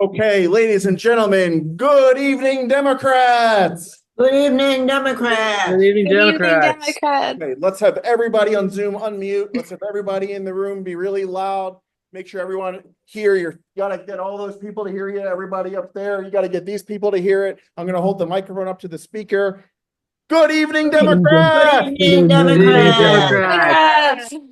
Okay, ladies and gentlemen, good evening, Democrats. Good evening, Good Democrats. evening, Good evening, Democrats. Democrats. Okay, let's have everybody on Zoom unmute. Let's have everybody in the room be really loud. Make sure everyone here, you gotta get all those people to hear you. Everybody up there, you gotta get these people to hear it. I'm gonna hold the microphone up to the speaker. Good evening, Good Democrats. evening, Good evening, Democrats. Democrats. Democrats.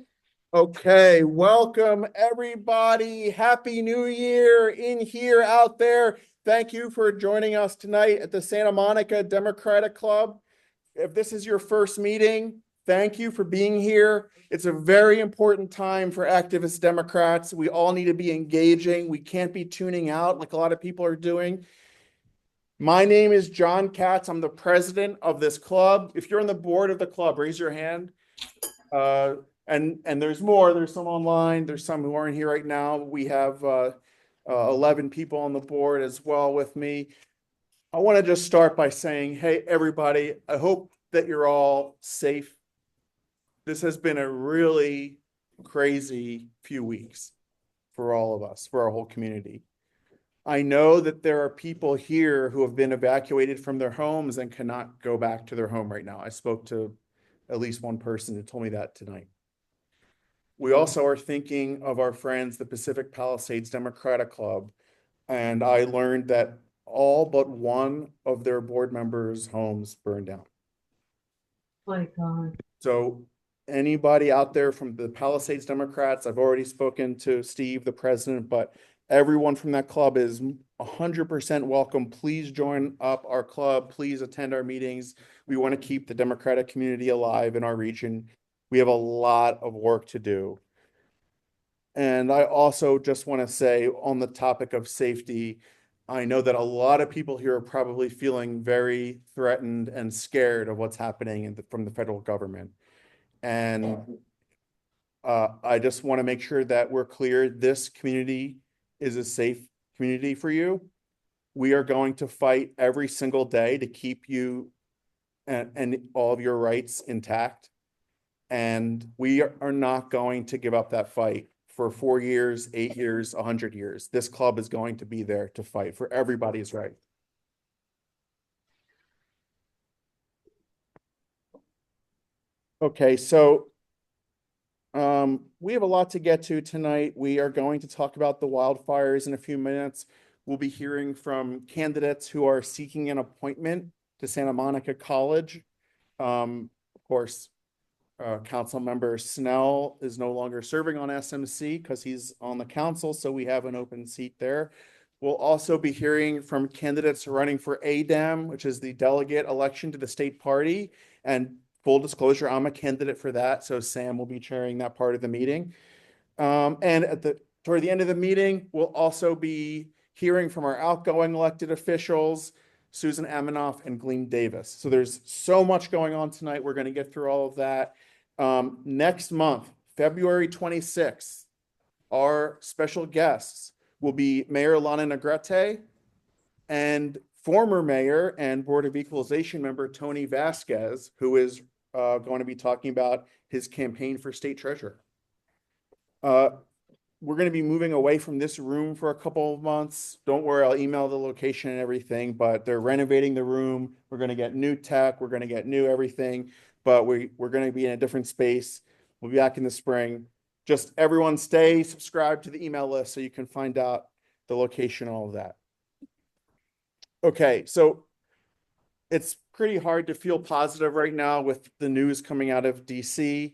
Okay, welcome everybody. Happy New Year in here, out there. Thank you for joining us tonight at the Santa Monica Democratic Club. If this is your first meeting, thank you for being here. It's a very important time for activist Democrats. We all need to be engaging. We can't be tuning out like a lot of people are doing. My name is John Katz. I'm the president of this club. If you're on the board of the club, raise your hand. And there's more. There's some online. There's some who aren't here right now. We have 11 people on the board as well with me. I want to just start by saying, hey, everybody, I hope that you're all safe. This has been a really crazy few weeks for all of us, for our whole community. I know that there are people here who have been evacuated from their homes and cannot go back to their home right now. I spoke to at least one person who told me that tonight. We also are thinking of our friends, the Pacific Palisades Democratic Club, and I learned that all but one of their board members' homes burned down. My God. So anybody out there from the Palisades Democrats, I've already spoken to Steve, the president, but everyone from that club is 100% welcome. Please join up our club. Please attend our meetings. We want to keep the Democratic community alive in our region. We have a lot of work to do. And I also just want to say on the topic of safety, I know that a lot of people here are probably feeling very threatened and scared of what's happening from the federal government. And I just want to make sure that we're clear. This community is a safe community for you. We are going to fight every single day to keep you and all of your rights intact. And we are not going to give up that fight for 4 years, 8 years, 100 years. This club is going to be there to fight for everybody's right. Okay, so we have a lot to get to tonight. We are going to talk about the wildfires in a few minutes. We'll be hearing from candidates who are seeking an appointment to Santa Monica College. Of course, Council Member Snell is no longer serving on SMC because he's on the council, so we have an open seat there. We'll also be hearing from candidates running for ADEM, which is the delegate election to the state party. And full disclosure, I'm a candidate for that, so Sam will be chairing that part of the meeting. And toward the end of the meeting, we'll also be hearing from our outgoing elected officials, Susan Amanoff and Gleam Davis. So there's so much going on tonight. We're going to get through all of that. Next month, February 26th, our special guests will be Mayor Lana Negrete and former mayor and Board of Equalization member Tony Vasquez, who is going to be talking about his campaign for state treasurer. We're going to be moving away from this room for a couple of months. Don't worry, I'll email the location and everything, but they're renovating the room. We're going to get new tech. We're going to get new everything, but we're going to be in a different space. We'll be back in the spring. Just everyone stay subscribed to the email list so you can find out the location, all of that. Okay, so it's pretty hard to feel positive right now with the news coming out of DC.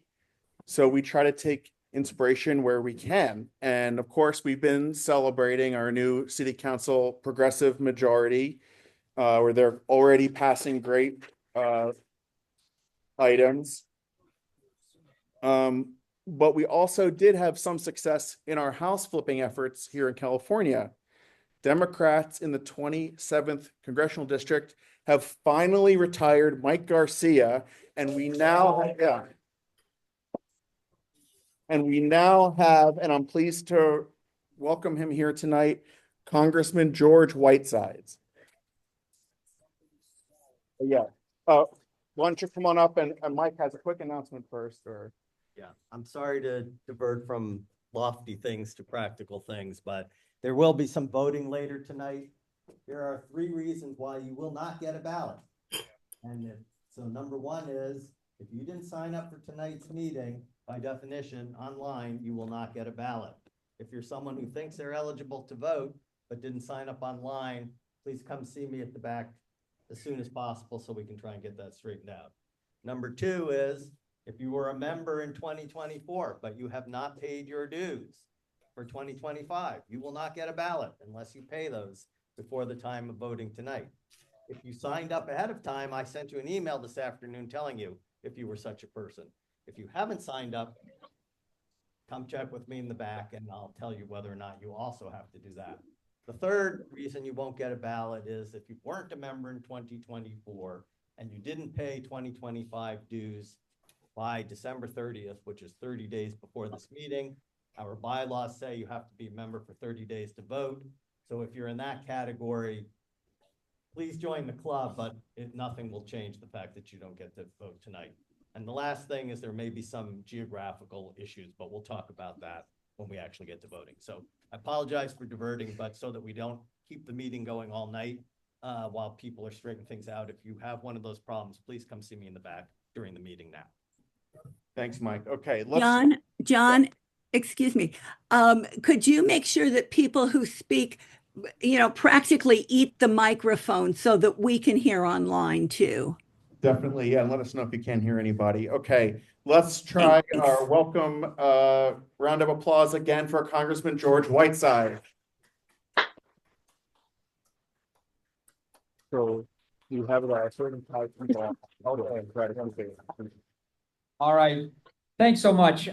So we try to take inspiration where we can. And of course, we've been celebrating our new city council progressive majority, where they're already passing great items. But we also did have some success in our house flipping efforts here in California. Democrats in the 27th congressional district have finally retired Mike Garcia, and we now have, and I'm pleased to welcome him here tonight, Congressman George Whitesides. Yeah. Why don't you come on up, and Mike has a quick announcement first, or Yeah, I'm sorry to divert from lofty things to practical things, but there will be some voting later tonight. There are 3 reasons why you will not get a ballot. And so number 1 is, if you didn't sign up for tonight's meeting, by definition, online, you will not get a ballot. If you're someone who thinks they're eligible to vote, but didn't sign up online, please come see me at the back as soon as possible so we can try and get that straightened out. Number 2 is, if you were a member in 2024, but you have not paid your dues for 2025, you will not get a ballot unless you pay those before the time of voting tonight. If you signed up ahead of time, I sent you an email this afternoon telling you if you were such a person. If you haven't signed up, come check with me in the back and I'll tell you whether or not you also have to do that. The third reason you won't get a ballot is if you weren't a member in 2024 and you didn't pay 2025 dues by December 30th, which is 30 days before this meeting. Our bylaws say you have to be a member for 30 days to vote. So if you're in that category, please join the club, but nothing will change the fact that you don't get to vote tonight. And the last thing is there may be some geographical issues, but we'll talk about that when we actually get to voting. So I apologize for diverting, but so that we don't keep the meeting going all night while people are straightening things out. If you have one of those problems, please come see me in the back during the meeting now. Thanks, Mike. Okay, John, excuse me. Could you make sure that people who speak, practically eat the microphone so that we can hear online too? definitely, yeah, let us know if you can't hear anybody. Okay, let's try our welcome round of applause again for Congressman George Whiteside. So you have a certain type of All right, thanks so much.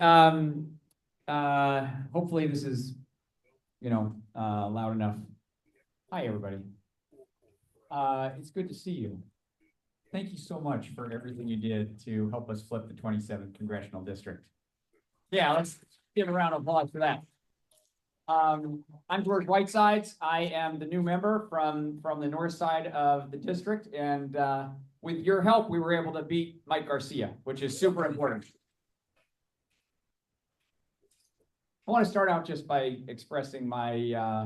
Hopefully this is, loud enough. Hi, everybody. It's good to see you. Thank you so much for everything you did to help us flip the 27th congressional district. Yeah, let's give a round of applause for that. I'm George Whitesides. I am the new member from the north side of the district, and with your help, we were able to beat Mike Garcia, which is super important. I want to start out just by expressing my,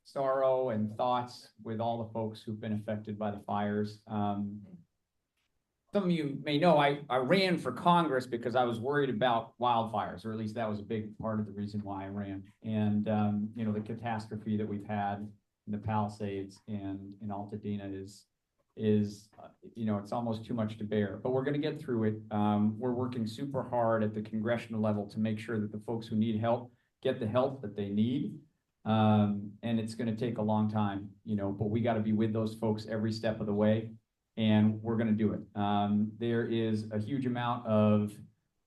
sorrow and thoughts with all the folks who've been affected by the fires. Some of you may know I ran for Congress because I was worried about wildfires, or at least that was a big part of the reason why I ran. And, the catastrophe that we've had in the Palisades and in Altadena is it's almost too much to bear, but we're going to get through it. We're working super hard at the congressional level to make sure that the folks who need help get the help that they need. And it's going to take a long time, but we got to be with those folks every step of the way, and we're going to do it. There is a huge amount of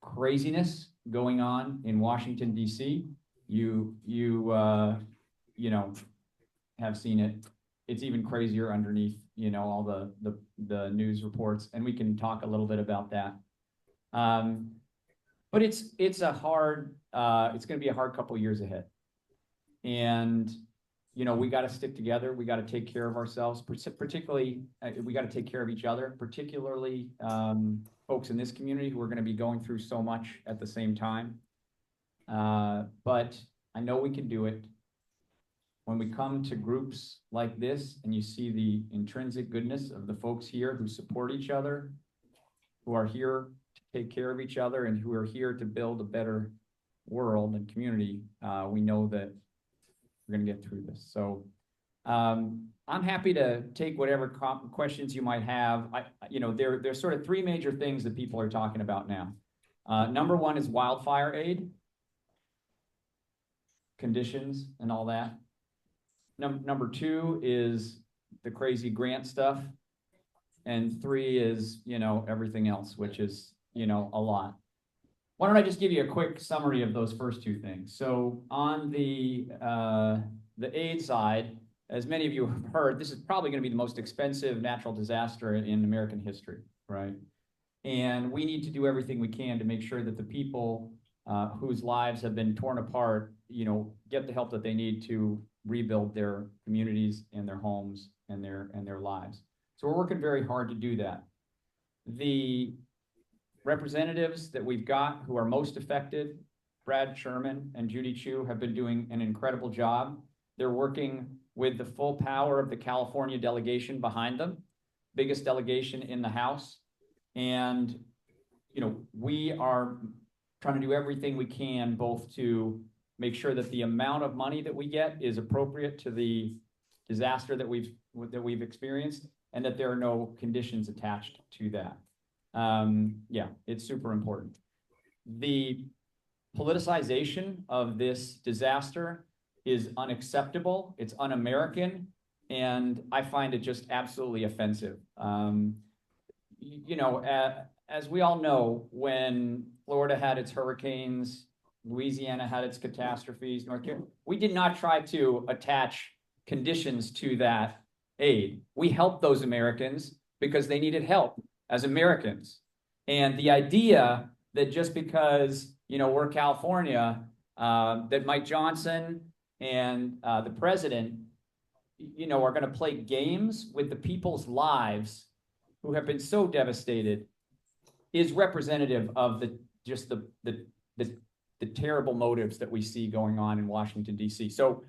craziness going on in Washington, D.C. You have seen it. It's even crazier underneath, all the news reports, and we can talk a little bit about that. But it's going to be a hard couple years ahead. And, we got to stick together. We got to take care of ourselves, particularly, we got to take care of each other, particularly folks in this community who are going to be going through so much at the same time. But I know we can do it. When we come to groups like this and you see the intrinsic goodness of the folks here who support each other, who are here to take care of each other, and who are here to build a better world and community, we know that we're going to get through this. So I'm happy to take whatever questions you might have. There's sort of 3 major things that people are talking about now. Number 1 is wildfire aid, conditions and all that. Number 2 is the crazy grant stuff. And 3 is, everything else, which is, a lot. Why don't I just give you a quick summary of those first 2 things? So on the aid side, as many of you have heard, this is probably going to be the most expensive natural disaster in American history, right? And we need to do everything we can to make sure that the people whose lives have been torn apart, get the help that they need to rebuild their communities and their homes and their lives. So we're working very hard to do that. The representatives that we've got who are most affected Brad Sherman and Judy Chu have been doing an incredible job. They're working with the full power of the California delegation behind them, biggest delegation in the House. And, you know, we are trying to do everything we can both to make sure that the amount of money that we get is appropriate to the disaster that we've experienced, and that there are no conditions attached to that. Yeah, it's super important. The politicization of this disaster is unacceptable. It's un-American, and I find it just absolutely offensive. You know, as we all know, when Florida had its hurricanes, Louisiana had its catastrophes, North Carolina, we did not try to attach conditions to that aid. We helped those Americans because they needed help as Americans. And the idea that just because, you know, we're California, that Mike Johnson and the president, you know, are going to play games with the people's lives who have been so devastated is representative of the terrible motives that we see going on in Washington, D.C. So,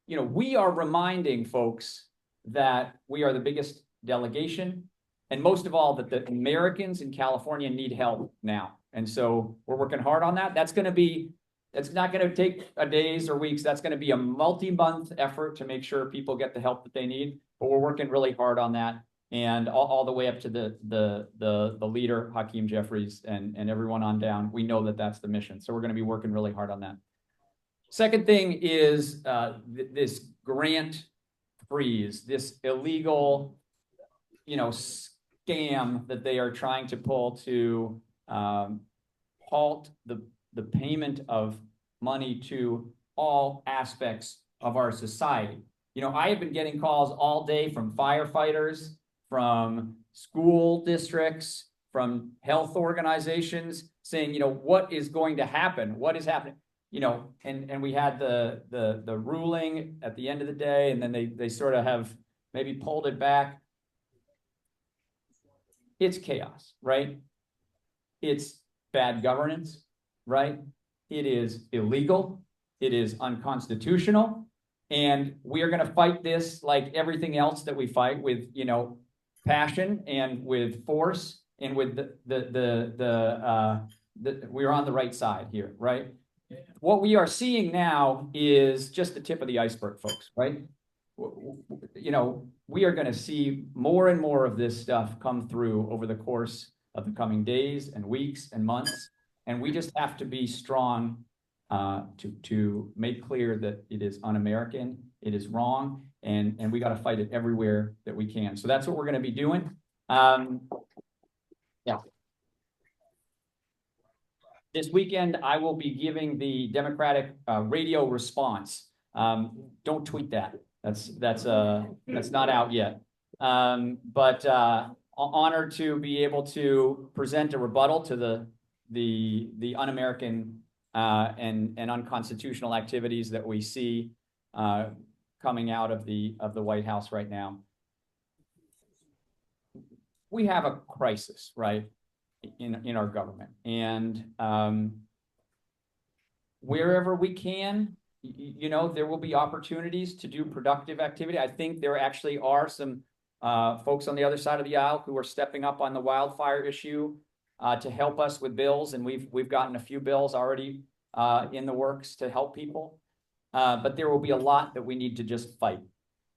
you know, we are reminding folks that we are the biggest delegation, and most of all, that the Americans in California need help now. And so we're working hard on that. That's not going to take a days or weeks. That's going to be a multi-month effort to make sure people get the help that they need. But we're working really hard on that, and all the way up to the leader, Hakeem Jeffries, and everyone on down. We know that that's the mission. So we're going to be working really hard on that. Second thing is this grant freeze, this illegal, you know, scam that they are trying to pull to halt the payment of money to all aspects of our society. You know, I have been getting calls all day from firefighters, from school districts, from health organizations saying, you know, what is going to happen? What is happening? You know, and we had the ruling at the end of the day, and then they sort of have maybe pulled it back. It's chaos, right? It's bad governance, right? It is illegal. It is unconstitutional. And we are going to fight this like everything else that we fight with, you know, passion and with force, and with we're on the right side here, right? What we are seeing now is just the tip of the iceberg, folks, right? You know, we are going to see more and more of this stuff come through over the course of the coming days and weeks and months. And we just have to be strong to make clear that it is un-American, it is wrong, and we got to fight it everywhere that we can. So that's what we're going to be doing. Yeah. This weekend, I will be giving the Democratic radio response. Don't tweet that. That's not out yet. But honored to be able to present a rebuttal to the un-American and unconstitutional activities that we see coming out of the White House right now. We have a crisis, right, in our government, and wherever we can, you know, there will be opportunities to do productive activity. I think there actually are some folks on the other side of the aisle who are stepping up on the wildfire issue to help us with bills, and we've gotten a few bills already in the works to help people. But there will be a lot that we need to just fight.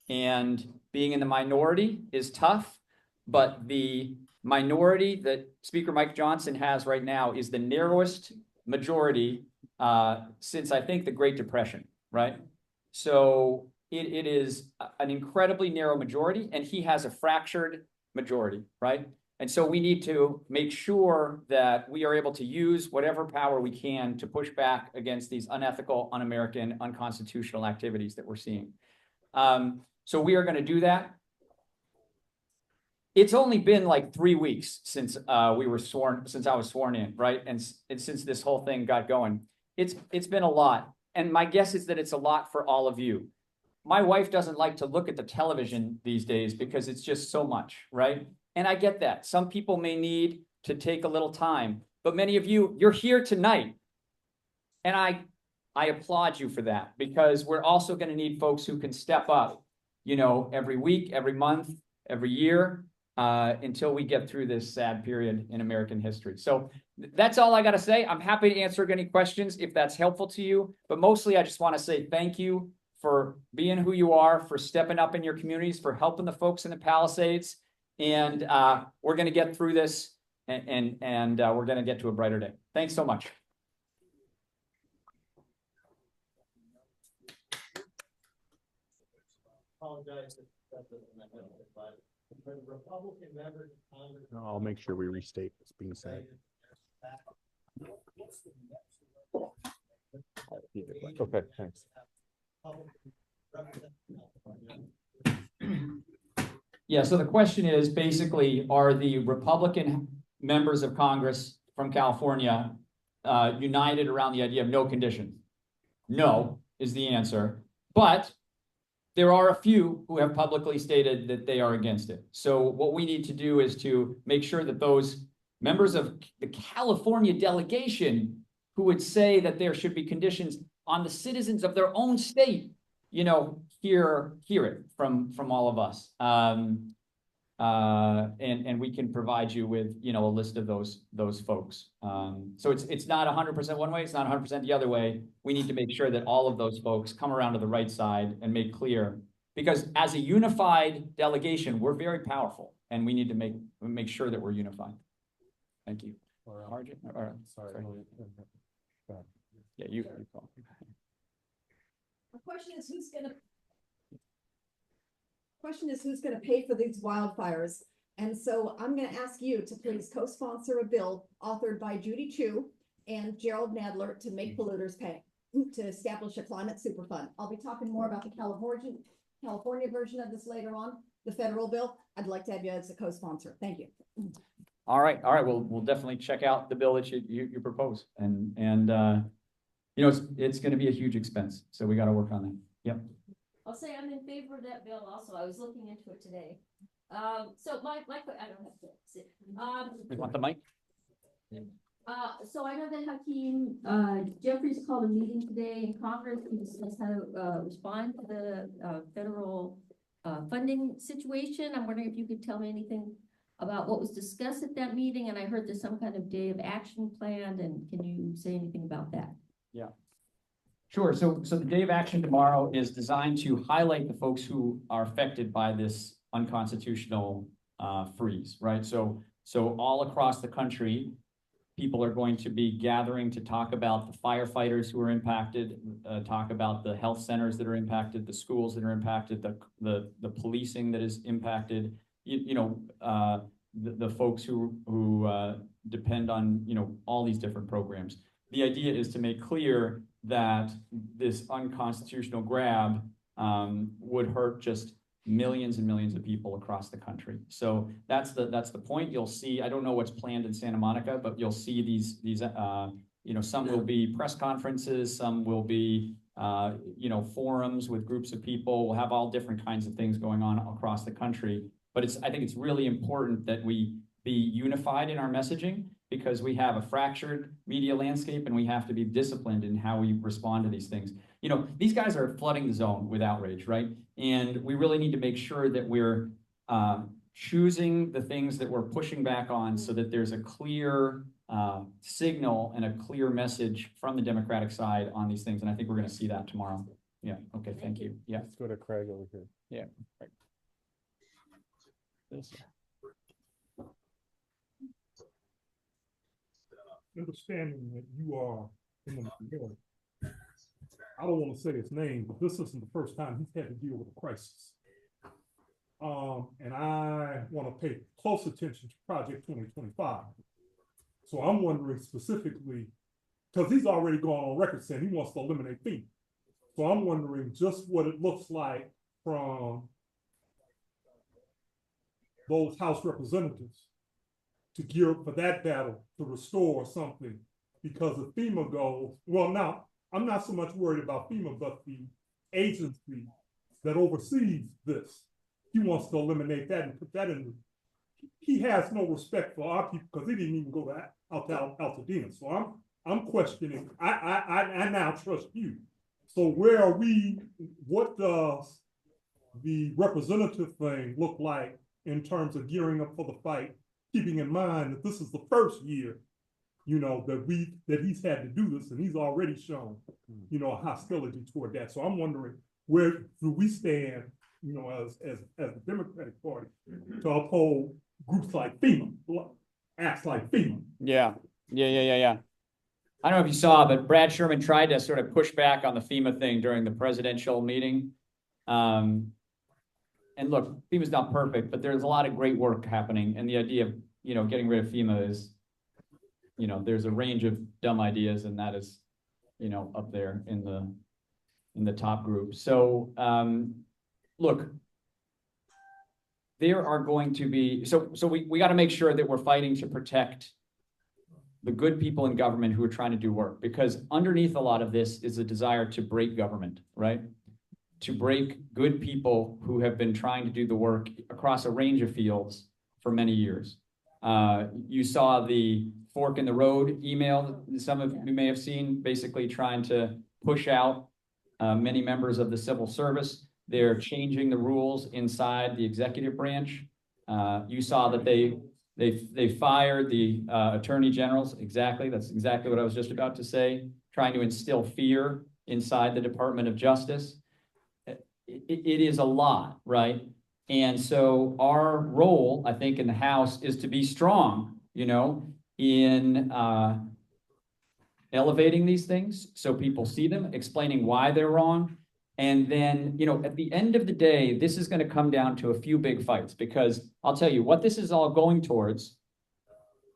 And being in the minority is tough, but the minority that Speaker Mike Johnson has right now is the narrowest majority since I think the Great Depression, right? So it is an incredibly narrow majority, and he has a fractured majority, right? And so we need to make sure that we are able to use whatever power we can to push back against these unethical, un-American, unconstitutional activities that we're seeing. So we are going to do that. It's only been like 3 weeks since I was sworn in, right? And since this whole thing got going, it's been a lot. And my guess is that it's a lot for all of you. My wife doesn't like to look at the television these days because it's just so much, right? And I get that. Some people may need to take a little time, but many of you, you're here tonight. And I applaud you for that, because we're also going to need folks who can step up, you know, every week, every month, every year, until we get through this sad period in American history. So that's all I got to say. I'm happy to answer any questions if that's helpful to you. But mostly, I just want to say thank you for being who you are, for stepping up in your communities, for helping the folks in the Palisades. And we're going to get through this, and we're going to get to a brighter day. Thanks so much. Apologize if that doesn't make sense, but for the Republican members of Congress. I'll make sure we restate what's being said. Okay, thanks. Yeah, so the question is basically, are the Republican members of Congress from California united around the idea of no conditions? No is the answer, but there are a few who have publicly stated that they are against it. So what we need to do is to make sure that those members of the California delegation who would say that there should be conditions on the citizens of their own state, you know, hear it from all of us. And we can provide you with, you know, a list of those folks. So it's not 100% one way, it's not 100% the other way. We need to make sure that all of those folks come around to the right side and make clear, because as a unified delegation, we're very powerful, and we need to make sure that we're unified. Thank you. Arjun, sorry. Yeah, you call. The question is who's gonna pay for these wildfires? And so I'm gonna ask you to please co-sponsor a bill authored by Judy Chu and Gerald Nadler to make polluters pay, to establish a climate super fund. I'll be talking more about the California version of this later on, the federal bill. I'd like to have you as a co-sponsor. Thank you. All right. We'll definitely check out the bill that you propose, and you know, it's going to be a huge expense, so we got to work on that. Yep. I'll say I'm in favor of that bill also. I was looking into it today. So my, I don't have to sit. You want the mic? So I know that Hakeem, Jeffries called a meeting today in Congress to discuss how to, respond to the, federal, funding situation. I'm wondering if you could tell me anything about what was discussed at that meeting, and I heard there's some kind of day of action planned, and can you say anything about that? Yeah. Sure. So the day of action tomorrow is designed to highlight the folks who are affected by this unconstitutional freeze, right? So all across the country, people are going to be gathering to talk about the firefighters who are impacted, talk about the health centers that are impacted, the schools that are impacted, the policing that is impacted, the folks who depend on, you know, all these different programs. The idea is to make clear that this unconstitutional grab would hurt just millions and millions of people across the country. So that's the point. You'll see, I don't know what's planned in Santa Monica, but you'll see these some will be press conferences, some will be forums with groups of people. We'll have all different kinds of things going on across the country. But I think it's really important that we be unified in our messaging, because we have a fractured media landscape, and we have to be disciplined in how we respond to these things. You know, these guys are flooding the zone with outrage, right? And we really need to make sure that we're choosing the things that we're pushing back on, so that there's a clear signal and a clear message from the Democratic side on these things. And I think we're going to see that tomorrow. Yeah. Okay. Thank you. Yeah. Let's go to Craig over here. Yeah. Right. Understanding that you are in the minority. I don't want to say his name, but this isn't the first time he's had to deal with a crisis. And I want to pay close attention to Project 2025. So I'm wondering specifically, because he's already gone on record saying he wants to eliminate FEMA. So I'm wondering just what it looks like from those House representatives to gear up for that battle, to restore something. Because if FEMA goes, well, now, I'm not so much worried about FEMA, but the agency that oversees this, he wants to eliminate that and put that in. He has no respect for our people, because he didn't even go out to Altadena. So I'm questioning, I now trust you. So where are we, what does the representative thing look like in terms of gearing up for the fight, keeping in mind that this is the first year, you know, that he's had to do this, and he's already shown, you know, a hostility toward that. So I'm wondering, where do we stand, you know, as the Democratic Party to uphold groups like FEMA, acts like FEMA? Yeah. I don't know if you saw, but Brad Sherman tried to sort of push back on the FEMA thing during the presidential meeting. And look, FEMA's not perfect, but there's a lot of great work happening. And the idea of, you know, getting rid of FEMA is, you know, there's a range of dumb ideas, and that is, you know, up there in the top group. So, look, there are going to be, so we got to make sure that we're fighting to protect the good people in government who are trying to do work, because underneath a lot of this is a desire to break government, right? To break good people who have been trying to do the work across a range of fields for many years. You saw the fork in the road email that some of you may have seen, basically trying to push out many members of the civil service. They're changing the rules inside the executive branch. You saw that they fired the attorney generals. Exactly, that's exactly what I was just about to say, trying to instill fear inside the Department of Justice. It is a lot, right? And so our role, I think, in the House is to be strong, you know, in elevating these things so people see them, explaining why they're wrong. And then, you know, at the end of the day, this is going to come down to a few big fights, because I'll tell you what this is all going towards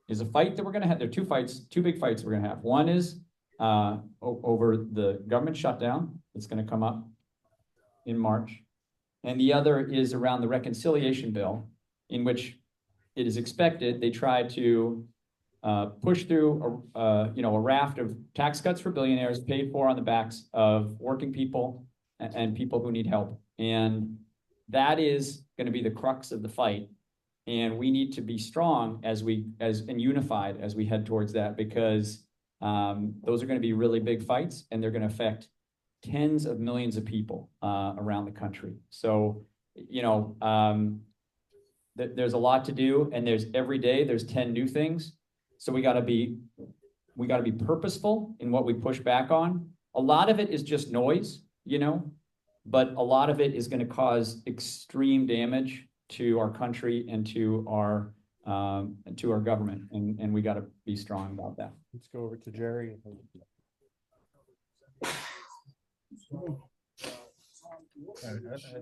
is a fight that we're going to have. There are two big fights we're going to have. One is over the government shutdown that's going to come up in March. And the other is around the reconciliation bill, in which it is expected they try to push through a raft of tax cuts for billionaires paid for on the backs of working people and people who need help. And that is going to be the crux of the fight. And we need to be strong and unified as we head towards that, because those are going to be really big fights, and they're going to affect tens of millions of people around the country. So, you know, there's a lot to do, and every day there's 10 new things. So we got to be purposeful in what we push back on. A lot of it is just noise, you know, but a lot of it is going to cause extreme damage to our country and to our government, and we got to be strong about that. Let's go over to Jerry.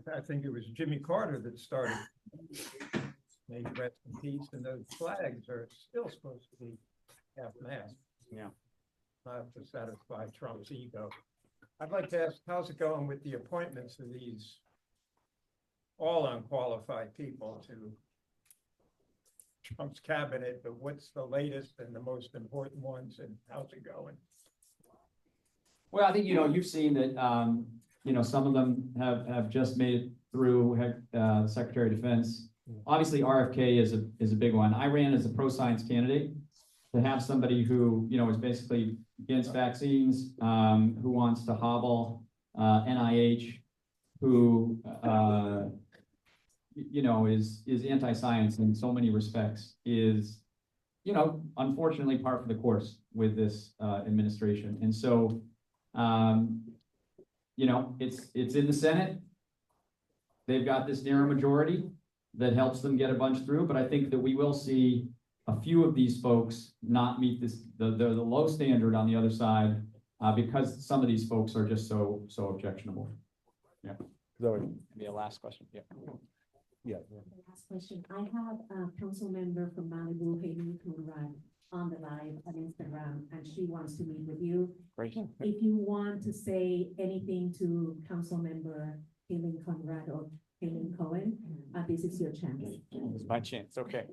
I think it was Jimmy Carter that started. May he rest in peace, and those flags are still supposed to be half-mast. Yeah. Not to satisfy Trump's ego. I'd like to ask, how's it going with the appointments of these all unqualified people to Trump's cabinet, but what's the latest and the most important ones, and how's it going? Well, I think, you know, you've seen that, you know, some of them have just made it through the Secretary of Defense. Obviously, RFK is a big one. I ran as a pro-science candidate. To have somebody who, you know, is basically against vaccines, who wants to hobble NIH, who, you know, is anti-science in so many respects, is, you know, unfortunately par for the course with this administration. And so, you know, it's in the Senate. They've got this narrow majority that helps them get a bunch through, but I think that we will see a few of these folks not meet the low standard on the other side, because some of these folks are just so objectionable. Yeah. Zoe. Maybe a last question. Yeah. Yeah. The last question. I have a council member from Malibu, Hayden Conrad, on the live on Instagram, and she wants to meet with you. Great. If you want to say anything to council member Hayden Conrad or Hayden Cohen, this is your chance. It's my chance. Okay.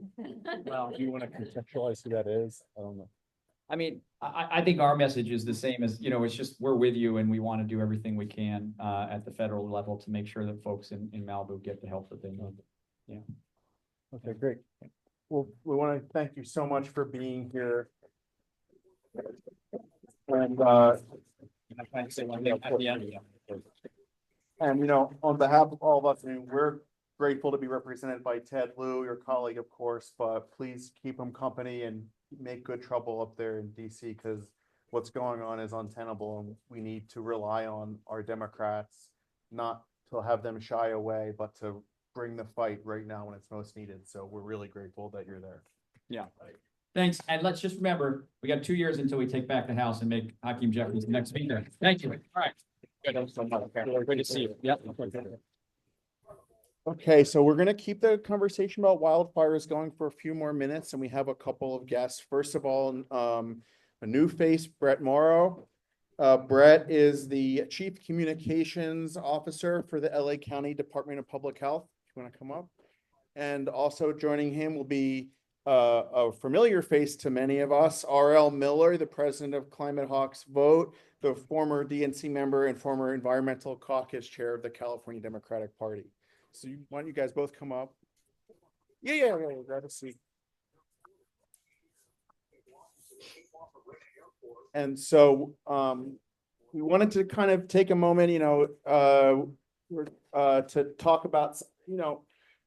Well, Do you want to contextualize who that is? I don't know. I mean, I think our message is the same as, you know, it's just, we're with you, and we want to do everything we can at the federal level to make sure that folks in Malibu get the help that they need. Yeah. Okay, great. Well, we want to thank you so much for being here. And, I kind of say one thing at the end. and, on behalf of all of us, we're grateful to be represented by Ted Lieu, your colleague, of course, but please keep him company and make good trouble up there in DC, because what's going on is untenable, and we need to rely on our Democrats, not to have them shy away, but to bring the fight right now when it's most needed. So we're really grateful that you're there. Yeah. Thanks. And let's just remember, we got 2 years until we take back the House and make Hakeem Jeffries the next speaker. Thank you. All right. Good to see you. Yep. Okay, so we're gonna keep the conversation about wildfires going for a few more minutes, and we have a couple of guests. First of all, a new face, Brett Morrow. Brett is the Chief Communications Officer for the LA County Department of Public Health. If you want to come up. And also joining him will be a familiar face to many of us, R.L. Miller, the president of Climate Hawks Vote, the former DNC member and former Environmental Caucus chair of the California Democratic Party. So why don't you guys both come up? Yeah, grab a seat. And so we wanted to kind of take a moment, to talk about,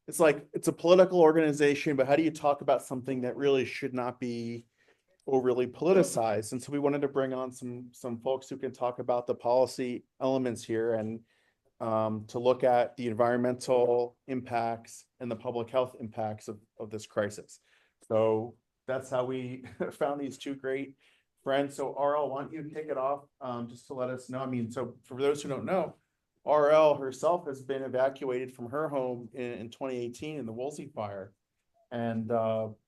it's a political organization, but how do you talk about something that really should not be overly politicized? And so we wanted to bring on some folks who can talk about the policy elements here, and to look at the environmental impacts and the public health impacts of this crisis. So that's how we found these two great friends. So RL, why don't you kick it off, just to let us know? So for those who don't know, RL herself has been evacuated from her home in 2018 in the Woolsey fire. And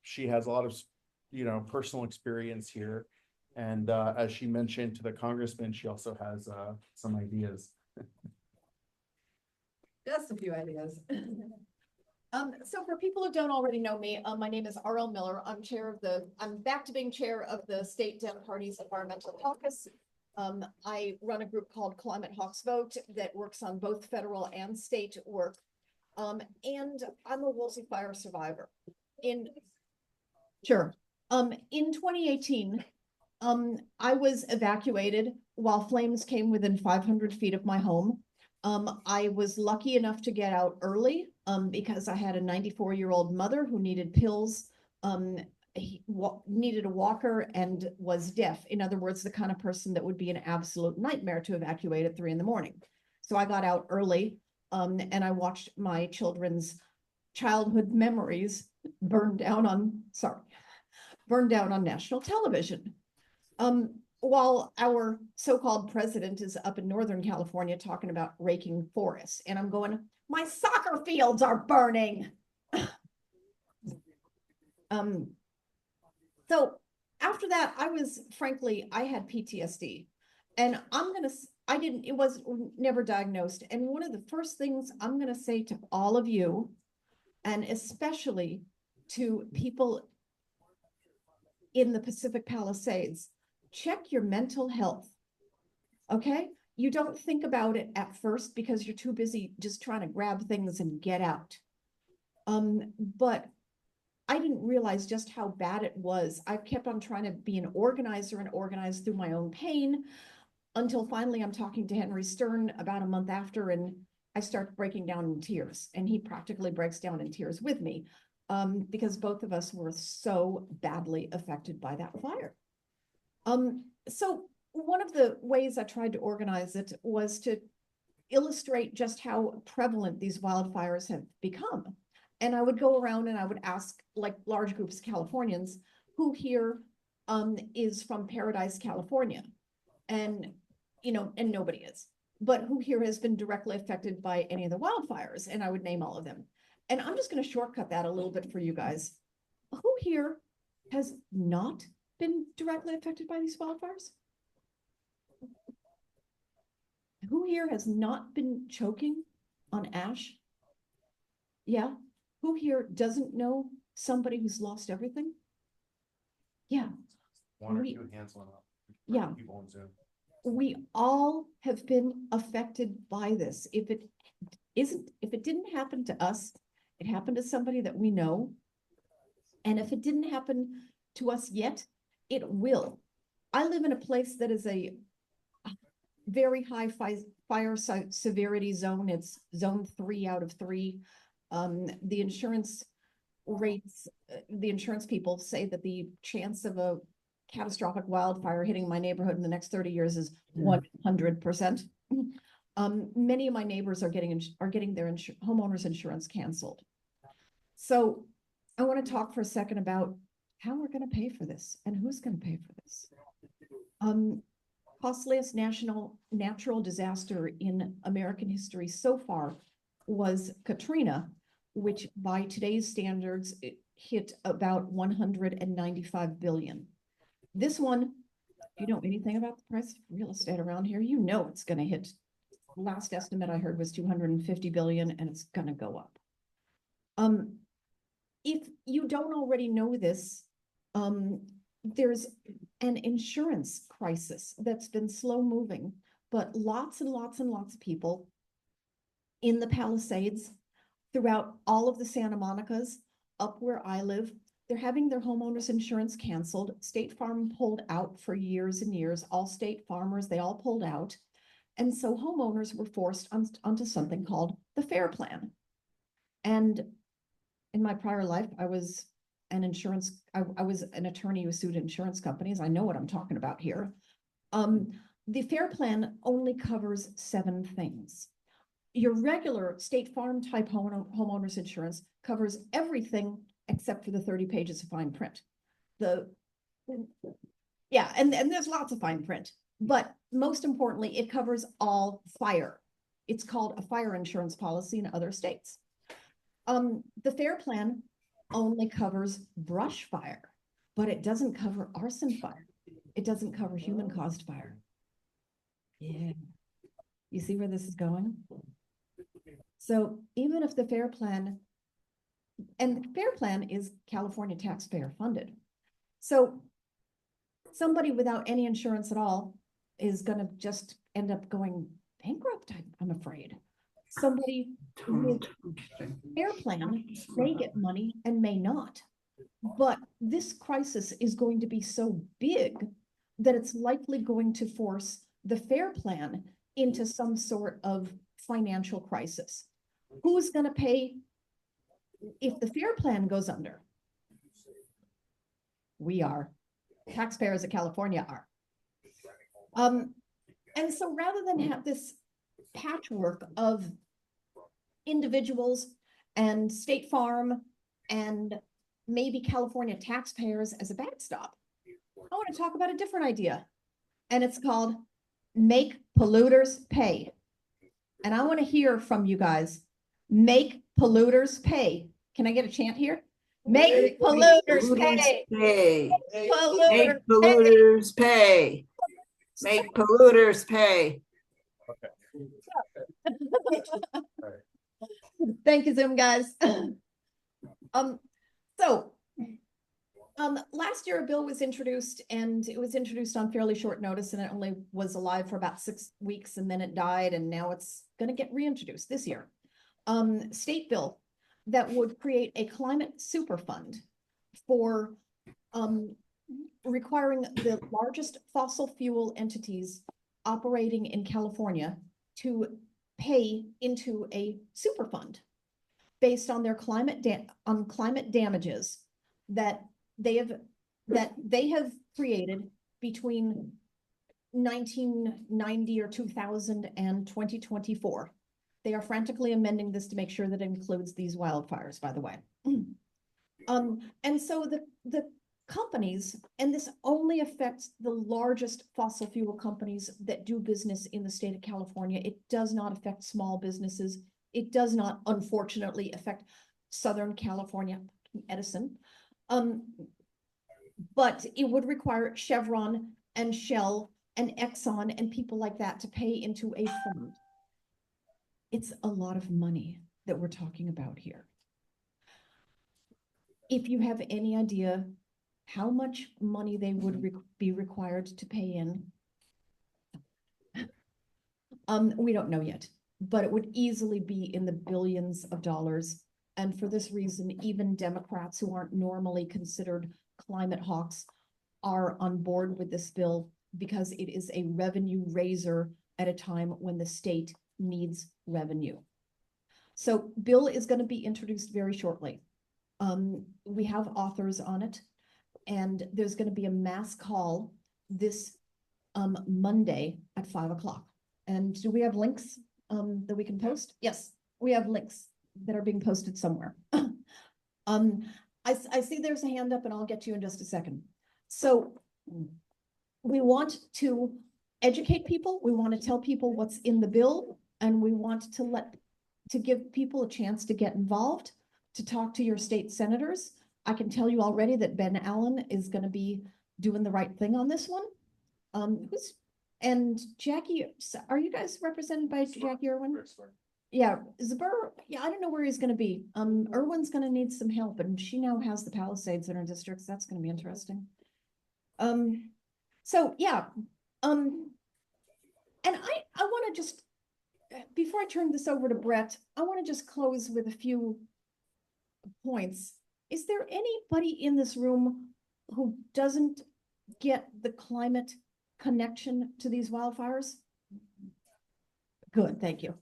she has a lot of, personal experience here. And as she mentioned to the congressman, she also has some ideas. Just a few ideas. So for people who don't already know me, my name is R.L. Miller. I'm back to being chair of the State Dem Party's Environmental Caucus. I run a group called Climate Hawks Vote that works on both federal and state work. And I'm a Woolsey fire survivor. In 2018, I was evacuated while flames came within 500 feet of my home. I was lucky enough to get out early because I had a 94-year-old mother who needed pills, needed a walker, and was deaf. In other words, the kind of person that would be an absolute nightmare to evacuate at 3 a.m. So I got out early and I watched my children's childhood memories burn down on national television. While our so-called president is up in Northern California talking about raking forests, and I'm going, my soccer fields are burning. So after that, I had PTSD, and it was never diagnosed. And one of the first things I'm going to say to all of you, and especially to people in the Pacific Palisades, check your mental health, okay? You don't think about it at first because you're too busy just trying to grab things and get out. But I didn't realize just how bad it was. I kept on trying to be an organizer and organize through my own pain until finally I'm talking to Henry Stern about a month after, and I start breaking down in tears, and he practically breaks down in tears with me because both of us were so badly affected by that fire. So one of the ways I tried to organize it was to illustrate just how prevalent these wildfires have become. And I would go around and I would ask, like, large groups of Californians, who here is from Paradise, California? And, and nobody is. But who here has been directly affected by any of the wildfires? And I would name all of them. And I'm just going to shortcut that a little bit for you guys. Who here has not been directly affected by these wildfires? Who here has not been choking on ash? Yeah. Who here doesn't know somebody who's lost everything? Yeah. One or two hands went up. Yeah. People on Zoom. We all have been affected by this. If it didn't happen to us, it happened to somebody that we know. And if it didn't happen to us yet, it will. I live in a place that is a very high fire severity zone. It's zone 3 out of 3. The insurance rates, the insurance people say that the chance of a catastrophic wildfire hitting my neighborhood in the next 30 years is 100%. Many of my neighbors are getting their homeowners insurance canceled. So I want to talk for a second about how we're going to pay for this and who's going to pay for this. Costliest natural disaster in American history so far was Katrina, which by today's standards, it hit about 195 billion. This one, if you know anything about the price of real estate around here, you know it's going to hit. Last estimate I heard was 250 billion, and it's going to go up. If you don't already know this, there's an insurance crisis that's been slow moving, but lots and lots and lots of people in the Palisades, throughout all of the Santa Monicas, up where I live, they're having their homeowners insurance canceled. State Farm pulled out for years and years. All state farmers, they all pulled out. And so homeowners were forced onto something called the FAIR Plan. And in my prior life, I was an attorney who sued insurance companies. I know what I'm talking about here. The FAIR Plan only covers 7 things. Your regular State Farm type homeowners insurance covers everything except for the 30 pages of fine print. And there's lots of fine print, but most importantly, it covers all fire. It's called a fire insurance policy in other states. The FAIR Plan only covers brush fire, but it doesn't cover arson fire. It doesn't cover human-caused fire. Yeah. You see where this is going? So even if the FAIR Plan, and the FAIR Plan is California taxpayer funded. So somebody without any insurance at all is going to just end up going bankrupt, I'm afraid. Somebody with FAIR Plan may get money and may not. But this crisis is going to be so big that it's likely going to force the FAIR Plan into some sort of financial crisis. Who's going to pay if the FAIR Plan goes under? We are. Taxpayers of California are. And so rather than have this patchwork of individuals and State Farm and maybe California taxpayers as a backstop, I want to talk about a different idea. And it's called Make Polluters Pay. And I want to hear from you guys. Make polluters pay. Can I get a chant here? Make polluters pay. Make Polluters polluters pay. Make polluters pay. Thank you, Zoom guys. Last year a bill was introduced, and it was introduced on fairly short notice, and it only was alive for about 6 weeks, and then it died, and now it's going to get reintroduced this year. State bill that would create a climate super fund for requiring the largest fossil fuel entities operating in California to pay into a super fund based on their climate damages that they have created between 1990 or 2000 and 2024. They are frantically amending this to make sure that it includes these wildfires, by the way. And so the companies, and this only affects the largest fossil fuel companies that do business in the state of California. It does not affect small businesses. It does not, unfortunately, affect Southern California, Edison. But it would require Chevron and Shell and Exxon and people like that to pay into a fund. It's a lot of money that we're talking about here. If you have any idea how much money they would be required to pay in, we don't know yet, but it would easily be in the billions of dollars. And for this reason, even Democrats who aren't normally considered climate hawks are on board with this bill because it is a revenue raiser at a time when the state needs revenue. So bill is going to be introduced very shortly. We have authors on it, and there's going to be a mass call this Monday at 5 o'clock. And do we have links that we can post? Yes, we have links that are being posted somewhere. I see there's a hand up, and I'll get to you in just a second. So we want to educate people. We want to tell people what's in the bill, and we want to give people a chance to get involved, to talk to your state senators. I can tell you already that Ben Allen is going to be doing the right thing on this one. And Jackie, are you guys represented by Jackie Irwin? Yeah, Zabur, yeah, I don't know where he's going to be. Irwin's going to need some help, and she now has the Palisades in her districts. That's going to be interesting. So yeah, and I want to just, before I turn this over to Brett, I want to just close with a few points. Is there anybody in this room who doesn't get the climate connection to these wildfires? Good, thank you.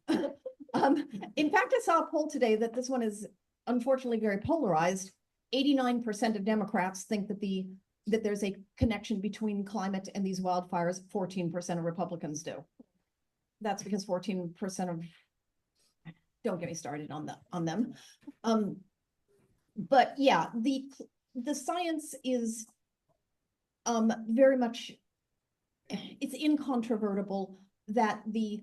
In fact, I saw a poll today that this one is unfortunately very polarized. 89% of Democrats think that there's a connection between climate and these wildfires. 14% of Republicans do. That's because 14% of, don't get me started on them. But yeah, the science is very much, it's incontrovertible that the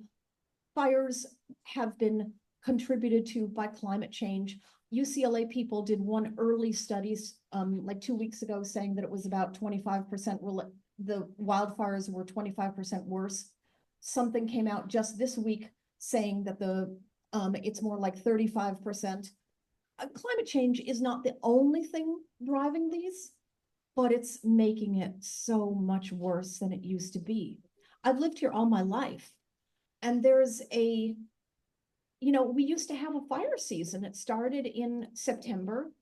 fires have been contributed to by climate change. UCLA people did one early studies like 2 weeks ago saying that it was about 25%, the wildfires were 25% worse. Something came out just this week saying that it's more like 35%. Climate change is not the only thing driving these, but it's making it so much worse than it used to be. I've lived here all my life, and there's we used to have a fire season. It started in September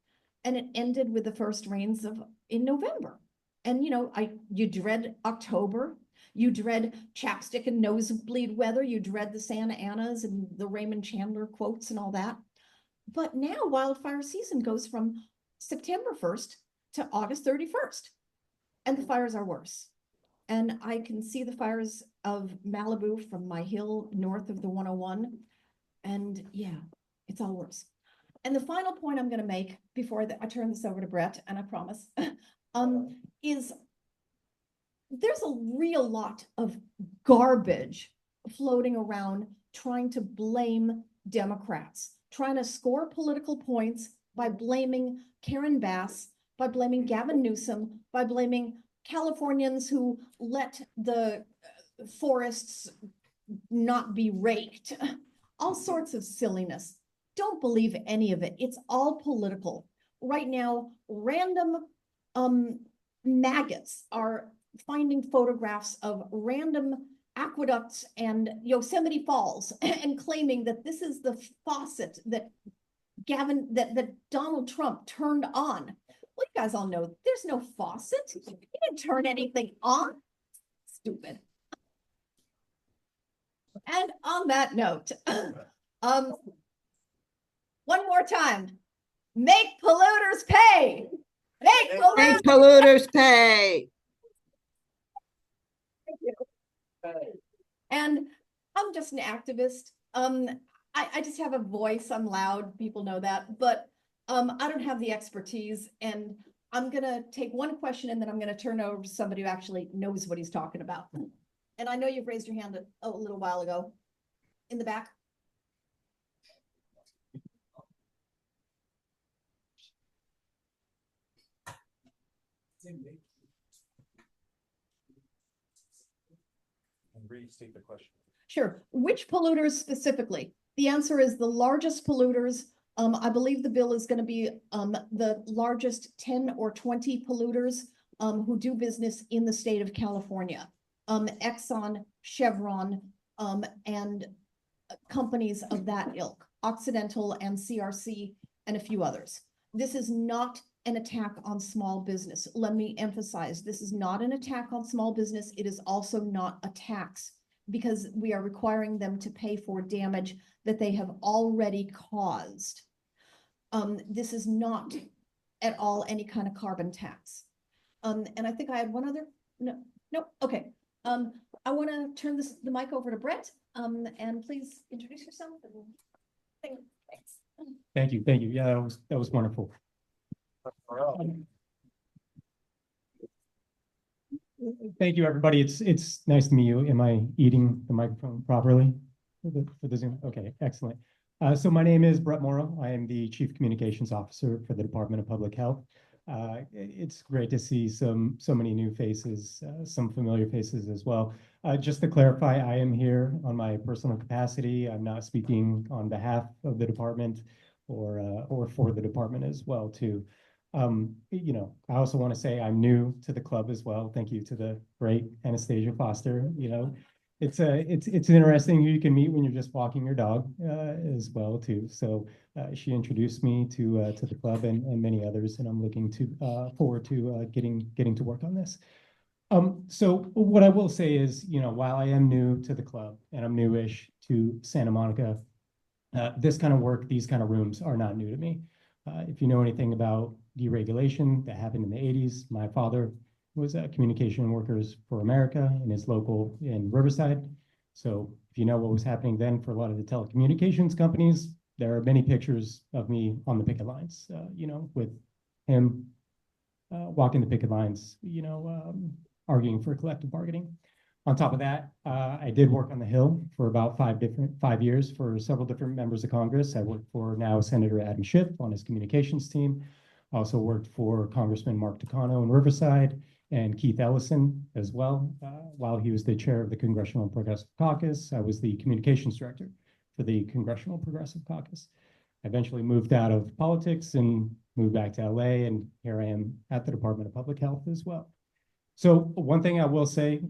and it ended with the first rains in November. And you dread October, you dread chapstick and nosebleed weather, you dread the Santa Anas and the Raymond Chandler quotes and all that. But now wildfire season goes from September 1st to August 31st, and the fires are worse. And I can see the fires of Malibu from my hill north of the 101. And yeah, it's all worse. And the final point I'm going to make before I turn this over to Brett, and I promise, is there's a real lot of garbage floating around trying to blame Democrats, trying to score political points by blaming Karen Bass, by blaming Gavin Newsom, by blaming Californians who let the forests not be raked. All sorts of silliness. Don't believe any of it. It's all political. Right now, random maggots are finding photographs of random aqueducts and Yosemite Falls and claiming that this is the faucet that Donald Trump turned on. Well, you guys all know there's no faucet. He didn't turn anything on. Stupid. And on that note, one more time, make polluters pay. Make polluters pay. Thank you. And I'm just an activist. I just have a voice. I'm loud. People know that, but I don't have the expertise. And I'm gonna take one question and then I'm gonna turn it over to somebody who actually knows what he's talking about. And I know you've raised your hand a little while ago in the back. And restate the question. Sure. Which polluters specifically? The answer is the largest polluters. I believe the bill is going to be the largest 10 or 20 polluters who do business in the state of California. Exxon, Chevron, and companies of that ilk, Occidental and CRC, and a few others. This is not an attack on small business. Let me emphasize, this is not an attack on small business. It is also not a tax, because we are requiring them to pay for damage that they have already caused. This is not at all any kind of carbon tax. And I think I had one other, no, okay. I want to turn the mic over to Brett, and please introduce yourself. Thanks. Thank you. Thank you. Yeah, that was wonderful. Thank you, everybody. It's nice to meet you. Am I eating the microphone properly for the Zoom? Okay, excellent. So my name is Brett Morrow. I am the Chief Communications Officer for the Department of Public Health. It's great to see so many new faces, some familiar faces as well. Just to clarify, I am here on my personal capacity. I'm not speaking on behalf of the department or for the department as well too. You know, I also want to say I'm new to the club as well. Thank you to the great Anastasia Foster. You know, it's interesting who you can meet when you're just walking your dog as well too. So she introduced me to the club and many others, and I'm looking forward to getting to work on this. So what I will say is, you know, while I am new to the club and I'm newish to Santa Monica, this kind of work, these kind of rooms are not new to me. If you know anything about deregulation that happened in the 80s, my father was a Communication Workers for America in his local in Riverside. So if you know what was happening then for a lot of the telecommunications companies, there are many pictures of me on the picket lines, you know, with him walking the picket lines, you know, arguing for collective bargaining. On top of that, I did work on the Hill for about 5 years for several different members of Congress. I worked for now Senator Adam Schiff on his communications team. I also worked for Congressman Mark Takano in Riverside and Keith Ellison as well. While he was the chair of the Congressional Progressive Caucus, I was the communications director for the Congressional Progressive Caucus. I eventually moved out of politics and moved back to LA, and here I am at the Department of Public Health as well. So one thing I will say,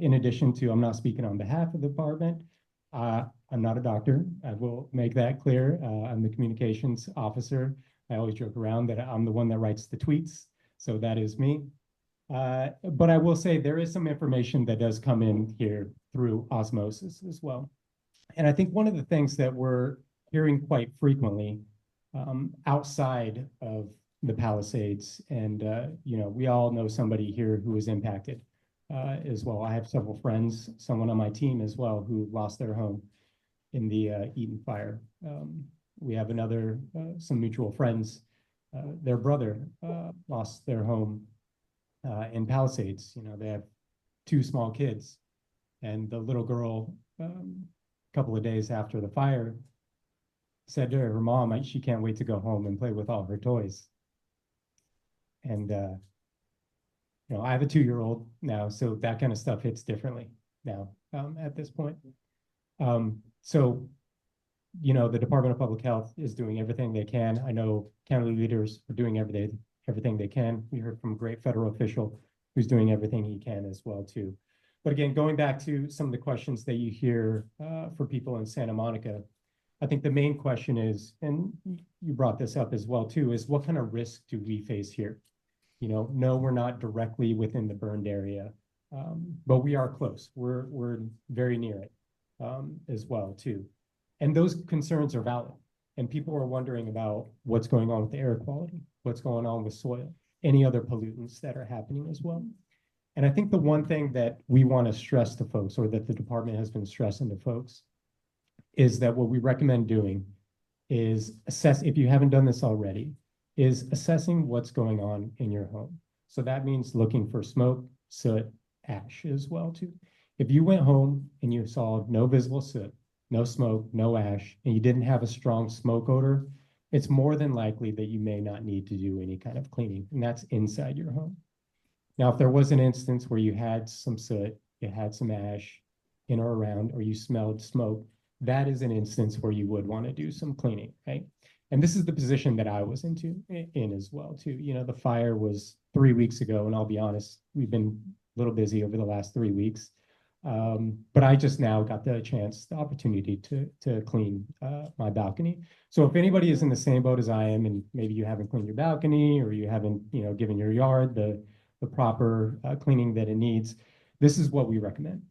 in addition to, I'm not speaking on behalf of the department, I'm not a doctor. I will make that clear. I'm the communications officer. I always joke around that I'm the one that writes the tweets. So that is me. But I will say there is some information that does come in here through osmosis as well. And I think one of the things that we're hearing quite frequently outside of the Palisades, and you know, we all know somebody here who was impacted as well. I have several friends, someone on my team as well, who lost their home in the Eaton fire. We have some mutual friends. Their brother lost their home in Palisades. You know, they have 2 small kids, and the little girl, a couple of days after the fire, said to her mom, she can't wait to go home and play with all her toys. And, you know, I have a 2-year-old now, so that kind of stuff hits differently now at this point. So, you know, the Department of Public Health is doing everything they can. I know county leaders are doing everything they can. We heard from a great federal official who's doing everything he can as well, too. But again, going back to some of the questions that you hear for people in Santa Monica, I think the main question is, and you brought this up as well, too, is what kind of risk do we face here? You know, no, we're not directly within the burned area, but we are close. We're very near it as well, too. And those concerns are valid. And people are wondering about what's going on with the air quality, what's going on with soil, any other pollutants that are happening as well. And I think the one thing that we want to stress to folks, or that the department has been stressing to folks, is that what we recommend doing is assess, if you haven't done this already, is assessing what's going on in your home. So that means looking for smoke, soot, ash as well too. If you went home and you saw no visible soot, no smoke, no ash, and you didn't have a strong smoke odor, it's more than likely that you may not need to do any kind of cleaning, and that's inside your home. Now, if there was an instance where you had some soot, you had some ash in or around, or you smelled smoke, that is an instance where you would want to do some cleaning, right? And this is the position that I was in as well, too. You know, the fire was 3 weeks ago, and I'll be honest, we've been a little busy over the last 3 weeks. But I just now got the opportunity to clean my balcony. So if anybody is in the same boat as I am, and maybe you haven't cleaned your balcony or you haven't, given your yard the proper cleaning that it needs, this is what we recommend.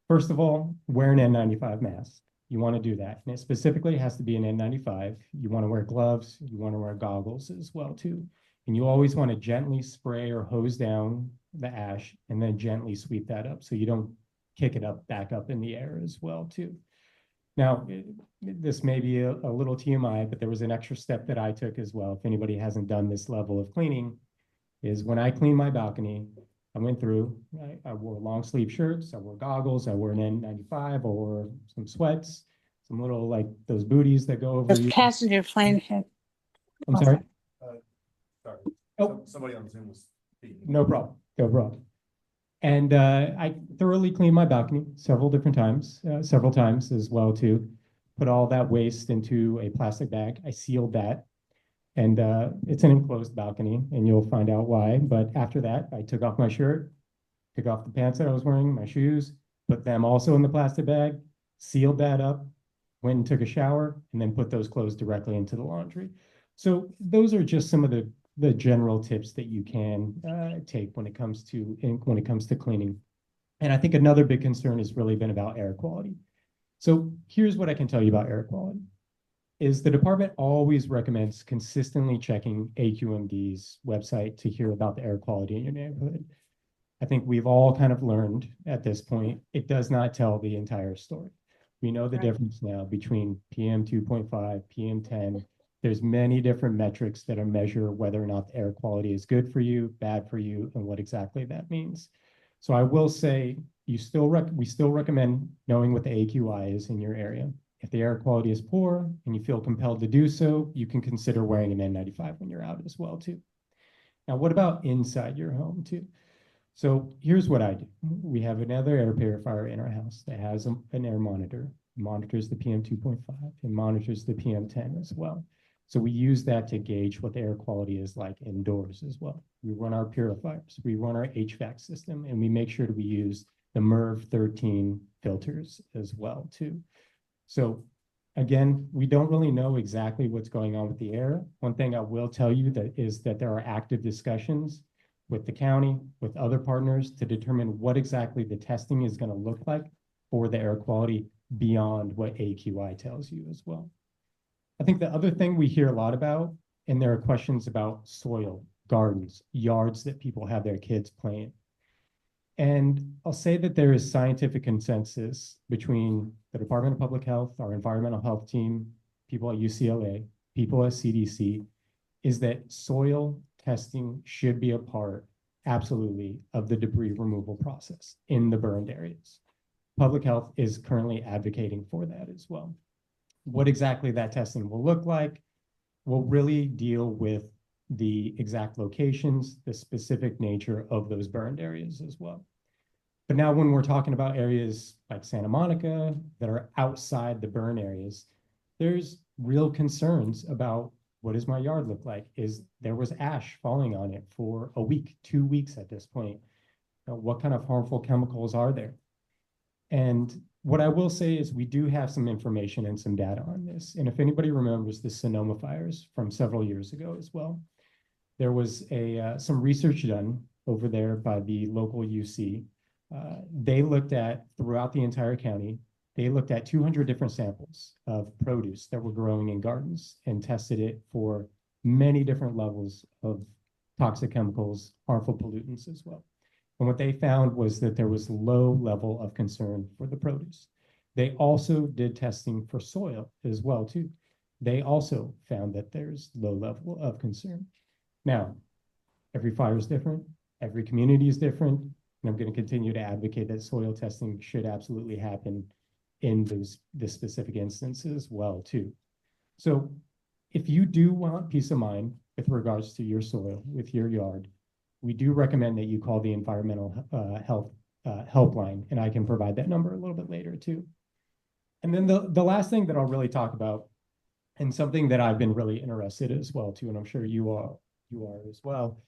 First of all, wear an N95 mask. You want to do that. And it specifically has to be an N95. You want to wear gloves. You want to wear goggles as well, too. And you always want to gently spray or hose down the ash and then gently sweep that up so you don't kick it back up in the air as well, too. Now, this may be a little TMI, but there was an extra step that I took as well. If anybody hasn't done this level of cleaning, is when I cleaned my balcony, I went through, I wore long sleeve shirts, I wore goggles, I wore an N95, I wore some sweats, some little like those booties that go over you. Passenger plane hit. I'm sorry? Sorry. Oh. Somebody on Zoom was speaking. No problem, no problem. And I thoroughly cleaned my balcony several times as well too. Put all that waste into a plastic bag. I sealed that. And it's an enclosed balcony, and you'll find out why. But after that, I took off my shirt, took off the pants that I was wearing, my shoes, put them also in the plastic bag, sealed that up, went and took a shower, and then put those clothes directly into the laundry. So those are just some of the general tips that you can take when it comes to cleaning. And I think another big concern has really been about air quality. So here's what I can tell you about air quality. Is the department always recommends consistently checking AQMD's website to hear about the air quality in your neighborhood. I think we've all kind of learned at this point, it does not tell the entire story. We know the difference now between PM 2.5, PM 10. There's many different metrics that are measure whether or not the air quality is good for you, bad for you, and what exactly that means. So I will say, we still recommend knowing what the AQI is in your area. If the air quality is poor and you feel compelled to do so, you can consider wearing an N95 when you're out as well, too. Now, what about inside your home, too? So here's what I do. We have another air purifier in our house that has an air monitor. It monitors the PM 2.5 and monitors the PM 10 as well. So we use that to gauge what the air quality is like indoors as well. We run our purifiers, we run our HVAC system, and we make sure that we use the MERV 13 filters as well, too. So again, we don't really know exactly what's going on with the air. One thing I will tell you is that there are active discussions with the county, with other partners to determine what exactly the testing is going to look like for the air quality beyond what AQI tells you as well. I think the other thing we hear a lot about, and there are questions about soil, gardens, yards that people have their kids playing. And I'll say that there is scientific consensus between the Department of Public Health, our environmental health team, people at UCLA, people at CDC, is that soil testing should be a part, absolutely, of the debris removal process in the burned areas. Public Health is currently advocating for that as well. What exactly that testing will look like will really deal with the exact locations, the specific nature of those burned areas as well. But now when we're talking about areas like Santa Monica that are outside the burn areas, there's real concerns about what does my yard look like? There was ash falling on it for a week, 2 weeks at this point. Now, what kind of harmful chemicals are there? And what I will say is we do have some information and some data on this. And if anybody remembers the Sonoma fires from several years ago as well, there was some research done over there by the local UC. They looked at, throughout the entire county, they looked at 200 different samples of produce that were growing in gardens and tested it for many different levels of toxic chemicals, harmful pollutants as well. And what they found was that there was low level of concern for the produce. They also did testing for soil as well, too. They also found that there's low level of concern. Now, every fire is different, every community is different, and I'm going to continue to advocate that soil testing should absolutely happen in this specific instance as well, too. So if you do want peace of mind with regards to your soil, with your yard, we do recommend that you call the environmental health helpline, and I can provide that number a little bit later, too. And then the last thing that I'll really talk about, and something that I've been really interested in as well, too, and I'm sure you are as well,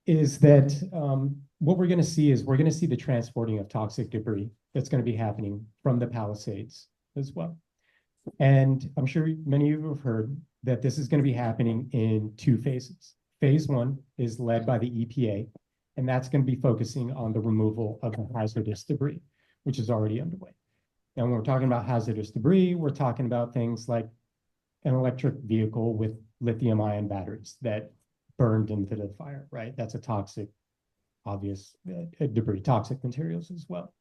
is that what we're going to see is we're going to see the transporting of toxic debris that's going to be happening from the Palisades as well. And I'm sure many of you have heard that this is going to be happening in 2 phases. Phase 1 is led by the EPA, and that's going to be focusing on the removal of the hazardous debris, which is already underway. And when we're talking about hazardous debris, we're talking about things like an electric vehicle with lithium-ion batteries that burned into the fire, right? That's a toxic, obvious debris, toxic materials as well.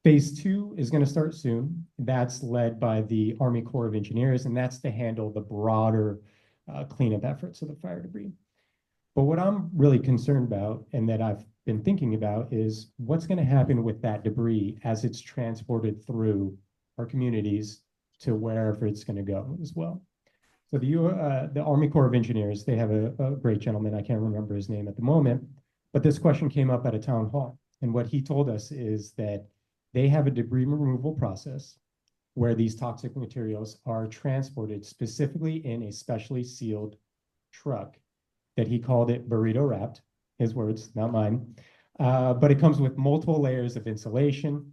Phase 2 is going to start soon. That's led by the Army Corps of Engineers, and that's to handle the broader cleanup efforts of the fire debris. But what I'm really concerned about, and that I've been thinking about, is what's going to happen with that debris as it's transported through our communities to wherever it's going to go as well. So the Army Corps of Engineers, they have a great gentleman, I can't remember his name at the moment, but this question came up at a town hall. And what he told us is that they have a debris removal process where these toxic materials are transported specifically in a specially sealed truck that he called it burrito wrapped, his words, not mine. But it comes with multiple layers of insulation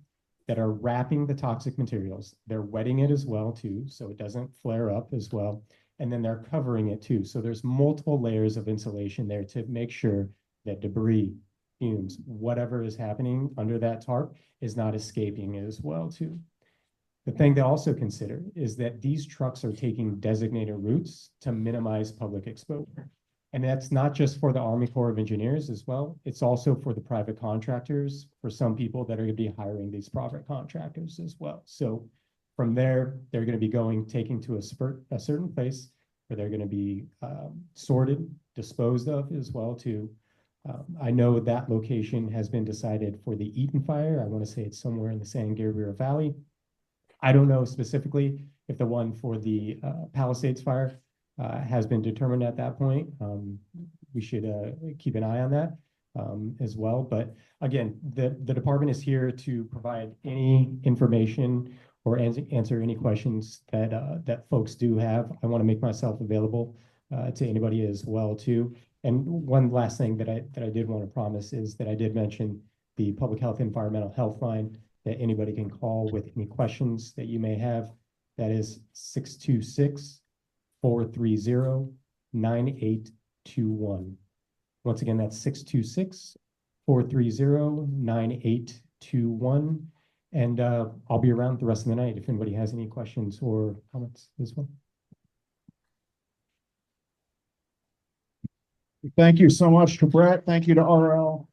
that are wrapping the toxic materials. They're wetting it as well too, so it doesn't flare up as well. And then they're covering it too. So there's multiple layers of insulation there to make sure that debris, fumes, whatever is happening under that tarp is not escaping as well too. The thing to also consider is that these trucks are taking designated routes to minimize public exposure. And that's not just for the Army Corps of Engineers as well. It's also for the private contractors, for some people that are going to be hiring these private contractors as well. So from there, they're going to be taken to a certain place where they're going to be sorted, disposed of as well too. I know that location has been decided for the Eaton fire. I want to say it's somewhere in the San Gabriel Valley. I don't know specifically if the one for the Palisades fire has been determined at that point. We should keep an eye on that as well. But again, the department is here to provide any information or answer any questions that folks do have. I want to make myself available to anybody as well too. And one last thing that I did want to promise is that I did mention the public health environmental health line that anybody can call with any questions that you may have. That is 626-430-9821. Once again, that's 626-430-9821. And I'll be around the rest of the night if anybody has any questions or comments as well. Thank you so much to Brett. Thank you to RL.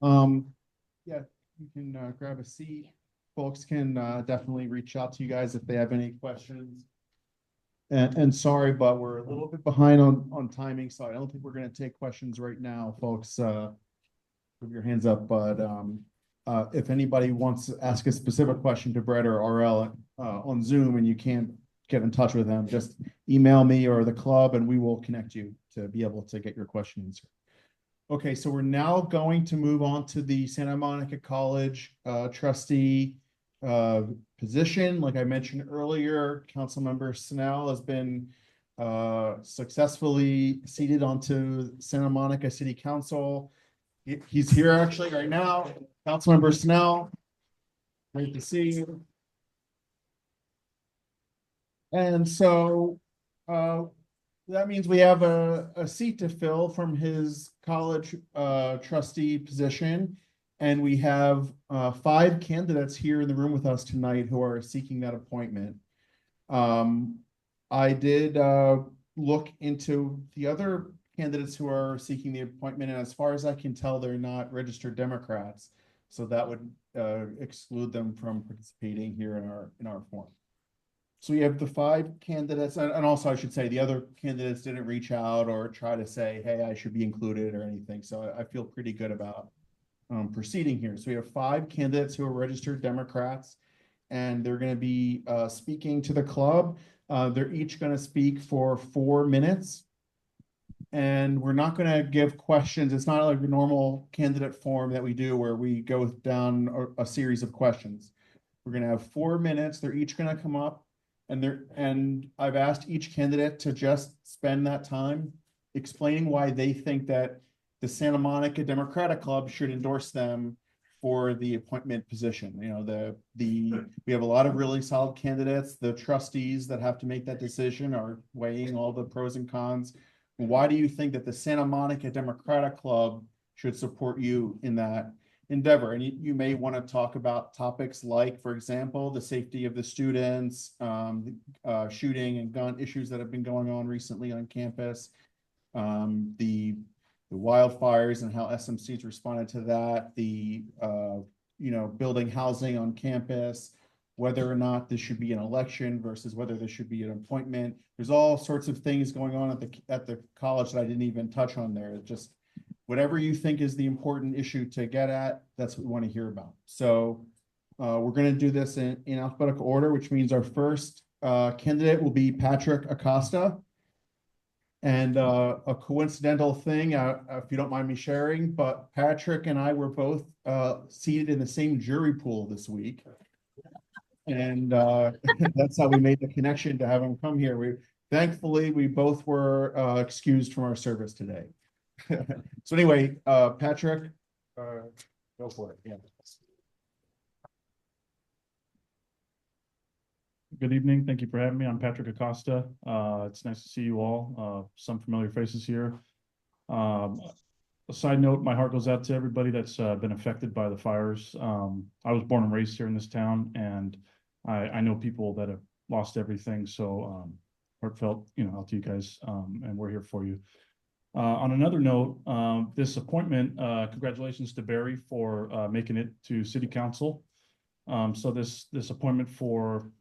Yeah, you can grab a seat. Folks can definitely reach out to you guys if they have any questions. And sorry, but we're a little bit behind on timing, so I don't think we're going to take questions right now, folks. Put your hands up, but if anybody wants to ask a specific question to Brett or RL on Zoom and you can't get in touch with them, just email me or the club and we will connect you to be able to get your question answered. Okay, so we're now going to move on to the Santa Monica College trustee position. Like I mentioned earlier, Councilmember Snell has been successfully seated onto Santa Monica City Council. He's here actually right now. Councilmember Snell, great to see you. And so that means we have a seat to fill from his college trustee position. And we have 5 candidates here in the room with us tonight who are seeking that appointment. I did look into the other candidates who are seeking the appointment, and as far as I can tell, they're not registered Democrats. So that would exclude them from participating here in our forum. So we have the 5 candidates, and also I should say the other candidates didn't reach out or try to say, hey, I should be included or anything. So I feel pretty good about proceeding here. So we have 5 candidates who are registered Democrats, and they're going to be speaking to the club. They're each going to speak for 4 minutes. And we're not going to give questions. It's not like a normal candidate form that we do where we go down a series of questions. We're going to have 4 minutes. They're each going to come up. And I've asked each candidate to just spend that time explaining why they think that the Santa Monica Democratic Club should endorse them for the appointment position? You know, we have a lot of really solid candidates. The trustees that have to make that decision are weighing all the pros and cons. Why do you think that the Santa Monica Democratic Club should support you in that endeavor? And you may want to talk about topics like, for example, the safety of the students, shooting and gun issues that have been going on recently on campus, the wildfires and how SMC's responded to that, building housing on campus, whether or not this should be an election versus whether this should be an appointment. There's all sorts of things going on at the college that I didn't even touch on there. It's just whatever you think is the important issue to get at, that's what we want to hear about. So we're going to do this in alphabetical order, which means our first candidate will be Patrick Acosta. And a coincidental thing, if you don't mind me sharing, but Patrick and I were both seated in the same jury pool this week. And that's how we made the connection to have him come here. Thankfully, we both were excused from our service today. So anyway, Patrick, go for it. Yeah. Good evening. Thank you for having me. I'm Patrick Acosta. It's nice to see you all. Some familiar faces here. A side note, my heart goes out to everybody that's been affected by the fires. I was born and raised here in this town, and I know people that have lost everything. So heartfelt, out to you guys, and we're here for you. On another note, this appointment, congratulations to Barry for making it to City Council. So this appointment for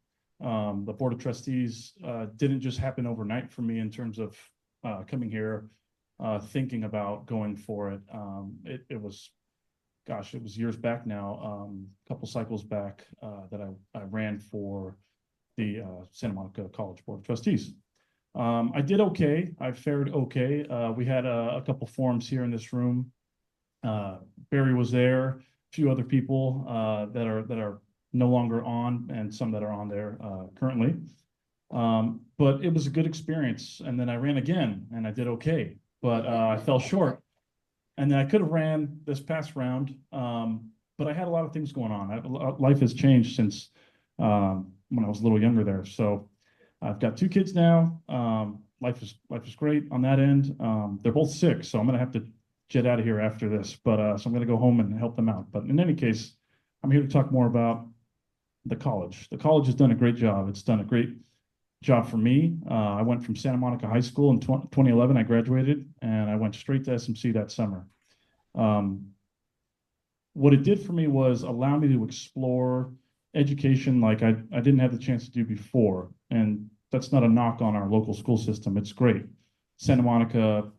the Board of Trustees didn't just happen overnight for me in terms of coming here, thinking about going for it. It was years back now, a couple cycles back that I ran for the Santa Monica College Board of Trustees. I did okay. I fared okay. We had a couple forums here in this room. Barry was there, a few other people that are no longer on, and some that are on there currently. But it was a good experience. And then I ran again and I did okay, but I fell short. And then I could have ran this past round, but I had a lot of things going on. Life has changed since when I was a little younger there. So I've got 2 kids now. Life is great on that end. They're both sick, so I'm gonna have to jet out of here after this. But so I'm gonna go home and help them out. But in any case, I'm here to talk more about the college. The college has done a great job. It's done a great job for me. I went from Santa Monica High School in 2011. I graduated, and I went straight to SMC that summer. What it did for me was allow me to explore education like I didn't have the chance to do before. And that's not a knock on our local school system. It's great. Santa Monica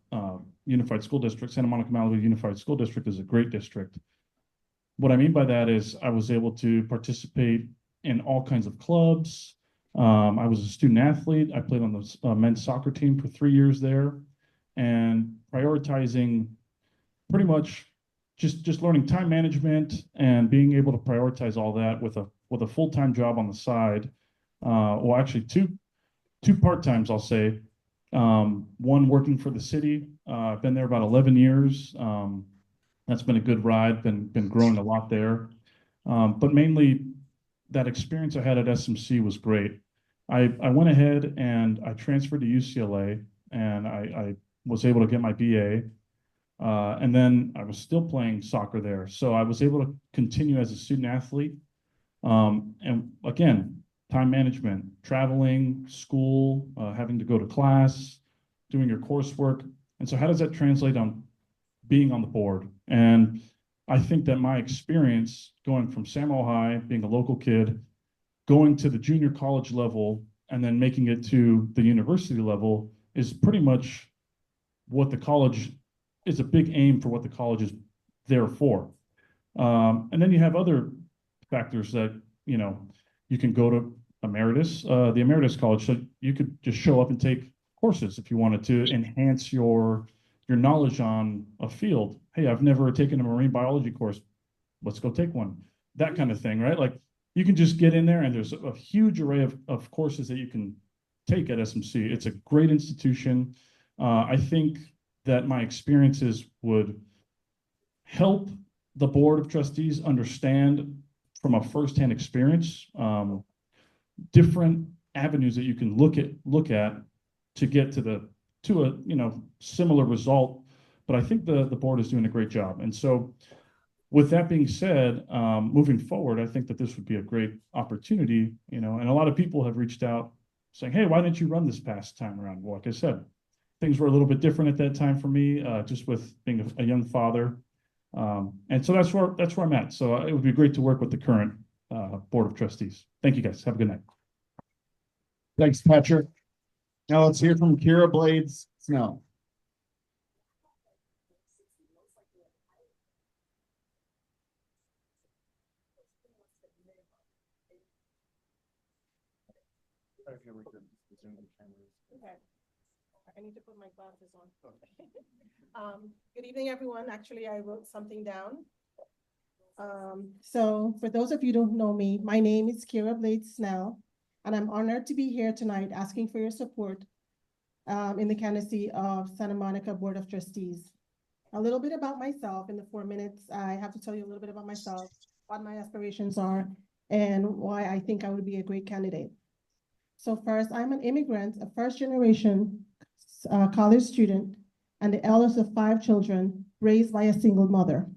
Unified School District, Santa Monica Malibu Unified School District is a great district. What I mean by that is I was able to participate in all kinds of clubs. I was a student athlete. I played on the men's soccer team for 3 years there, and prioritizing pretty much just learning time management and being able to prioritize all that with a full-time job on the side. Well, actually two part-times, I'll say. One working for the city. I've been there about 11 years. That's been a good ride, been growing a lot there. But mainly that experience I had at SMC was great. I went ahead and I transferred to UCLA, and I was able to get my BA. And then I was still playing soccer there. So I was able to continue as a student athlete. And again, time management, traveling, school, having to go to class, doing your coursework. And so how does that translate on being on the board? And I think that my experience going from Samuel High, being a local kid, going to the junior college level, and then making it to the university level is pretty much what the college is, a big aim for what the college is there for. And then you have other factors that, you can go to Emeritus, the Emeritus College, so you could just show up and take courses if you wanted to enhance your knowledge on a field. Hey, I've never taken a marine biology course. Let's go take one. That kind of thing, right? Like you can just get in there, and there's a huge array of courses that you can take at SMC. It's a great institution. I think that my experiences would help the Board of Trustees understand from a firsthand experience, different avenues that you can look at to get to a, you know, similar result. But I think the board is doing a great job. And so with that being said, moving forward, I think that this would be a great opportunity, you know, and a lot of people have reached out saying, hey, why didn't you run this past time around? Well, like I said, things were a little bit different at that time for me, just with being a young father. And so that's where I'm at. So it would be great to work with the current Board of Trustees. Thank you, guys. Have a good night. Thanks, Patrick. Now let's hear from Kira Blades Snell. Okay. I need to put my glasses on. Good evening, everyone. Actually, I wrote something down. So for those of you who don't know me, my name is Kira Blades Snell, and I'm honored to be here tonight asking for your support in the candidacy of Santa Monica Board of Trustees. A little bit about myself in the 4 minutes. I have to tell you a little bit about myself, what my aspirations are, and why I think I would be a great candidate. So first, I'm an immigrant, a first-generation college student, and the eldest of 5 children raised by a single mother.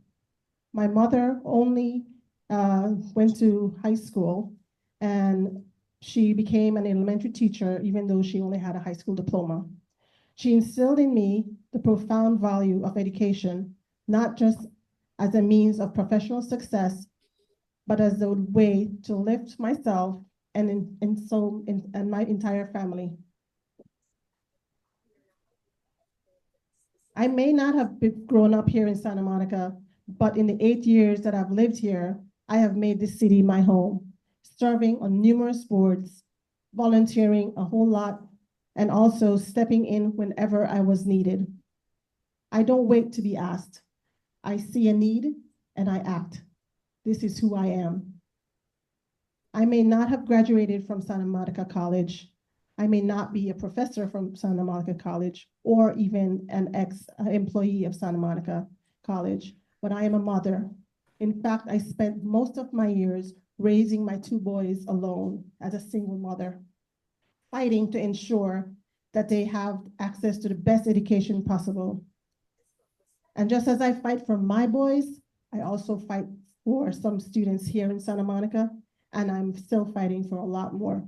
My mother only went to high school, and she became an elementary teacher, even though she only had a high school diploma. She instilled in me the profound value of education, not just as a means of professional success, but as a way to lift myself and my entire family. I may not have grown up here in Santa Monica, but in the 8 years that I've lived here, I have made this city my home, serving on numerous boards, volunteering a whole lot, and also stepping in whenever I was needed. I don't wait to be asked. I see a need and I act. This is who I am. I may not have graduated from Santa Monica College. I may not be a professor from Santa Monica College or even an ex-employee of Santa Monica College, but I am a mother. In fact, I spent most of my years raising my 2 boys alone as a single mother, fighting to ensure that they have access to the best education possible. And just as I fight for my boys, I also fight for some students here in Santa Monica, and I'm still fighting for a lot more.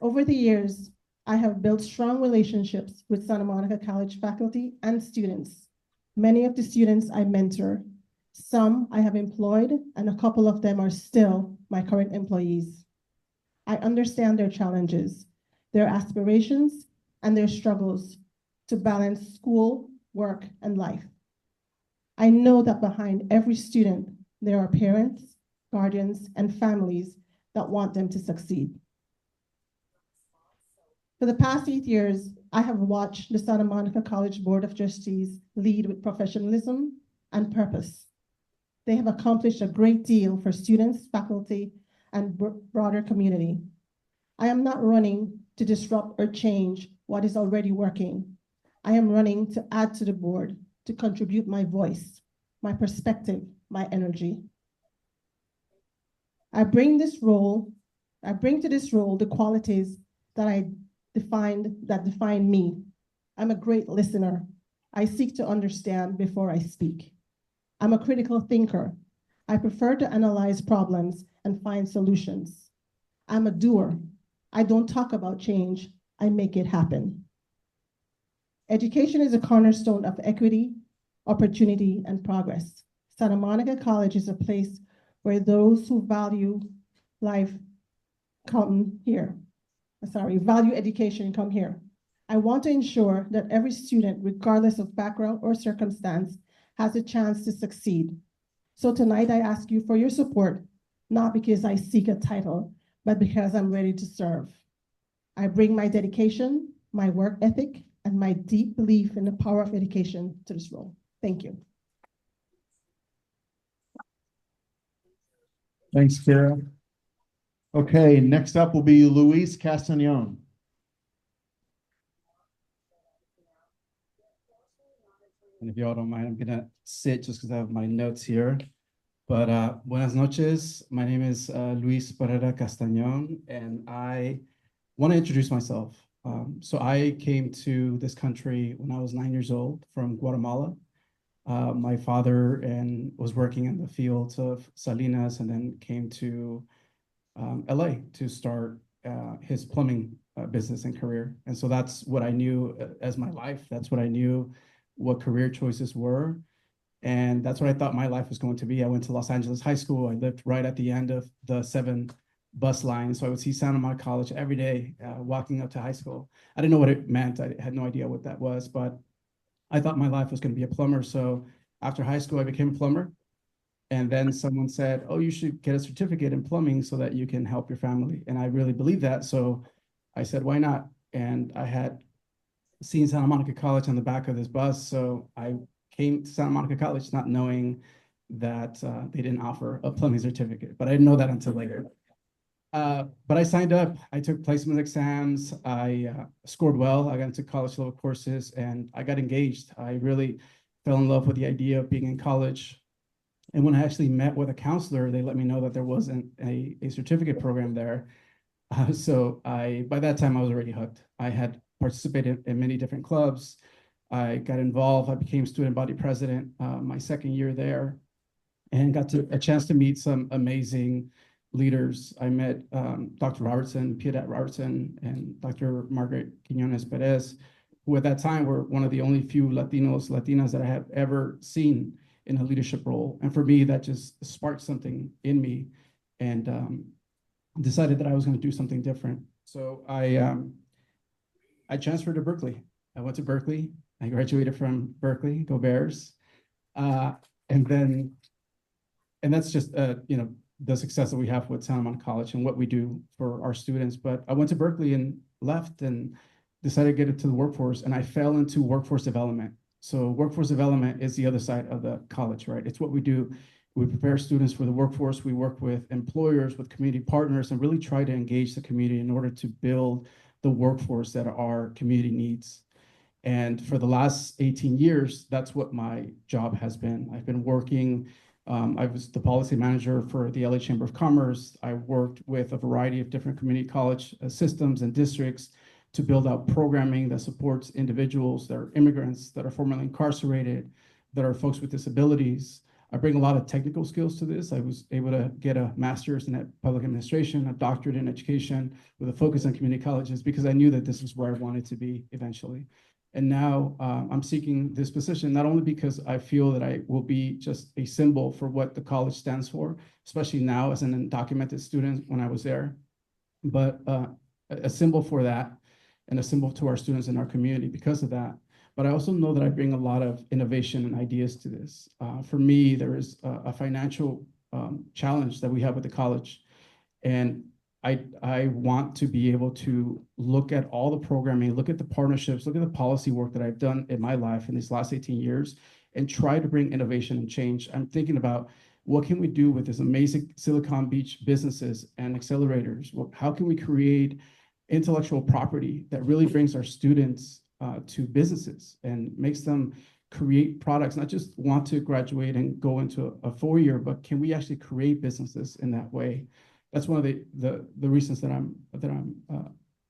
Over the years, I have built strong relationships with Santa Monica College faculty and students. Many of the students I mentor, some I have employed, and a couple of them are still my current employees. I understand their challenges, their aspirations, and their struggles to balance school, work, and life. I know that behind every student, there are parents, guardians, and families that want them to succeed. For the past 8 years, I have watched the Santa Monica College Board of Trustees lead with professionalism and purpose. They have accomplished a great deal for students, faculty, and broader community. I am not running to disrupt or change what is already working. I am running to add to the board, to contribute my voice, my perspective, my energy. I bring to this role the qualities that define me. I'm a great listener. I seek to understand before I speak. I'm a critical thinker. I prefer to analyze problems and find solutions. I'm a doer. I don't talk about change, I make it happen. Education is a cornerstone of equity, opportunity, and progress. Santa Monica College is a place where those who value life come here. Value education come here. I want to ensure that every student, regardless of background or circumstance, has a chance to succeed. So tonight I ask you for your support, not because I seek a title, but because I'm ready to serve. I bring my dedication, my work ethic, and my deep belief in the power of education to this role. Thank you. Thanks, Kara. Okay, next up will be Luis Castagnon. And if y'all don't mind, I'm gonna sit just because I have my notes here. But buenas noches. My name is Luis Barrera Castañón, and I want to introduce myself. So I came to this country when I was 9 years old from Guatemala. My father was working in the fields of Salinas and then came to LA to start his plumbing business and career. And so that's what I knew as my life. That's what I knew what career choices were. And that's what I thought my life was going to be. I went to Los Angeles High School. I lived right at the end of the 7 bus line. So I would see Santa Monica College every day walking up to high school. I didn't know what it meant. I had no idea what that was, but I thought my life was going to be a plumber. So after high school, I became a plumber. And then someone said, oh, you should get a certificate in plumbing so that you can help your family. And I really believed that. So I said, why not? And I had seen Santa Monica College on the back of this bus. So I came to Santa Monica College not knowing that they didn't offer a plumbing certificate, but I didn't know that until later. But I signed up, I took placement exams, I scored well, I got into college level courses, and I got engaged. I really fell in love with the idea of being in college. And when I actually met with a counselor, they let me know that there wasn't a certificate program there. So by that time, I was already hooked. I had participated in many different clubs. I got involved. I became student body president my second year there and got a chance to meet some amazing leaders. I met Dr. Robertson, Piedad Robertson, and Dr. Margaret Quiñones Perez, who at that time were one of the only few Latinas that I have ever seen in a leadership role. And for me, that just sparked something in me and decided that I was going to do something different. So I transferred to Berkeley. I went to Berkeley. I graduated from Berkeley, go Bears. And that's just, the success that we have with Santa Monica College and what we do for our students. But I went to Berkeley and left and decided to get into the workforce, and I fell into workforce development. So workforce development is the other side of the college, right? It's what we do. We prepare students for the workforce. We work with employers, with community partners, and really try to engage the community in order to build the workforce that our community needs. And for the last 18 years, that's what my job has been. I've been working, I was the policy manager for the LA Chamber of Commerce. I worked with a variety of different community college systems and districts to build out programming that supports individuals that are immigrants, that are formerly incarcerated, that are folks with disabilities. I bring a lot of technical skills to this. I was able to get a master's in public administration, a doctorate in education with a focus on community colleges because I knew that this was where I wanted to be eventually. And now I'm seeking this position, not only because I feel that I will be just a symbol for what the college stands for, especially now as an undocumented student when I was there, but a symbol for that and a symbol to our students in our community because of that. But I also know that I bring a lot of innovation and ideas to this. For me, there is a financial challenge that we have with the college. And I want to be able to look at all the programming, look at the partnerships, look at the policy work that I've done in my life in these last 18 years and try to bring innovation and change. I'm thinking about what can we do with this amazing Silicon Beach businesses and accelerators? How can we create intellectual property that really brings our students to businesses and makes them create products, not just want to graduate and go into a 4-year, but can we actually create businesses in that way? That's one of the reasons that I'm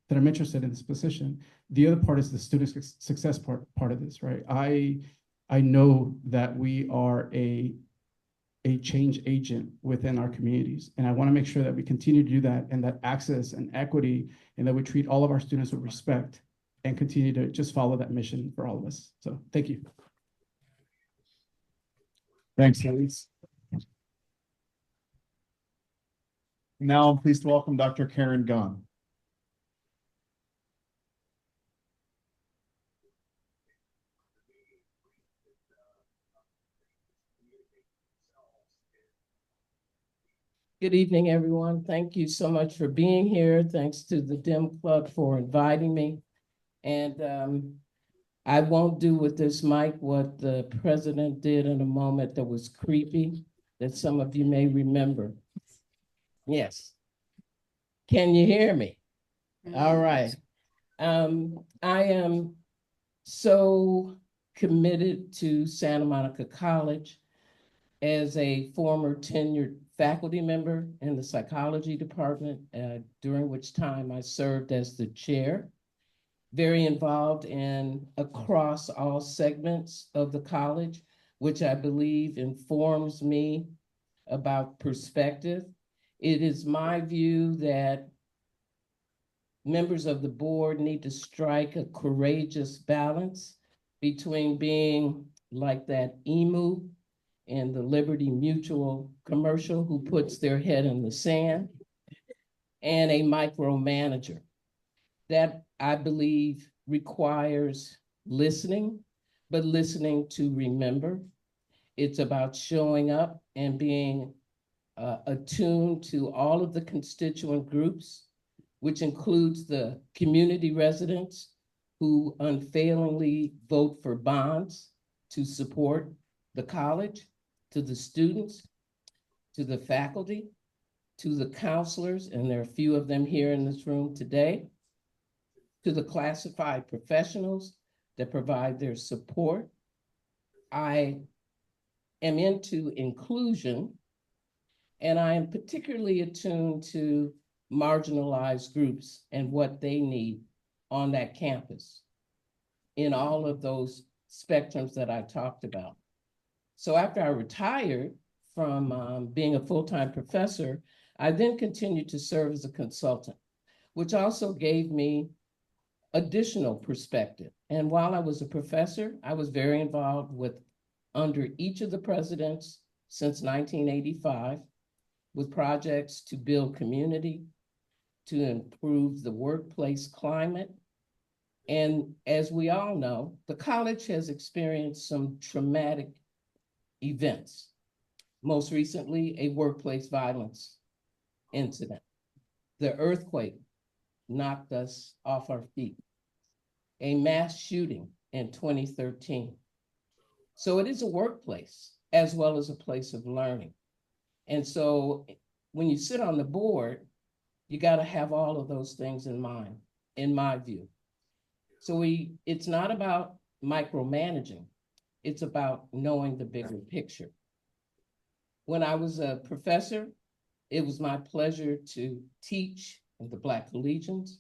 interested in this position. The other part is the student success part of this, right? I know that we are a change agent within our communities, and I want to make sure that we continue to do that, and that access and equity, and that we treat all of our students with respect, and continue to just follow that mission for all of us. So, thank you. Thanks, Luis. Now I'm pleased to welcome Dr. Karen Gunn. Good evening, everyone. Thank you so much for being here. Thanks to the DEM Club for inviting me. And I won't do with this mic what the president did in a moment that was creepy, that some of you may remember. Yes. Can you hear me? All right. I am so committed to Santa Monica College as a former tenured faculty member in the psychology department, during which time I served as the chair. Very involved in across all segments of the college, which I believe informs me about perspective. It is my view that members of the board need to strike a courageous balance between being like that emu in the Liberty Mutual commercial who puts their head in the sand, and a micromanager. That, I believe, requires listening, but listening to remember. It's about showing up and being attuned to all of the constituent groups, which includes the community residents who unfailingly vote for bonds to support the college, to the students, to the faculty, to the counselors, and there are a few of them here in this room today, to the classified professionals that provide their support. I am into inclusion, and I am particularly attuned to marginalized groups and what they need on that campus in all of those spectrums that I talked about. So after I retired from being a full-time professor, I then continued to serve as a consultant, which also gave me additional perspective. And while I was a professor, I was very involved with under each of the presidents since 1985 with projects to build community, to improve the workplace climate. And as we all know, the college has experienced some traumatic events. Most recently, a workplace violence incident. The earthquake knocked us off our feet. A mass shooting in 2013. So it is a workplace as well as a place of learning. And so when you sit on the board, you got to have all of those things in mind, in my view. So it's not about micromanaging. It's about knowing the bigger picture. When I was a professor, it was my pleasure to teach in the Black Collegians,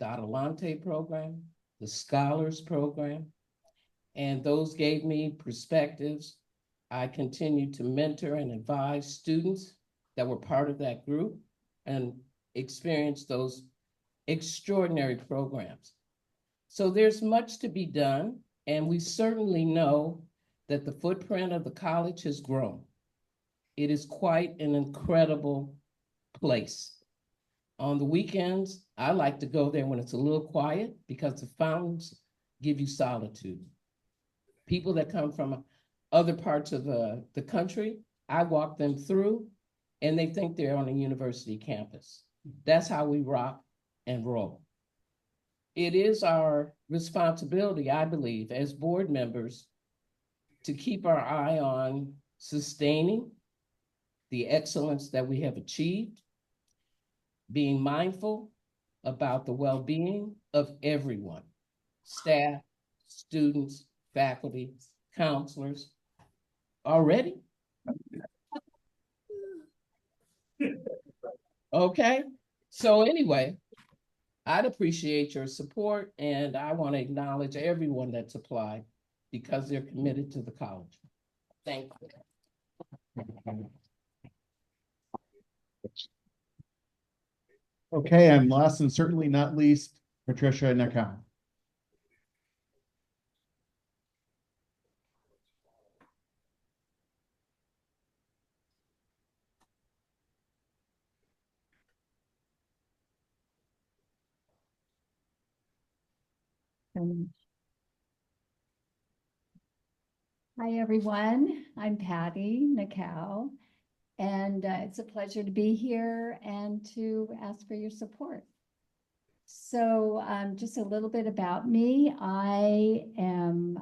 the Adelante program, the Scholars program, and those gave me perspectives. I continued to mentor and advise students that were part of that group and experienced those extraordinary programs. So there's much to be done, and we certainly know that the footprint of the college has grown. It is quite an incredible place. On the weekends, I like to go there when it's a little quiet because the fountains give you solitude. People that come from other parts of the country, I walk them through and they think they're on a university campus. That's how we rock and roll. It is our responsibility, I believe, as board members to keep our eye on sustaining the excellence that we have achieved, being mindful about the well-being of everyone, staff, students, faculty, counselors. Already? Okay, so anyway, I'd appreciate your support, and I want to acknowledge everyone that's applied because they're committed to the college. Thank you. Okay, and last and certainly not least, Patricia Nakao. Hi, everyone. I'm Patty Nakao, and it's a pleasure to be here and to ask for your support. So just a little bit about me. I am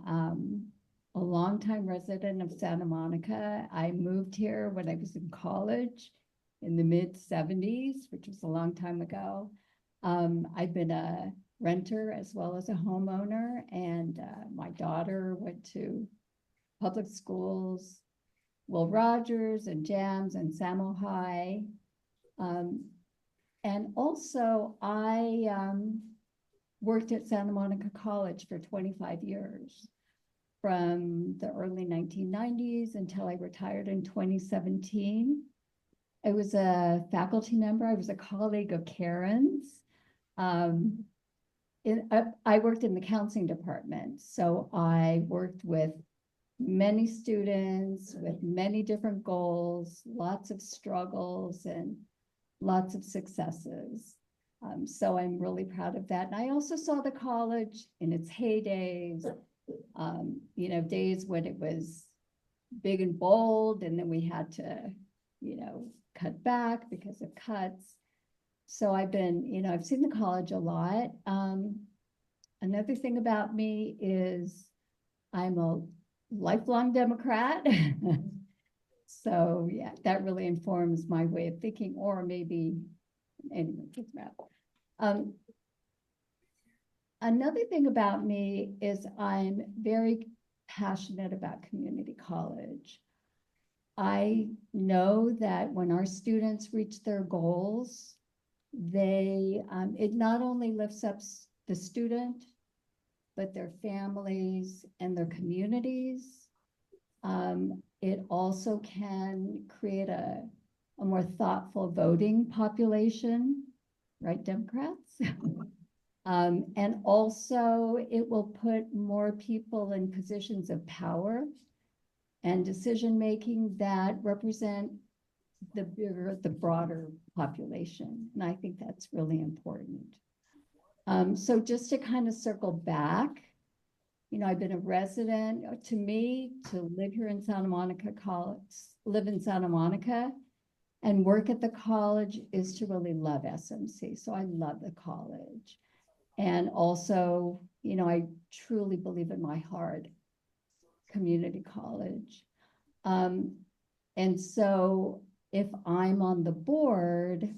a longtime resident of Santa Monica. I moved here when I was in college in the mid-70s, which was a long time ago. I've been a renter as well as a homeowner. And my daughter went to public schools, Will Rogers and Jams and Samo High. And also I worked at Santa Monica College for 25 years, from the early 1990s until I retired in 2017. I was a faculty member. I was a colleague of Karen's. I worked in the counseling department, so I worked with many students with many different goals, lots of struggles and lots of successes. So I'm really proud of that. And I also saw the college in its heydays, you know, days when it was big and bold, and then we had to, you know, cut back because of cuts. So I've been, you know, I've seen the college a lot. Another thing about me is I'm a lifelong Democrat. So yeah, that really informs my way of thinking, or maybe anyway, it's about. Another thing about me is I'm very passionate about community college. I know that when our students reach their goals, it not only lifts up the student, but their families and their communities. It also can create a more thoughtful voting population, right, Democrats? And also it will put more people in positions of power and decision-making that represent the broader population. And I think that's really important. So just to kind of circle back, you know, I've been a resident. To me, to live here in Santa Monica College, live in Santa Monica and work at the college is to really love SMC. So I love the college. And also, you know, I truly believe in my heart, community college. And so if I'm on the board,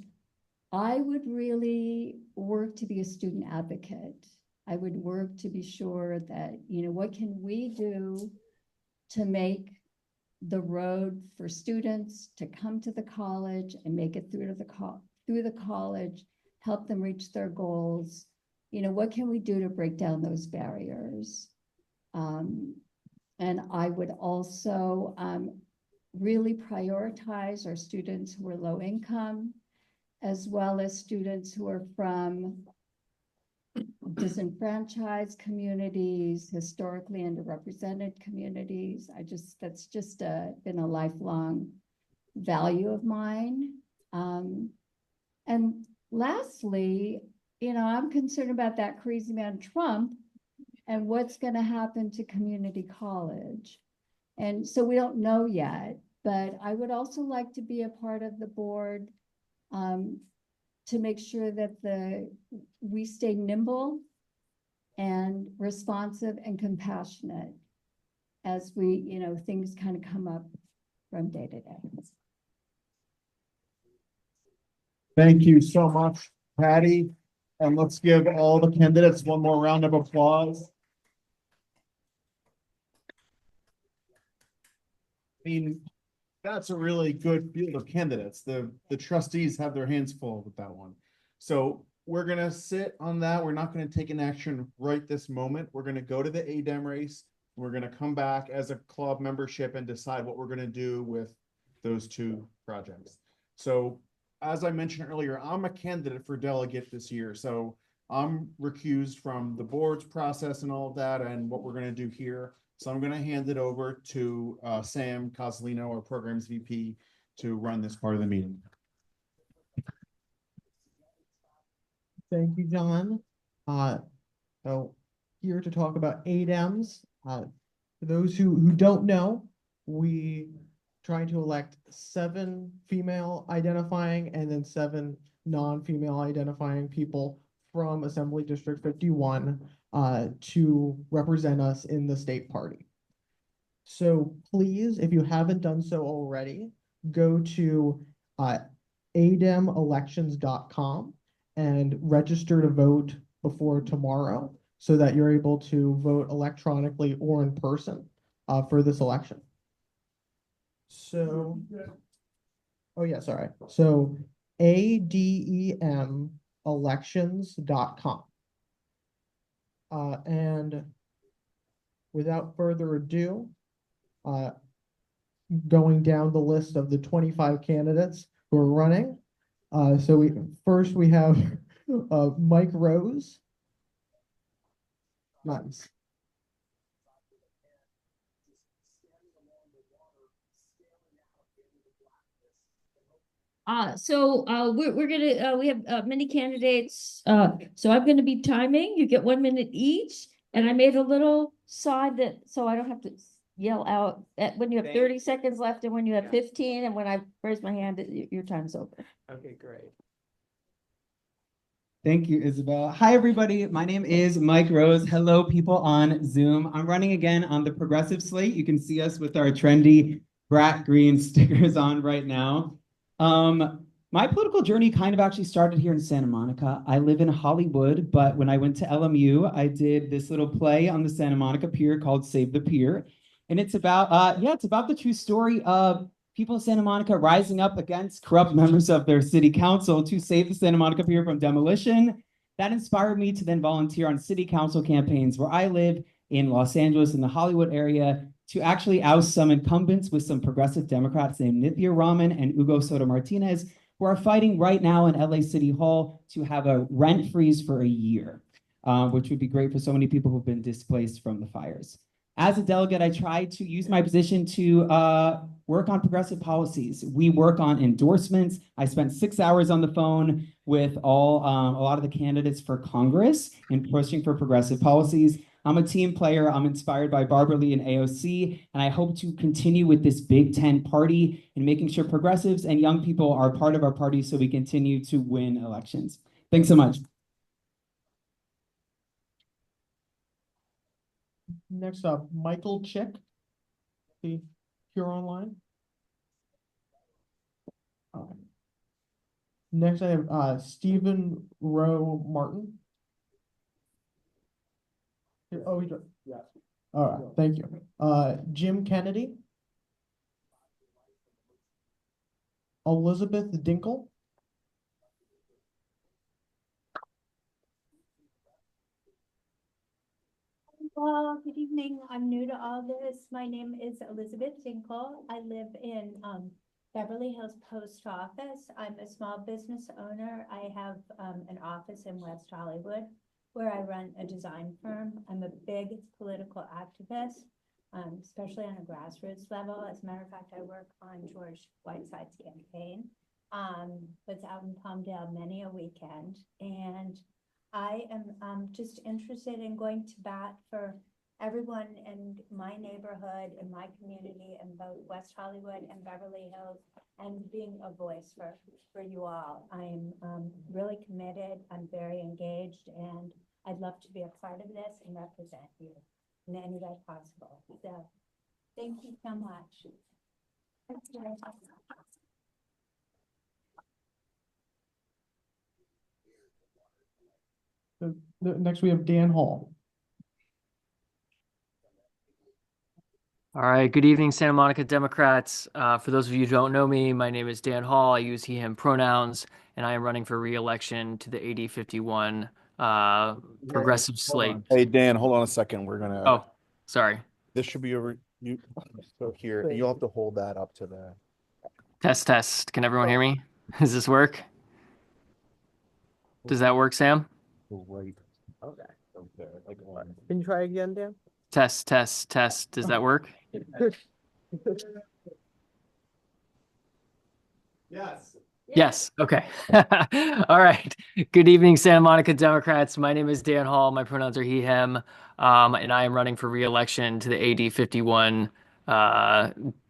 I would really work to be a student advocate. I would work to be sure that, you know, what can we do to make the road for students to come to the college and make it through the college, help them reach their goals. You know, what can we do to break down those barriers? And I would also really prioritize our students who are low income, as well as students who are from disenfranchised communities, historically underrepresented communities. That's just been a lifelong value of mine. And lastly, you know, I'm concerned about that crazy man Trump and what's going to happen to community college. And so we don't know yet, but I would also like to be a part of the board to make sure that we stay nimble and responsive and compassionate as we, you know, things kind of come up from day to day. Thank you so much, Patty. And let's give all the candidates one more round of applause. I mean, that's a really good field of candidates. The trustees have their hands full with that one. So we're gonna sit on that. We're not gonna take an action right this moment. We're gonna go to the ADEM race. We're gonna come back as a club membership and decide what we're gonna do with those two projects. So as I mentioned earlier, I'm a candidate for delegate this year. So I'm recused from the board's process and all of that and what we're gonna do here. So I'm going to hand it over to Sam Cosolino, our programs VP, to run this part of the meeting. Thank you, John. So here to talk about ADEMs. For those who don't know, we try to elect 7 female identifying and then 7 non-female identifying people from Assembly District 51 to represent us in the state party. So please, if you haven't done so already, go to ademelections.com and register to vote before tomorrow so that you're able to vote electronically or in person for this election. So, oh yeah, sorry. So ademelections.com. And without further ado, going down the list of the 25 candidates who are running. So we have Mike Rose. Nice. We're gonna, we have many candidates, so I'm gonna be timing, you get 1 minute each. And I made a little side that, so I don't have to yell out at when you have 30 seconds left and when you have 15, and when I raise my hand, your time's over. Okay, great. Thank you, Isabel. Hi, everybody. My name is Mike Rose. Hello, people on Zoom. I'm running again on the progressive slate. You can see us with our trendy brat green stickers on right now. My political journey kind of actually started here in Santa Monica. I live in Hollywood, but when I went to LMU, I did this little play on the Santa Monica Pier called Save the Pier. And it's about, it's about the true story of people in Santa Monica rising up against corrupt members of their city council to save the Santa Monica Pier from demolition. That inspired me to then volunteer on city council campaigns where I live in Los Angeles in the Hollywood area to actually oust some incumbents with some progressive Democrats named Nithya Raman and Hugo Soto Martinez, who are fighting right now in LA City Hall to have a rent freeze for a year, which would be great for so many people who've been displaced from the fires. As a delegate, I tried to use my position to work on progressive policies. We work on endorsements. I spent 6 hours on the phone with a lot of the candidates for Congress in pushing for progressive policies. I'm a team player. I'm inspired by Barbara Lee and AOC, and I hope to continue with this Big Tent party and making sure progressives and young people are part of our party so we continue to win elections. Thanks so much. Next up, Michael Chick, the Pure Online. Next, I have Stephen Rowe Martin. Oh, he does. Yeah. All right, thank you. Jim Kennedy. Elizabeth Dinkle. Well, good evening. I'm new to all this. My name is Elizabeth Dinkle. I live in Beverly Hills Post Office. I'm a small business owner. I have an office in West Hollywood where I run a design firm. I'm a big political activist, especially on a grassroots level. As a matter of fact, I work on George Whitesides' campaign. Was out in Palmdale many a weekend, and I am just interested in going to bat for everyone in my neighborhood, in my community, in both West Hollywood and Beverly Hills, and being a voice for you all. I'm really committed. I'm very engaged, and I'd love to be a part of this and represent you in any way possible. So thank you so much. Next, we have Dan Hall. All right, good evening, Santa Monica Democrats. For those of you who don't know me, my name is Dan Hall. I use he, him pronouns, and I am running for re-election to the AD 51 progressive slate. Hey, Dan, hold on a second. We're gonna. Oh, sorry. This should be over. You so here, and you'll have to hold that up to the. Test, test. Can everyone hear me? Does this work? Does that work, Sam? Right. Okay. Okay. Like one. Can you try again, Dan? Test, test, test. Does that work? Yes. Yes. Okay. All right. Good evening, Santa Monica Democrats. My name is Dan Hall. My pronouns are he, him. And I am running for re-election to the AD 51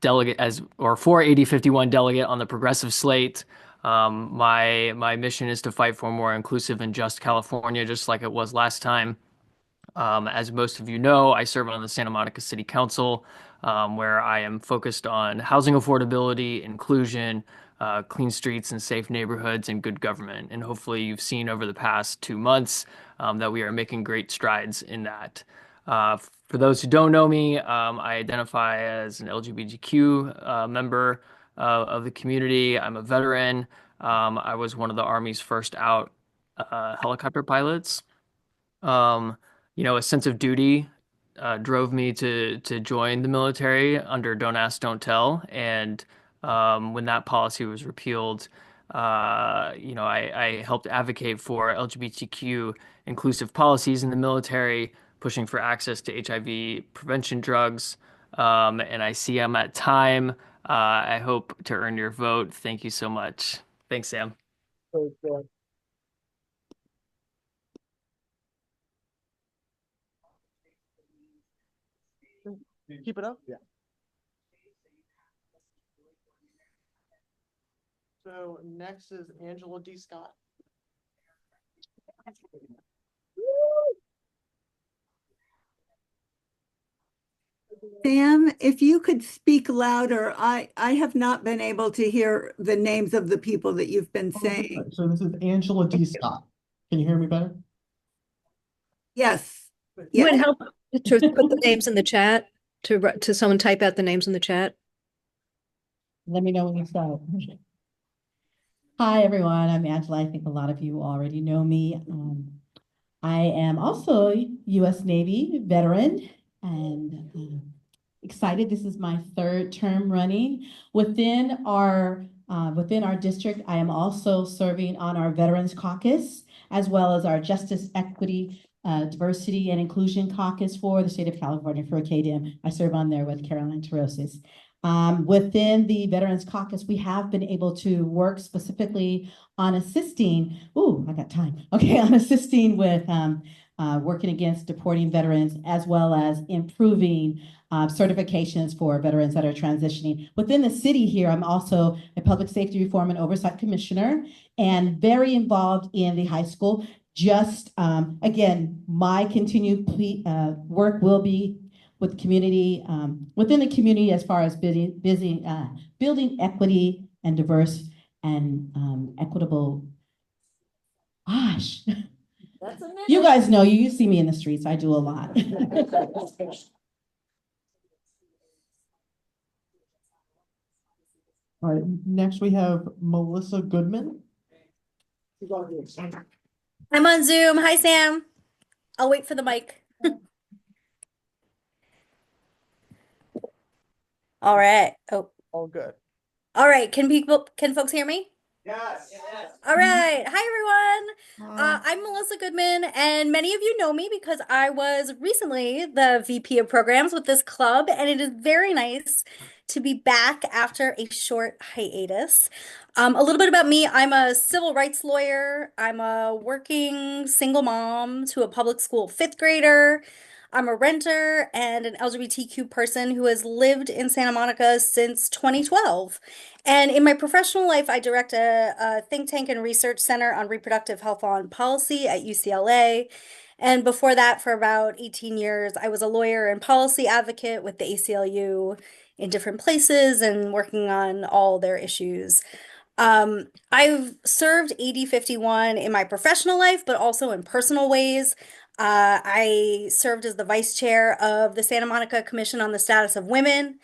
delegate for AD 51 delegate on the progressive slate. My mission is to fight for a more inclusive and just California, just like it was last time. As most of you know, I serve on the Santa Monica City Council, where I am focused on housing affordability, inclusion, clean streets and safe neighborhoods and good government. And hopefully you've seen over the past 2 months that we are making great strides in that. For those who don't know me, I identify as an LGBTQ member of the community. I'm a veteran. I was one of the Army's first out helicopter pilots. A sense of duty drove me to join the military under Don't Ask, Don't Tell. And when that policy was repealed, I helped advocate for LGBTQ inclusive policies in the military, pushing for access to HIV prevention drugs. And I see I'm at time. I hope to earn your vote. Thank you so much. Thanks, Sam. Keep it up. Yeah. So next is Angela D. Scott. Sam, if you could speak louder, I have not been able to hear the names of the people that you've been saying. So this is Angela D. Scott. Can you hear me better? Yes. You would help to put the names in the chat, to someone type out the names in the chat. Let me know when you start. Hi, everyone. I'm Angela. I think a lot of you already know me. I am also a U.S. Navy veteran and excited. This is my third term running. Within our district, I am also serving on our Veterans Caucus, as well as our Justice, Equity, Diversity, and Inclusion Caucus for the state of California for KDM. I serve on there with Caroline Terrosis. Within the Veterans Caucus, we have been able to work specifically on assisting, I got time. Okay, on assisting with working against deporting veterans, as well as improving certifications for veterans that are transitioning. Within the city here, I'm also a public safety reform and oversight commissioner and very involved in the high school. Just, again, my continued work will be with community, within the community as far as building equity and diverse and equitable. Gosh, you guys know, you see me in the streets, I do a lot. All right, next we have Melissa Goodman. I'm on Zoom. Hi, Sam. I'll wait for the mic. All right. Oh, all good. All right. Can folks hear me? Yes. All right. Hi, everyone. I'm Melissa Goodman, and many of you know me because I was recently the VP of programs with this club, and it is very nice to be back after a short hiatus. A little bit about me. I'm a civil rights lawyer. I'm a working single mom to a public school fifth grader. I'm a renter and an LGBTQ person who has lived in Santa Monica since 2012. And in my professional life, I direct a think tank and research center on reproductive health law and policy at UCLA. And before that, for about 18 years, I was a lawyer and policy advocate with the ACLU in different places and working on all their issues. I've served AD 51 in my professional life, but also in personal ways. I served as the vice chair of the Santa Monica Commission on the Status of Women.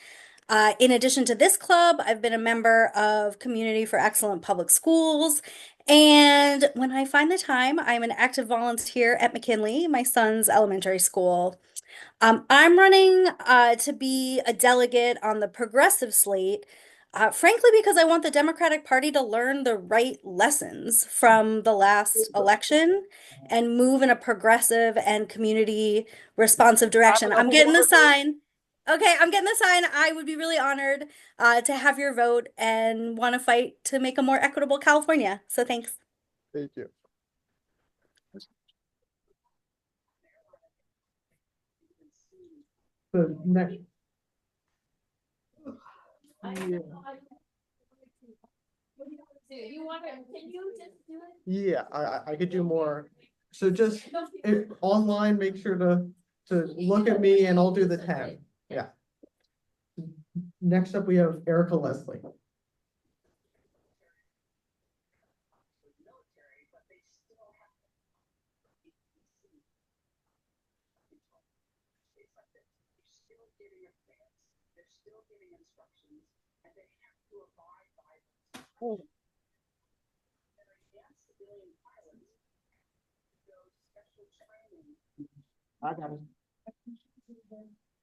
In addition to this club, I've been a member of Community for Excellent Public Schools. And when I find the time, I'm an active volunteer at McKinley, my son's elementary school. I'm running to be a delegate on the progressive slate, frankly, because I want the Democratic Party to learn the right lessons from the last election and move in a progressive and community responsive direction. I'm getting the sign. Okay, I'm getting the sign. I would be really honored to have your vote and want to fight to make a more equitable California. So thanks. Thank you. The next. Yeah, I could do more. So just if online, make sure to look at me and I'll do the tab. Yeah. Next up, we have Erica Leslie. I gotta,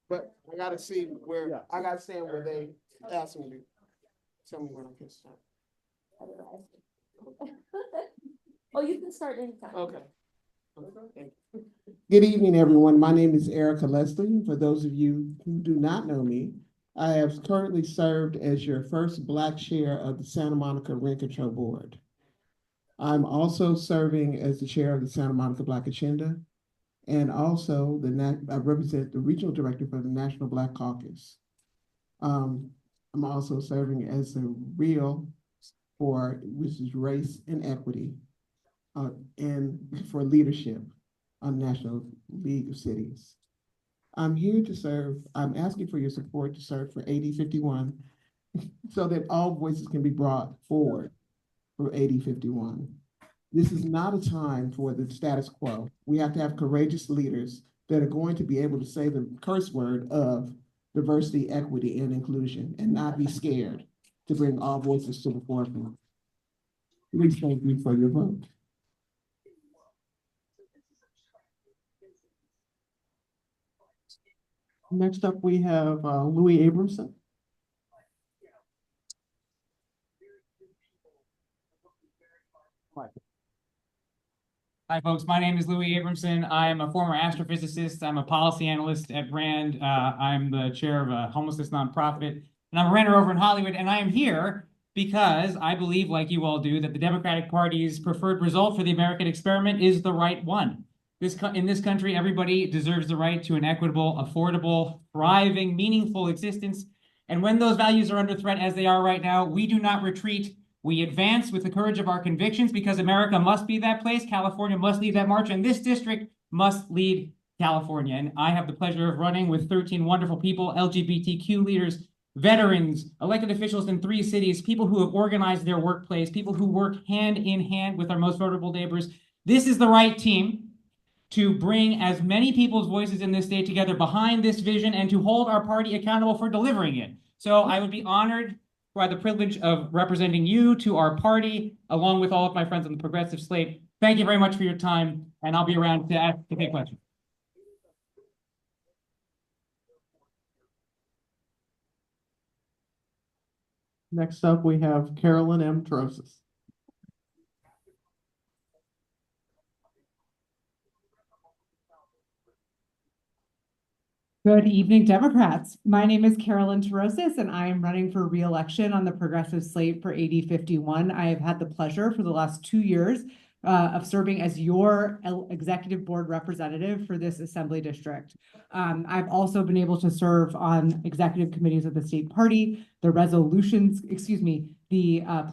but I gotta see where, I gotta stand where they ask me to tell me when I can start. Oh, you can start anytime. Okay. Good evening, everyone. My name is Erica Leslie. For those of you who do not know me, I have currently served as your first Black chair of the Santa Monica Rent Control Board. I'm also serving as the chair of the Santa Monica Black Agenda, and also I represent the regional director for the National Black Caucus. I'm also serving as the REAL which is Race and Equity, and for leadership on National League of Cities. I'm here to serve, I'm asking for your support to serve for AD 51 so that all voices can be brought forward for AD 51. This is not a time for the status quo. We have to have courageous leaders that are going to be able to say the curse word of diversity, equity, and inclusion and not be scared to bring all voices to the forefront. Please thank me for your vote. Next up, we have Louis Abramson. Hi, folks. My name is Louis Abramson. I'm a former astrophysicist. I'm a policy analyst at RAND. I'm the chair of a homelessness nonprofit, and I'm a renter over in Hollywood. And I am here because I believe, like you all do, that the Democratic Party's preferred result for the American experiment is the right one. In this country, everybody deserves the right to an equitable, affordable, thriving, meaningful existence. And when those values are under threat, as they are right now, we do not retreat. We advance with the courage of our convictions because America must be that place. California must lead that march, and this district must lead California. And I have the pleasure of running with 13 wonderful people, LGBTQ leaders, veterans, elected officials in 3 cities, people who have organized their workplace, people who work hand in hand with our most vulnerable neighbors. This is the right team to bring as many people's voices in this state together behind this vision and to hold our party accountable for delivering it. So I would be honored by the privilege of representing you to our party, along with all of my friends on the progressive slate. Thank you very much for your time, and I'll be around to take questions. Next up, we have Carolyn M. Trosis. Good evening, Democrats. My name is Carolyn Tarosis, and I am running for re-election on the progressive slate for AD 51. I have had the pleasure for the last 2 years of serving as your executive board representative for this assembly district. I've also been able to serve on executive committees of the state party, the